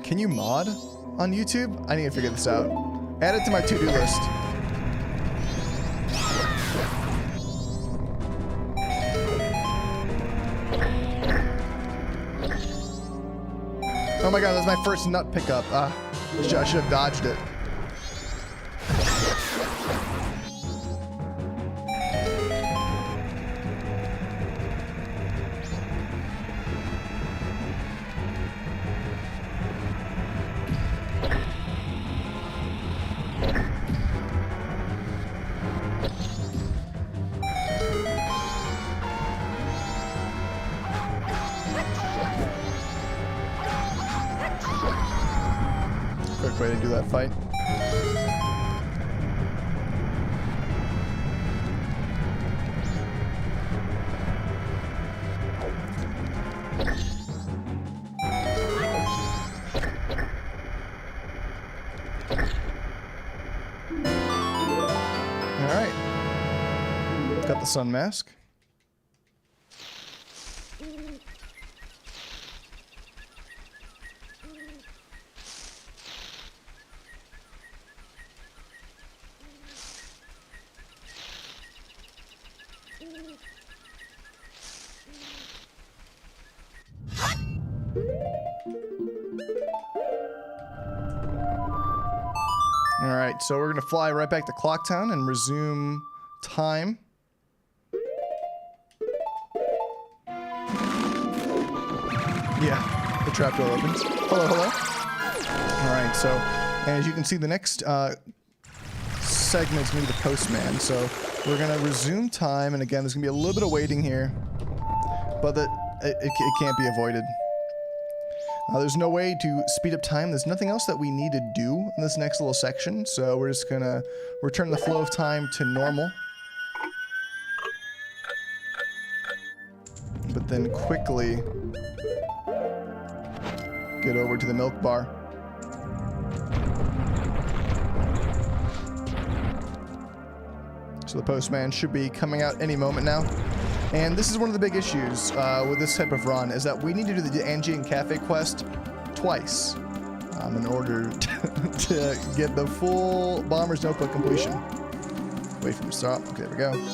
Can you mod on YouTube? I need to figure this out. Add it to my to-do list. Oh my god, that's my first nut pickup. I should have dodged it. Way to do that fight. All right. Got the sun mask. Alright, so we're going to fly right back to Clock Town and resume time. Yeah, the trapdoor opens. Hello, hello. Alright, so as you can see, the next segment is going to be the postman. So we're going to resume time, and again, there's going to be a little bit of waiting here, but it can't be avoided. There's no way to speed up time. There's nothing else that we need to do in this next little section, so we're just gonna return the flow of time to normal. But then quickly get over to the milk bar. So the postman should be coming out any moment now. And this is one of the big issues with this type of run, is that we need to do the Angie and Kafei quest twice in order to get the full Bomber's Notebook completion. Wait for him to stop. Okay, there we go. Did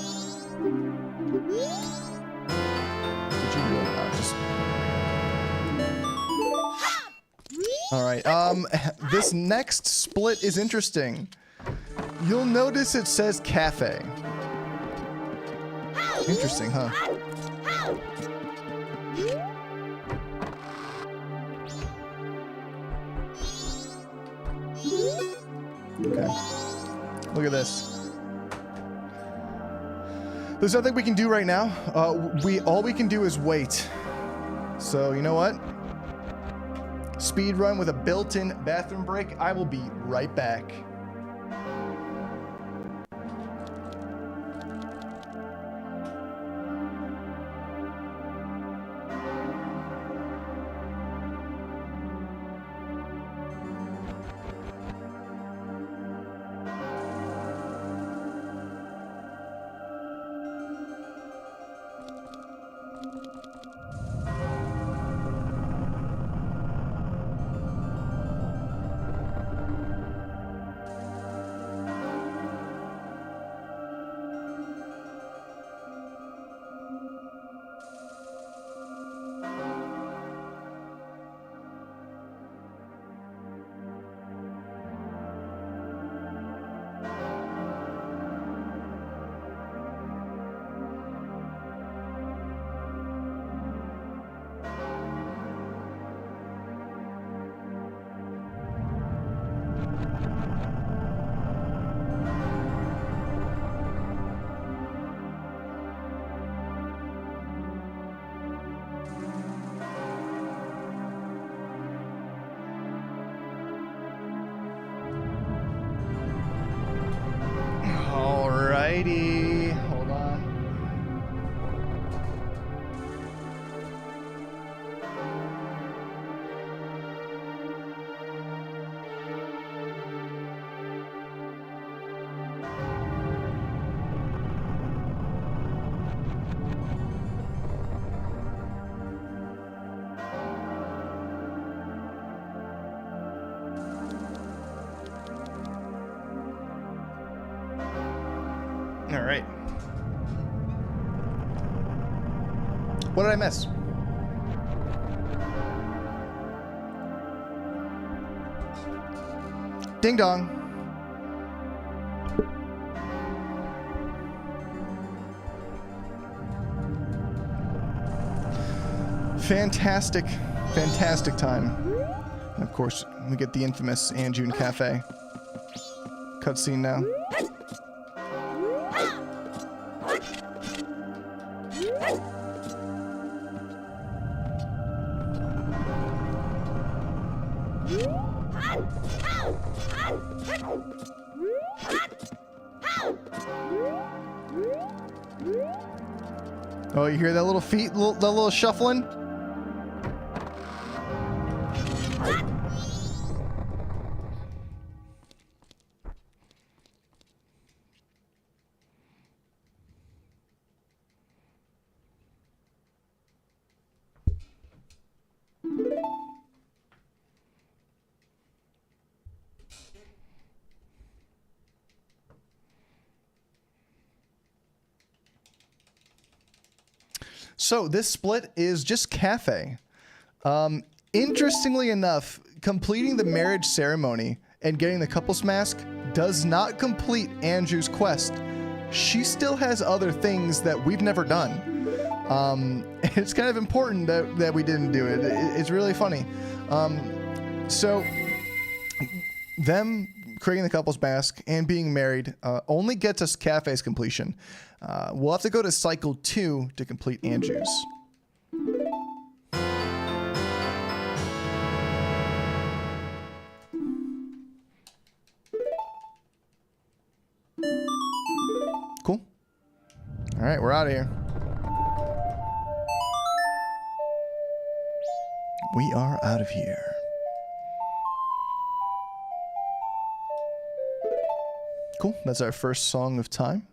you really not just... All right. This next split is interesting. You'll notice it says Kafei. Interesting, huh? Okay. Look at this. There's nothing we can do right now. All we can do is wait. So you know what? Speed run with a built-in bathroom break. I will be right back. Alrighty, hold on. All right. What did I miss? Ding dong. Fantastic, fantastic time. And of course, we get the infamous Anjun Kafei cutscene now. Oh, you hear that little feet, that little shuffling? So this split is just Kafei. Interestingly enough, completing the marriage ceremony and getting the couple's mask does not complete Andrew's quest. She still has other things that we've never done. It's kind of important that we didn't do it. It's really funny. So them creating the couple's mask and being married only gets us Kafei's completion. We'll have to go to cycle 2 to complete Andrew's. Cool. All right, we're out of here. We are out of here. Cool. That's our first song of time.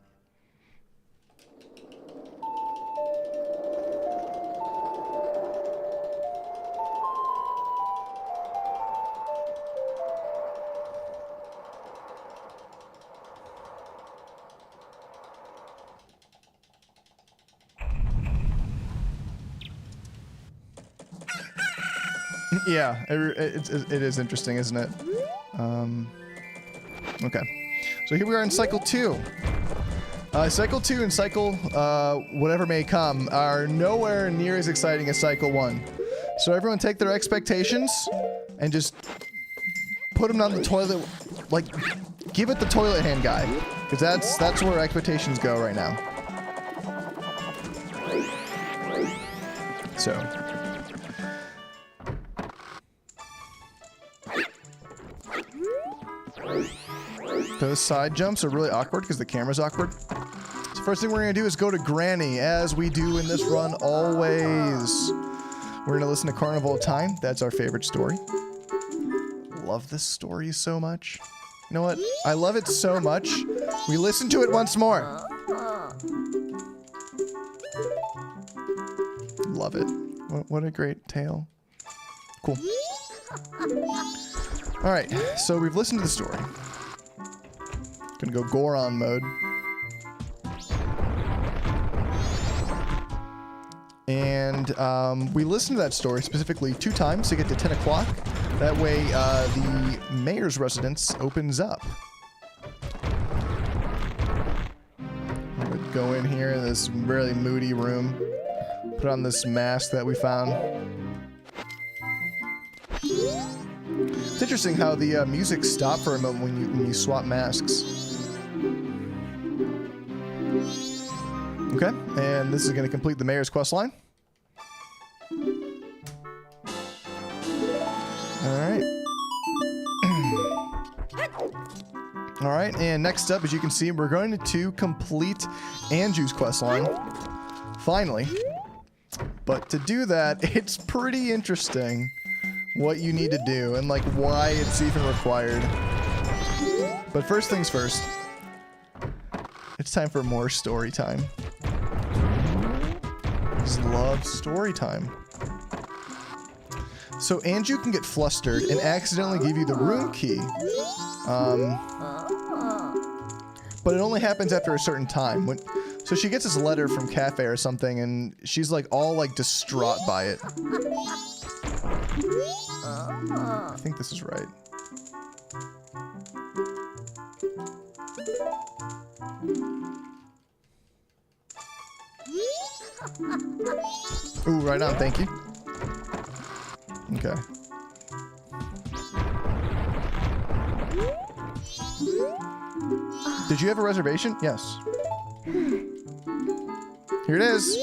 Yeah, it is interesting, isn't it? Okay. So here we are in cycle 2. Cycle 2 and cycle whatever may come are nowhere near as exciting as cycle 1. So everyone take their expectations and just put them down the toilet. Like, give it the toilet hand guy. Because that's where expectations go right now. So. Those side jumps are really awkward because the camera's awkward. So first thing we're going to do is go to Granny, as we do in this run always. We're going to listen to Carnival of Time. That's our favorite story. Love this story so much. You know what? I love it so much. We listen to it once more. Love it. What a great tale. Cool. Alright, so we've listened to the story. Gonna go Goron mode. And we listened to that story specifically 2 times to get to 10 o'clock. That way the mayor's residence opens up. I'm gonna go in here in this really moody room. Put on this mask that we found. It's interesting how the music stopped for a moment when you swap masks. Okay, and this is going to complete the mayor's quest line. Alright. Alright, and next up, as you can see, we're going to complete Anju's quest line. Finally. But to do that, it's pretty interesting what you need to do and like why it's even required. But first things first, it's time for more story time. Just love story time. So Anju can get flustered and accidentally give you the room key. But it only happens after a certain time. So she gets this letter from Kafei or something, and she's like all like distraught by it. I think this is right. Ooh, right on, thank you. Okay. Did you have a reservation? Yes. Here it is.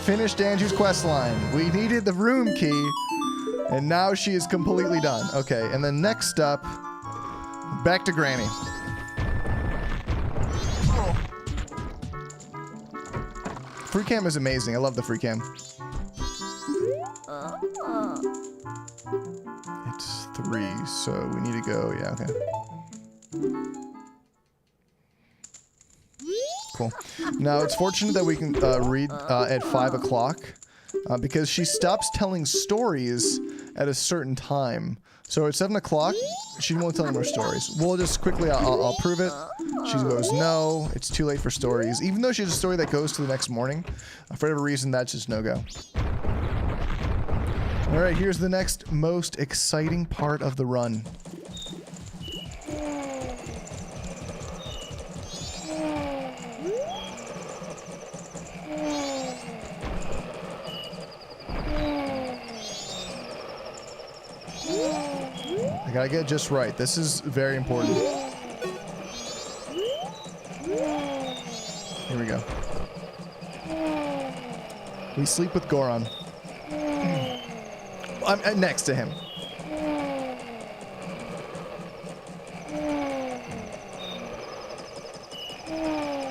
Finished Anju's quest line. We needed the room key, and now she is completely done. Okay, and then next up, back to Granny. Free cam is amazing. I love the free cam. It's 3, so we need to go. Yeah, okay. Cool. Now, it's fortunate that we can read at 5 o'clock because she stops telling stories at a certain time. So at 7 o'clock, she won't tell any more stories. We'll just quickly, I'll prove it. She goes, no, it's too late for stories. Even though she has a story that goes to the next morning, for whatever reason, that's just no-go. All right, here's the next most exciting part of the run. I gotta get it just right. This is very important. Here we go. We sleep with Goron. I'm next to him.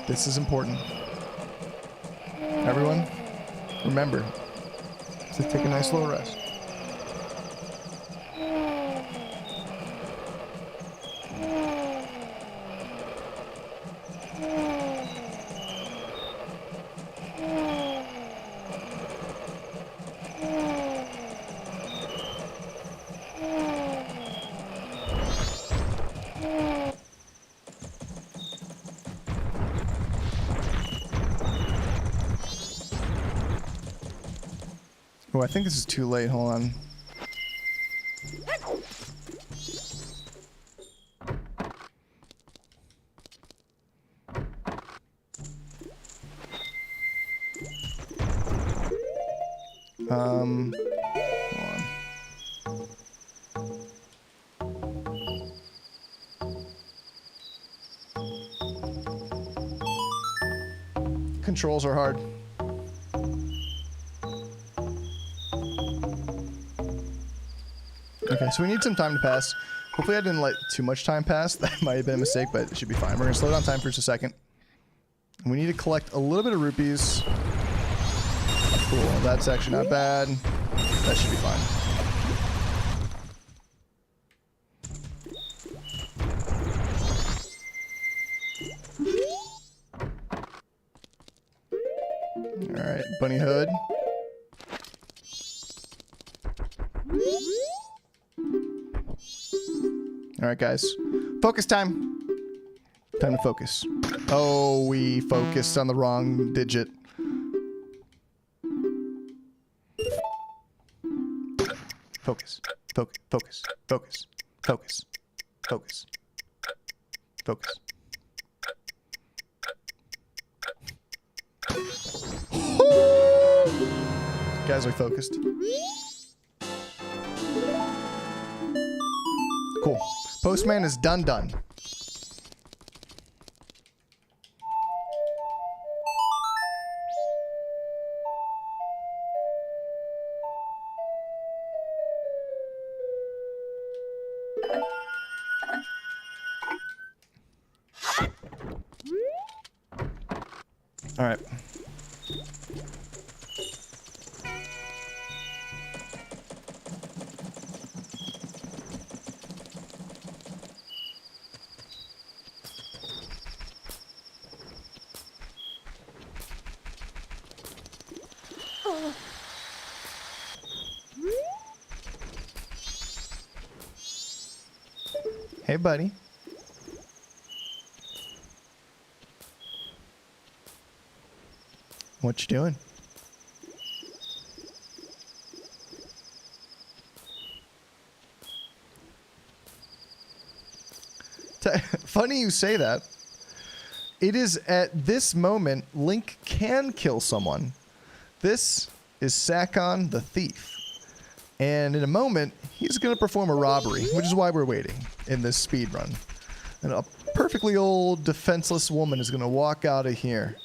This is important. Everyone, remember to take a nice slow rest. Oh, I think this is too late. Hold on. Hold on. Controls are hard. Okay, so we need some time to pass. Hopefully I didn't let too much time pass. That might have been a mistake, but it should be fine. We're going to slow down time for just a second. And we need to collect a little bit of rupees. Cool, that's actually not bad. That should be fine. Alright, bunny hood. Alright, guys. Focus time. Time to focus. Oh, we focused on the wrong digit. Focus. Focus. Focus. Focus. Focus. Focus. Focus. Guys, we focused. Cool. Postman is done. All right. Hey, buddy. What you doing? Funny you say that. It is at this moment Link can kill someone. This is Sakon the Thief. And in a moment, he's going to perform a robbery, which is why we're waiting in this speed run. And a perfectly old, defenseless woman is going to walk out of here.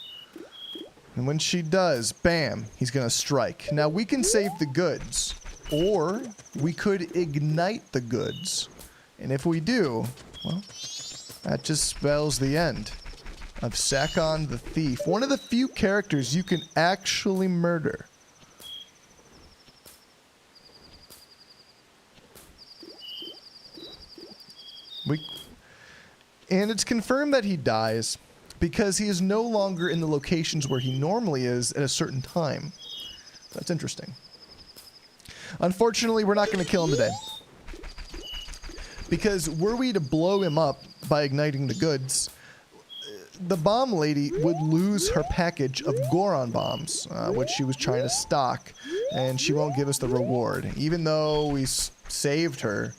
And when she does, bam, he's going to strike. Now, we can save the goods, or we could ignite the goods. And if we do, well, that just spells the end of Sakon the Thief. One of the few characters you can actually murder. And it's confirmed that he dies because he is no longer in the locations where he normally is at a certain time. That's interesting. Unfortunately, we're not going to kill him today. Because were we to blow him up by igniting the goods, the bomb lady would lose her package of Goron bombs, which she was trying to stock, and she won't give us the reward. Even though we saved her,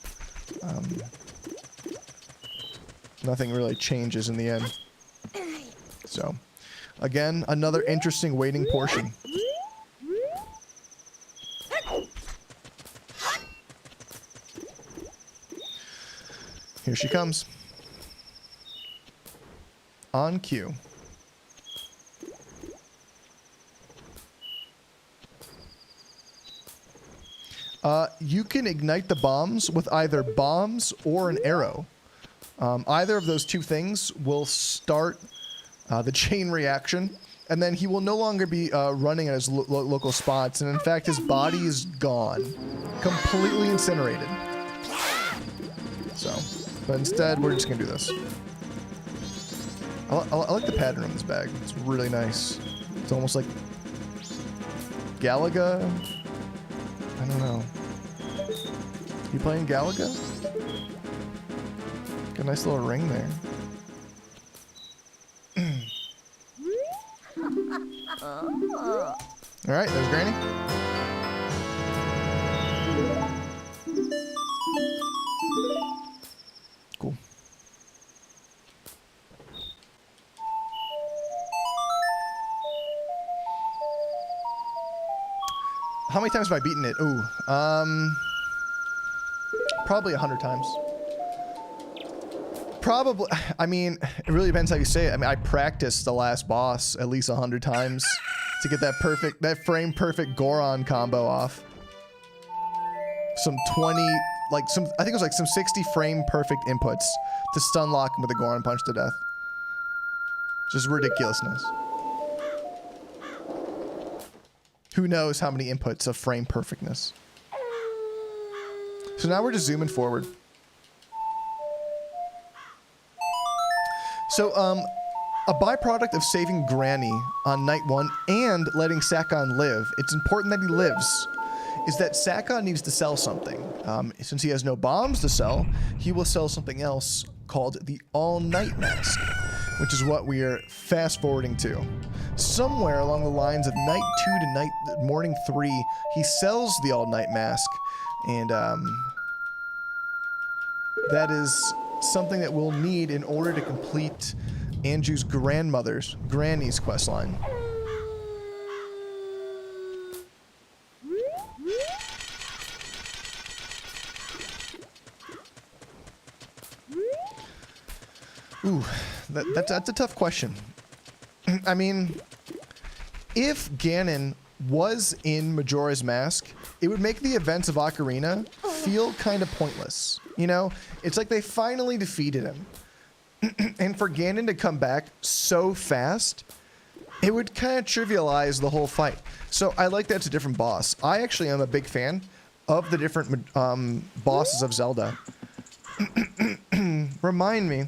nothing really changes in the end. So, again, another interesting waiting portion. Here she comes. On cue. You can ignite the bombs with either bombs or an arrow. Either of those two things will start the chain reaction, and then he will no longer be running at his local spots, and in fact his body is gone. Completely incinerated. So, but instead we're just gonna do this. I like the pattern on this bag. It's really nice. It's almost like Galaga. I don't know. You playing Galaga? Got a nice little ring there. Alright, there's Granny. Cool. How many times have I beaten it? Ooh, probably 100 times. Probably, I mean, it really depends how you say it. I mean, I practiced the last boss at least 100 times to get that frame perfect Goron combo off. Some 20, I think it was like some 60 frame perfect inputs to stun lock him with a Goron punch to death. Just ridiculousness. Who knows how many inputs of frame perfectness. So now we're just zooming forward. So, a byproduct of saving Granny on night 1 and letting Sakon live, it's important that he lives, is that Sakon needs to sell something. Since he has no bombs to sell, he will sell something else called the All-Night Mask, which is what we are fast-forwarding to. Somewhere along the lines of night 2 to morning 3, he sells the All-Night Mask, and that is something that we'll need in order to complete Andrew's Granny's questline. Ooh, that's a tough question. I mean, if Ganon was in Majora's Mask, it would make the events of Ocarina feel kind of pointless. You know, it's like they finally defeated him. And for Ganon to come back so fast, it would kind of trivialize the whole fight. So I like that it's a different boss. I actually am a big fan of the different bosses of Zelda. Remind me,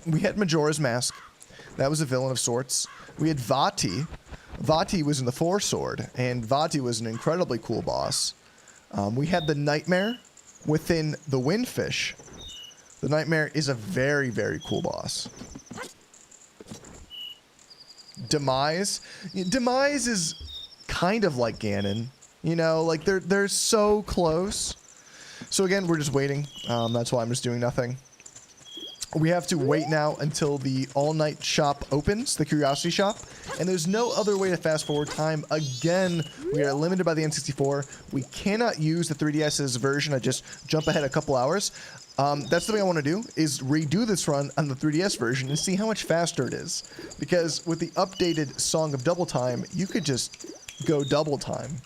we had Majora's Mask. That was a villain of sorts. We had Vati. Vati was in the Four Sword, and Vati was an incredibly cool boss. We had the Nightmare within the Windfish. The Nightmare is a very, very cool boss. Demise. Demise is kind of like Ganon. You know, like they're so close. So again, we're just waiting. That's why I'm just doing nothing. We have to wait now until the all-night shop opens, the curiosity shop, and there's no other way to fast forward time. Again, we are limited by the N64. We cannot use the 3DS's version. I just jump ahead a couple hours. That's the thing I want to do, is redo this run on the 3DS version and see how much faster it is. Because with the updated Song of Double Time, you could just go double time.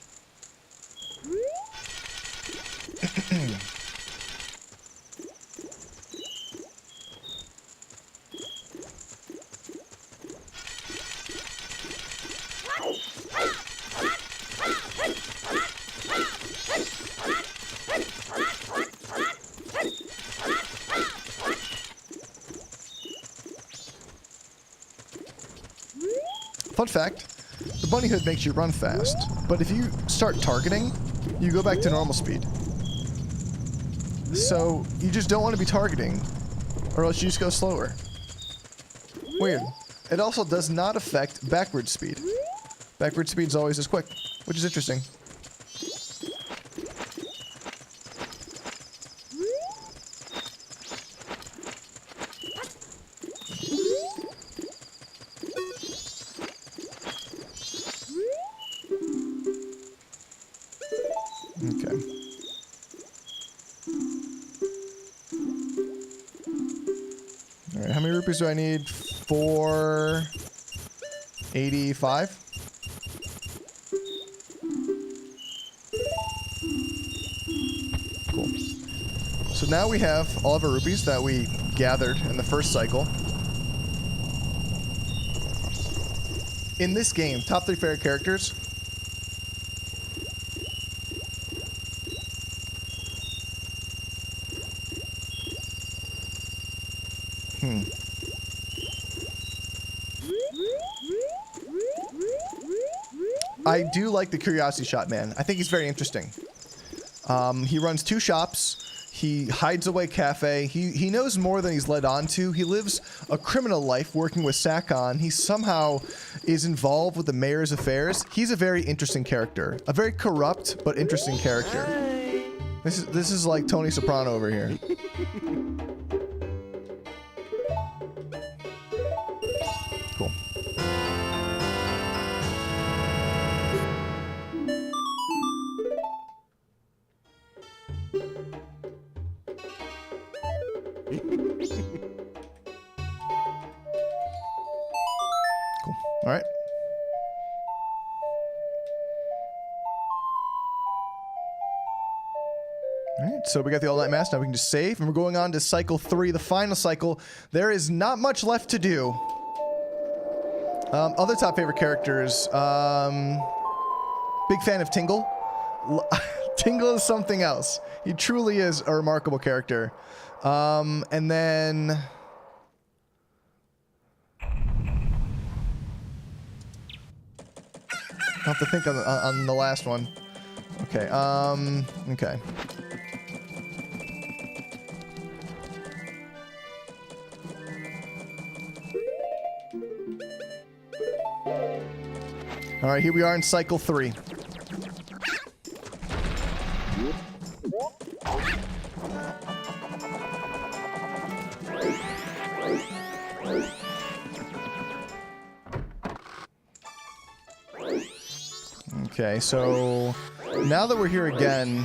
Fun fact, the bunny hood makes you run fast, but if you start targeting, you go back to normal speed. So you just don't want to be targeting, or else you just go slower. Weird. It also does not affect backward speed. Backward speed is always as quick, which is interesting. Do I need 485? Cool. So now we have all of our rupees that we gathered in the first cycle. In this game, top 3 favorite characters. I do like the Curiosity Shop man. I think he's very interesting. He runs 2 shops. He hides away Kafei. He knows more than he's led on to. He lives a criminal life working with Sakon. He somehow is involved with the mayor's affairs. He's a very interesting character. A very corrupt but interesting character. This is like Tony Soprano over here. Cool. Cool. All right. All right, so we got the all-night mask. Now we can just save, and we're going on to cycle 3, the final cycle. There is not much left to do. Other top favorite characters. Big fan of Tingle. Tingle is something else. He truly is a remarkable character. And then... I'll have to think on the last one. Okay, okay. All right, here we are in cycle 3. Okay, so now that we're here again,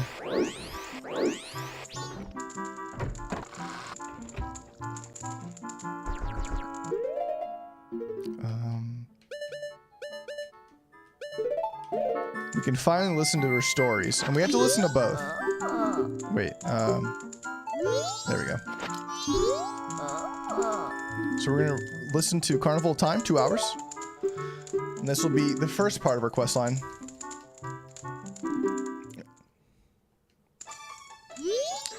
we can finally listen to her stories, and we have to listen to both. Wait, there we go. So we're gonna listen to Carnival Time, 2 hours, and this will be the first part of our quest line.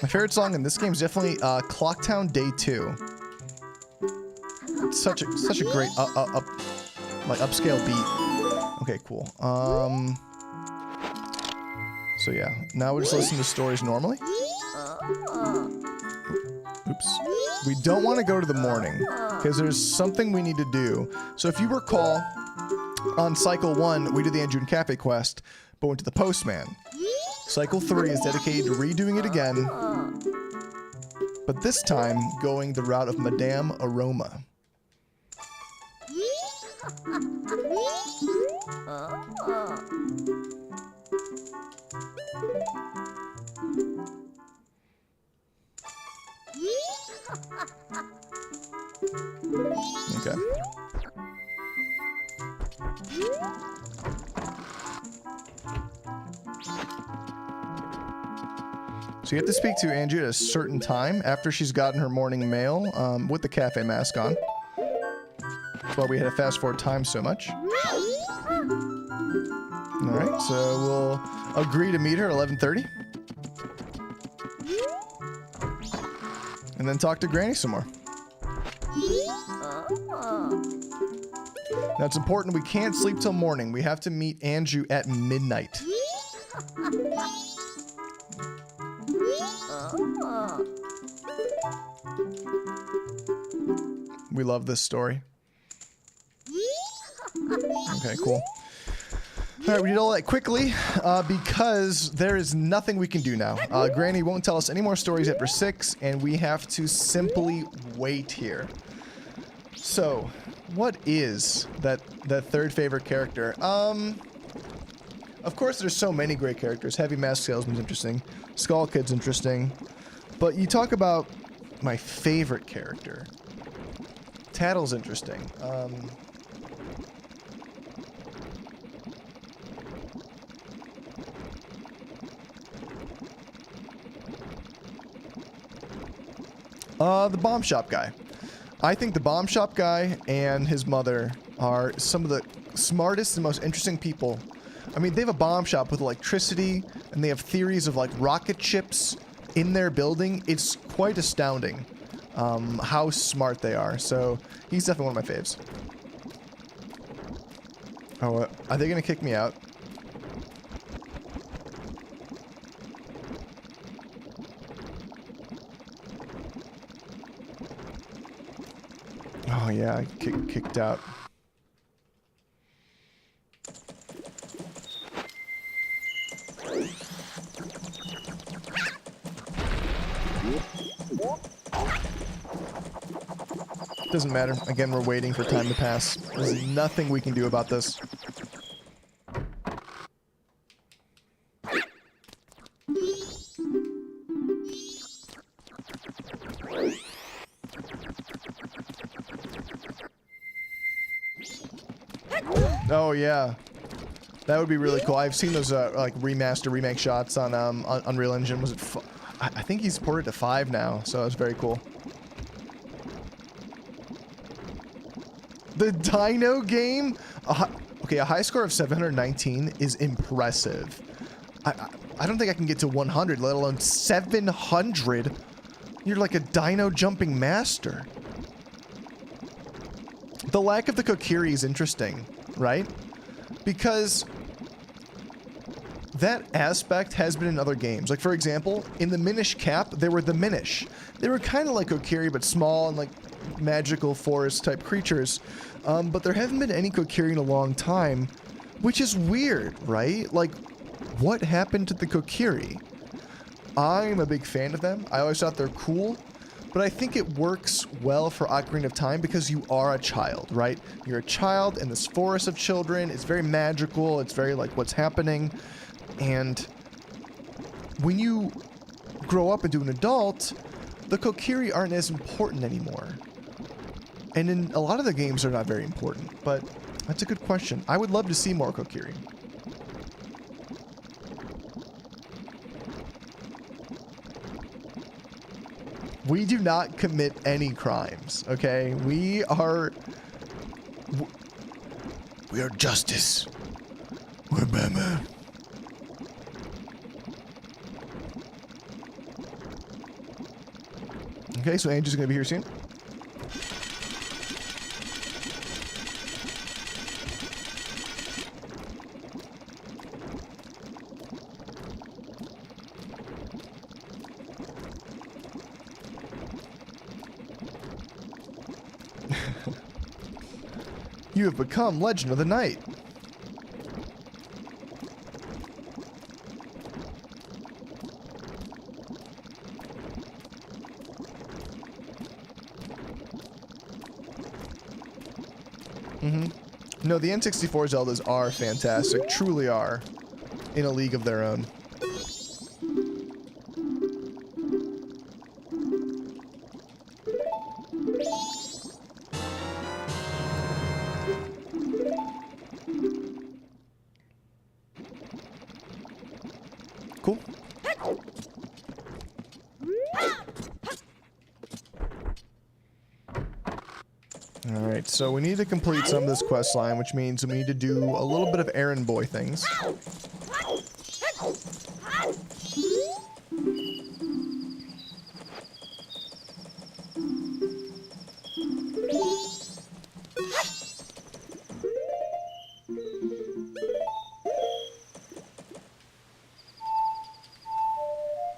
My favorite song in this game is definitely Clocktown Day 2. It's such a great like upscale beat. Okay, cool. So yeah, now we're just listening to stories normally. Oops. We don't want to go to the morning because there's something we need to do. So if you recall, on cycle 1 we did the Andrew and Kafei quest, but went to the postman. Cycle 3 is dedicated to redoing it again, but this time going the route of Madame Aroma. Okay. So you have to speak to Angie at a certain time after she's gotten her morning mail with the Kafei mask on. That's why we had to fast forward time so much. Alright, so we'll agree to meet her at 11:30. And then talk to Granny some more. Now it's important we can't sleep till morning. We have to meet Andrew at midnight. We love this story. Okay, cool. Alright, we did all that quickly because there is nothing we can do now. Granny won't tell us any more stories after 6, and we have to simply wait here. So, what is that third favorite character? Of course, there's so many great characters. Heavy Mask Salesman's interesting. Skull Kid's interesting. But you talk about my favorite character. Tattle's interesting. The bomb shop guy. I think the bomb shop guy and his mother are some of the smartest and most interesting people. I mean, they have a bomb shop with electricity, and they have theories of like rocket ships in their building. It's quite astounding how smart they are. So he's definitely one of my faves. Oh, are they gonna kick me out? Oh yeah, I kicked out. Doesn't matter. Again, we're waiting for time to pass. There's nothing we can do about this. Oh yeah, that would be really cool. I've seen those like remake shots on Unreal Engine. Was it? I think he's ported to 5 now, so that's very cool. The Dino game. Okay, a high score of 719 is impressive. I don't think I can get to 100, let alone 700. You're like a dino jumping master. The lack of the Kokiri is interesting, right? Because that aspect has been in other games. Like, for example, in the Minish Cap, there were the Minish. They were kind of like Kokiri, but small and like magical forest type creatures. But there haven't been any Kokiri in a long time, which is weird, right? Like, what happened to the Kokiri? I'm a big fan of them. I always thought they're cool, but I think it works well for Ocarina of Time because you are a child, right? You're a child in this forest of children. It's very magical. It's very like what's happening. And when you grow up into an adult, the Kokiri aren't as important anymore. And in a lot of the games, they're not very important, but that's a good question. I would love to see more Kokiri. We do not commit any crimes, okay? We are justice. We're Batman. Okay, so Angie's gonna be here soon. You have become Legend of the Night. No, the N64 Zeldas are fantastic. Truly are. In a league of their own. Cool. Alright, so we need to complete some of this quest line, which means we need to do a little bit of errand boy things.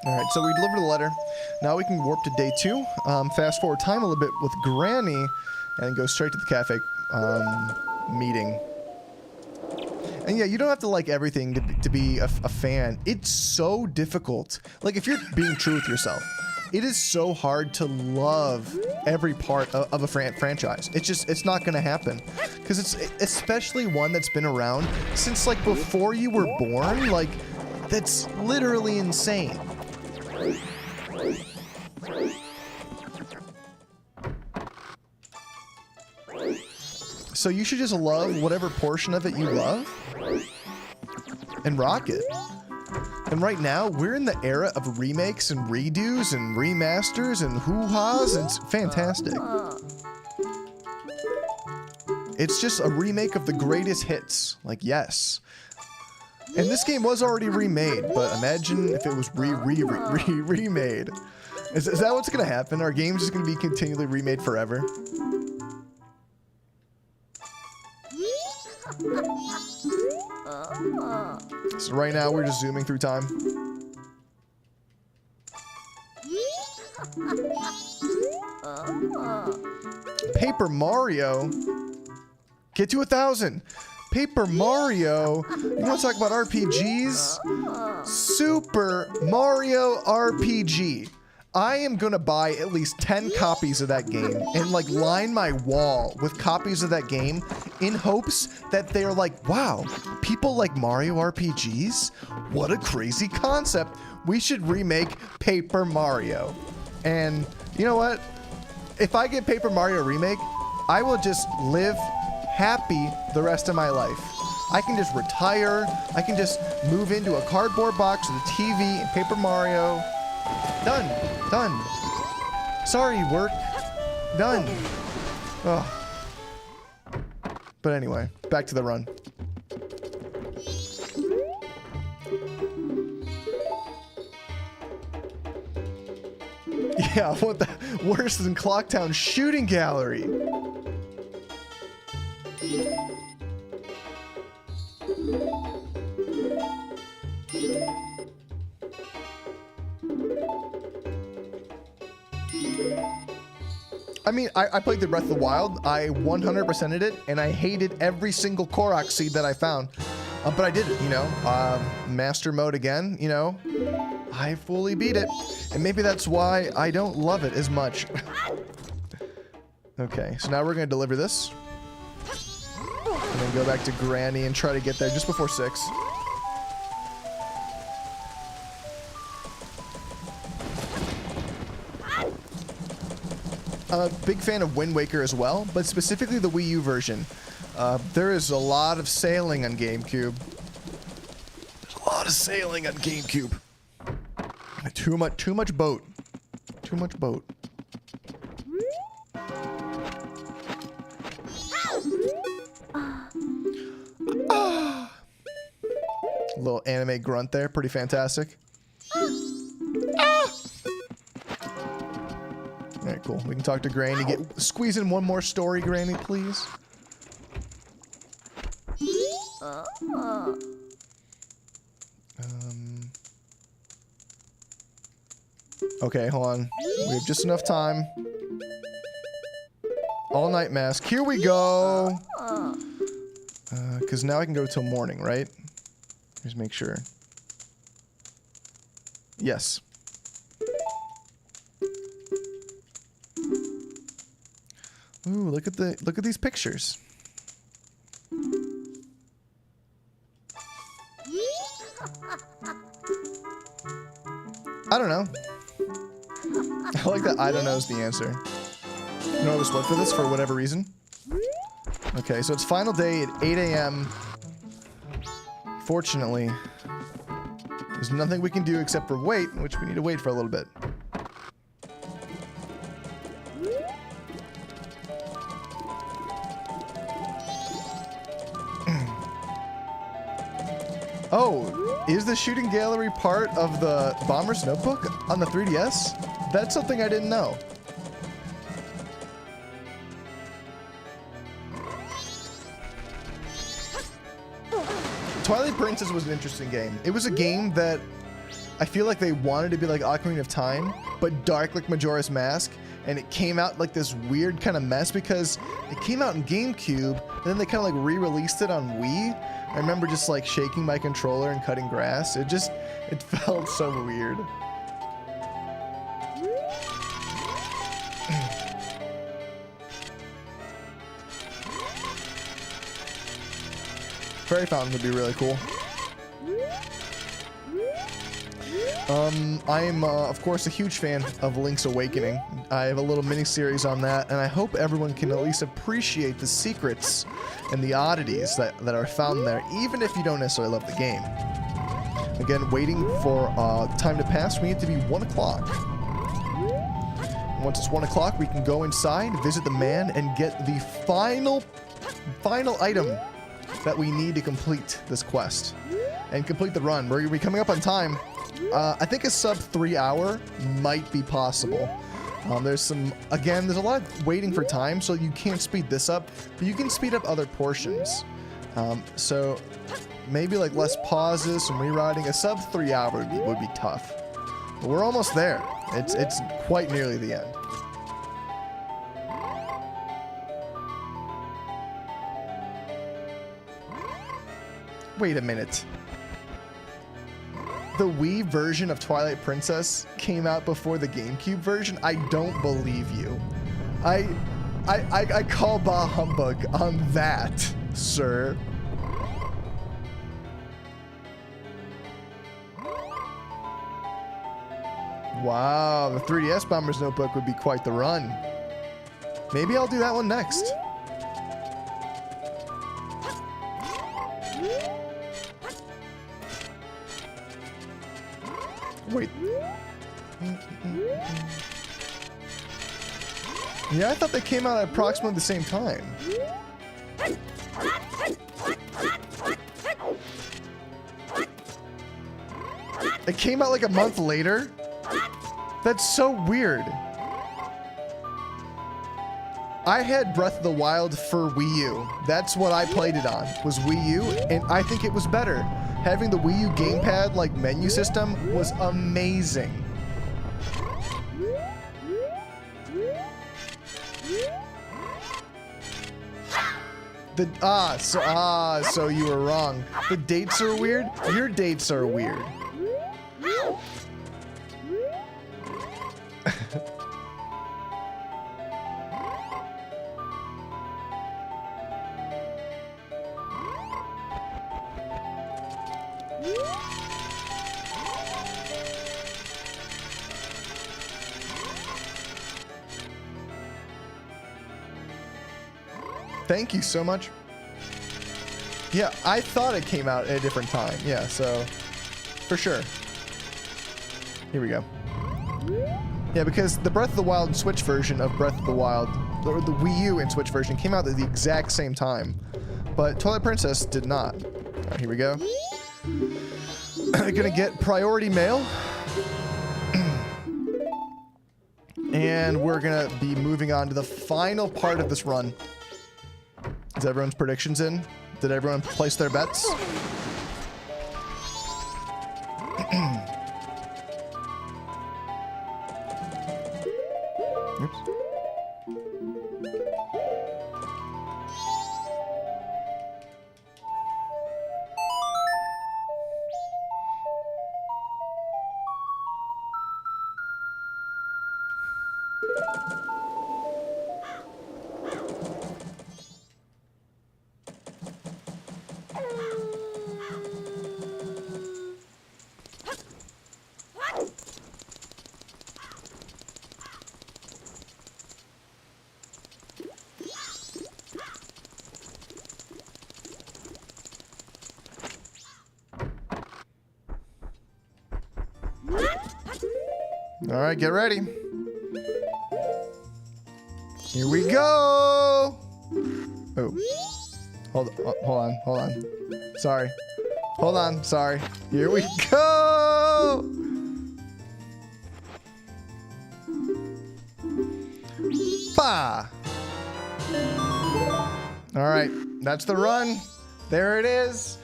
Alright, so we delivered the letter. Now we can warp to day 2. Fast forward time a little bit with Granny and go straight to the cafe meeting. And yeah, you don't have to like everything to be a fan. It's so difficult. Like, if you're being true with yourself, it is so hard to love every part of a franchise. It's not gonna happen. Because it's especially one that's been around since like before you were born. Like, that's literally insane. So you should just love whatever portion of it you love and rock it. And right now, we're in the era of remakes and redos and remasters and hoo-has. It's fantastic. It's just a remake of the greatest hits. Like, yes. And this game was already remade, but imagine if it was remade. Is that what's going to happen? Our game's just going to be continually remade forever? So right now, we're just zooming through time. Paper Mario? Get to 1,000. Paper Mario? You want to talk about RPGs? Super Mario RPG. I am gonna buy at least 10 copies of that game and like line my wall with copies of that game in hopes that they're like, wow, people like Mario RPGs? What a crazy concept. We should remake Paper Mario. And you know what? If I get Paper Mario Remake, I will just live happy the rest of my life. I can just retire. I can just move into a cardboard box with a TV and Paper Mario. Done. Done. Sorry, work. Done. Ugh. But anyway, back to the run. Yeah, what the worse than Clocktown shooting gallery? I mean, I played the Breath of the Wild. I 100%ed it, and I hated every single Korok seed that I found. But I did it, you know. Master mode again, you know. I fully beat it. And maybe that's why I don't love it as much. Okay, so now we're going to deliver this. And then go back to Granny and try to get there just before 6. I'm a big fan of Wind Waker as well, but specifically the Wii U version. There is a lot of sailing on GameCube. There's a lot of sailing on GameCube. Too much boat. Too much boat. Little anime grunt there, pretty fantastic. Alright, cool. We can talk to Granny. Squeeze in one more story, Granny, please. Okay, hold on. We have just enough time. All night mask. Here we go. Because now I can go till morning, right? Just make sure. Yes. Ooh, look at these pictures. I don't know. I like that I don't know is the answer. You know I was late for this for whatever reason. Okay, so it's final day at 8 a.m. Fortunately, there's nothing we can do except for wait, which we need to wait for a little bit. Oh, is the shooting gallery part of the Bomber's Notebook on the 3DS? That's something I didn't know. Twilight Princess was an interesting game. It was a game that I feel like they wanted to be like Ocarina of Time, but dark like Majora's Mask, and it came out like this weird kind of mess because it came out in GameCube, and then they kind of like re-released it on Wii. I remember just like shaking my controller and cutting grass. It felt so weird. Fairy Fountain would be really cool. I am, of course, a huge fan of Link's Awakening. I have a little mini-series on that, and I hope everyone can at least appreciate the secrets and the oddities that are found there, even if you don't necessarily love the game. Again, waiting for time to pass, we need to be 1 o'clock. Once it's 1 o'clock, we can go inside, visit the man, and get the final item that we need to complete this quest and complete the run. We're going to be coming up on time. I think a sub 3 hour might be possible. There's a lot of waiting for time, so you can't speed this up, but you can speed up other portions. So maybe like less pauses, some rewriting. A sub 3 hour would be tough. But we're almost there. It's quite nearly the end. Wait a minute. The Wii version of Twilight Princess came out before the GameCube version? I don't believe you. I call bah humbug on that, sir. Wow, the 3DS Bomber's Notebook would be quite the run. Maybe I'll do that one next. Wait. Yeah, I thought they came out at approximately the same time. It came out like a month later? That's so weird. I had Breath of the Wild for Wii U. That's what I played it on, was Wii U, and I think it was better. Having the Wii U gamepad, like, menu system was amazing. So you were wrong. The dates are weird? Your dates are weird. Thank you so much. Yeah, I thought it came out at a different time. Yeah, so for sure. Here we go. Yeah, because the Breath of the Wild and Switch version of Breath of the Wild, or the Wii U and Switch version, came out at the exact same time. But Twilight Princess did not. All right, here we go. Gonna get priority mail. And we're gonna be moving on to the final part of this run. Is everyone's predictions in? Did everyone place their bets? Oops. All right, get ready. Here we go. Oh, hold on. Sorry. Hold on, sorry. Here we go. Bah. All right, that's the run. There it is.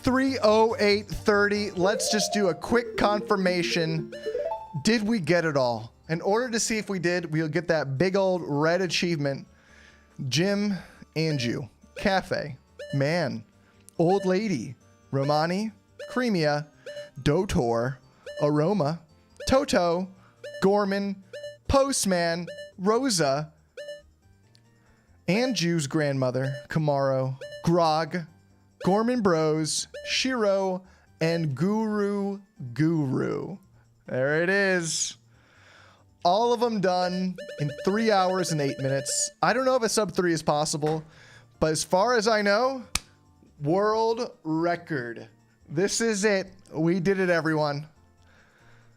3:08:30. Let's just do a quick confirmation. Did we get it all? In order to see if we did, we'll get that big old red achievement. Jim, Anju, Kafei, Man, Old Lady, Romani, Cremia, Dotor, Aroma, Toto, Gorman, Postman, Rosa, Anju's grandmother, Kamaro, Grog, Gorman Bros, Shiro, and Guru. There it is. All of them done in 3 hours and 8 minutes. I don't know if a sub 3 is possible, but as far as I know, world record. This is it. We did it, everyone.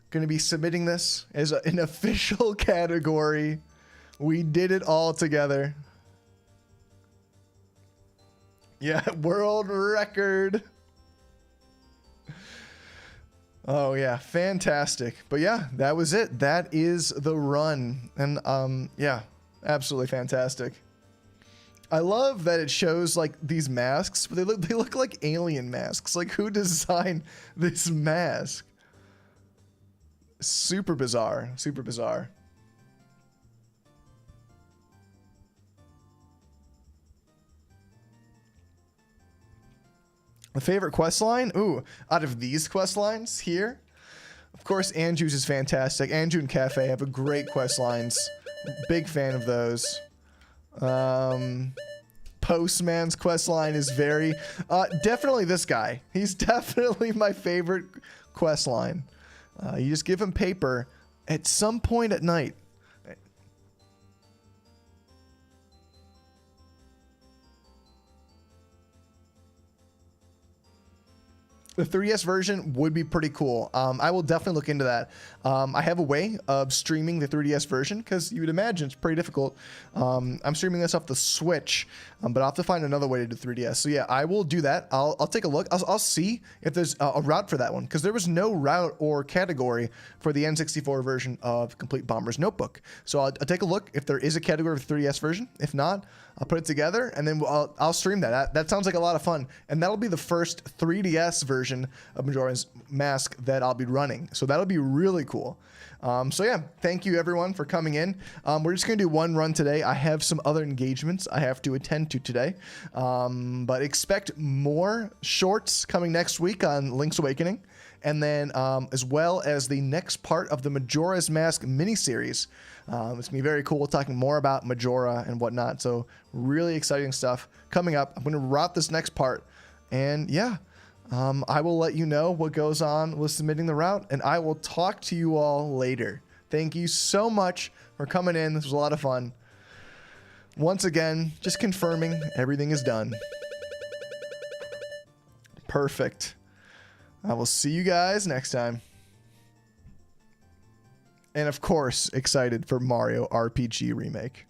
Going to be submitting this as an official category. We did it all together. Yeah, world record. Oh yeah, fantastic. But yeah, that was it. That is the run. And yeah, absolutely fantastic. I love that it shows like these masks, but they look like alien masks. Like, who designed this mask? Super bizarre. Super bizarre. The favorite quest line? Ooh, out of these quest lines here, of course, Anju's is fantastic. Anju and Kafei have a great quest lines. Big fan of those. Postman's quest line is very, definitely this guy. He's definitely my favorite quest line. You just give him paper at some point at night. The 3DS version would be pretty cool. I will definitely look into that. I have a way of streaming the 3DS version because you would imagine it's pretty difficult. I'm streaming this off the Switch, but I'll have to find another way to do 3DS. So yeah, I will do that. I'll take a look. I'll see if there's a route for that one because there was no route or category for the N64 version of Complete Bomber's Notebook. So I'll take a look if there is a category for the 3DS version. If not, I'll put it together and then I'll stream that. That sounds like a lot of fun. And that'll be the first 3DS version of Majora's Mask that I'll be running. So that'll be really cool. So yeah, thank you everyone for coming in. We're just going to do one run today. I have some other engagements I have to attend to today. But expect more shorts coming next week on Link's Awakening. And then as well as the next part of the Majora's Mask miniseries. It's going to be very cool talking more about Majora and whatnot. So really exciting stuff coming up. I'm going to route this next part. And yeah, I will let you know what goes on with submitting the route. And I will talk to you all later. Thank you so much for coming in. This was a lot of fun. Once again, just confirming everything is done. Perfect. I will see you guys next time. And of course, excited for Mario RPG Remake.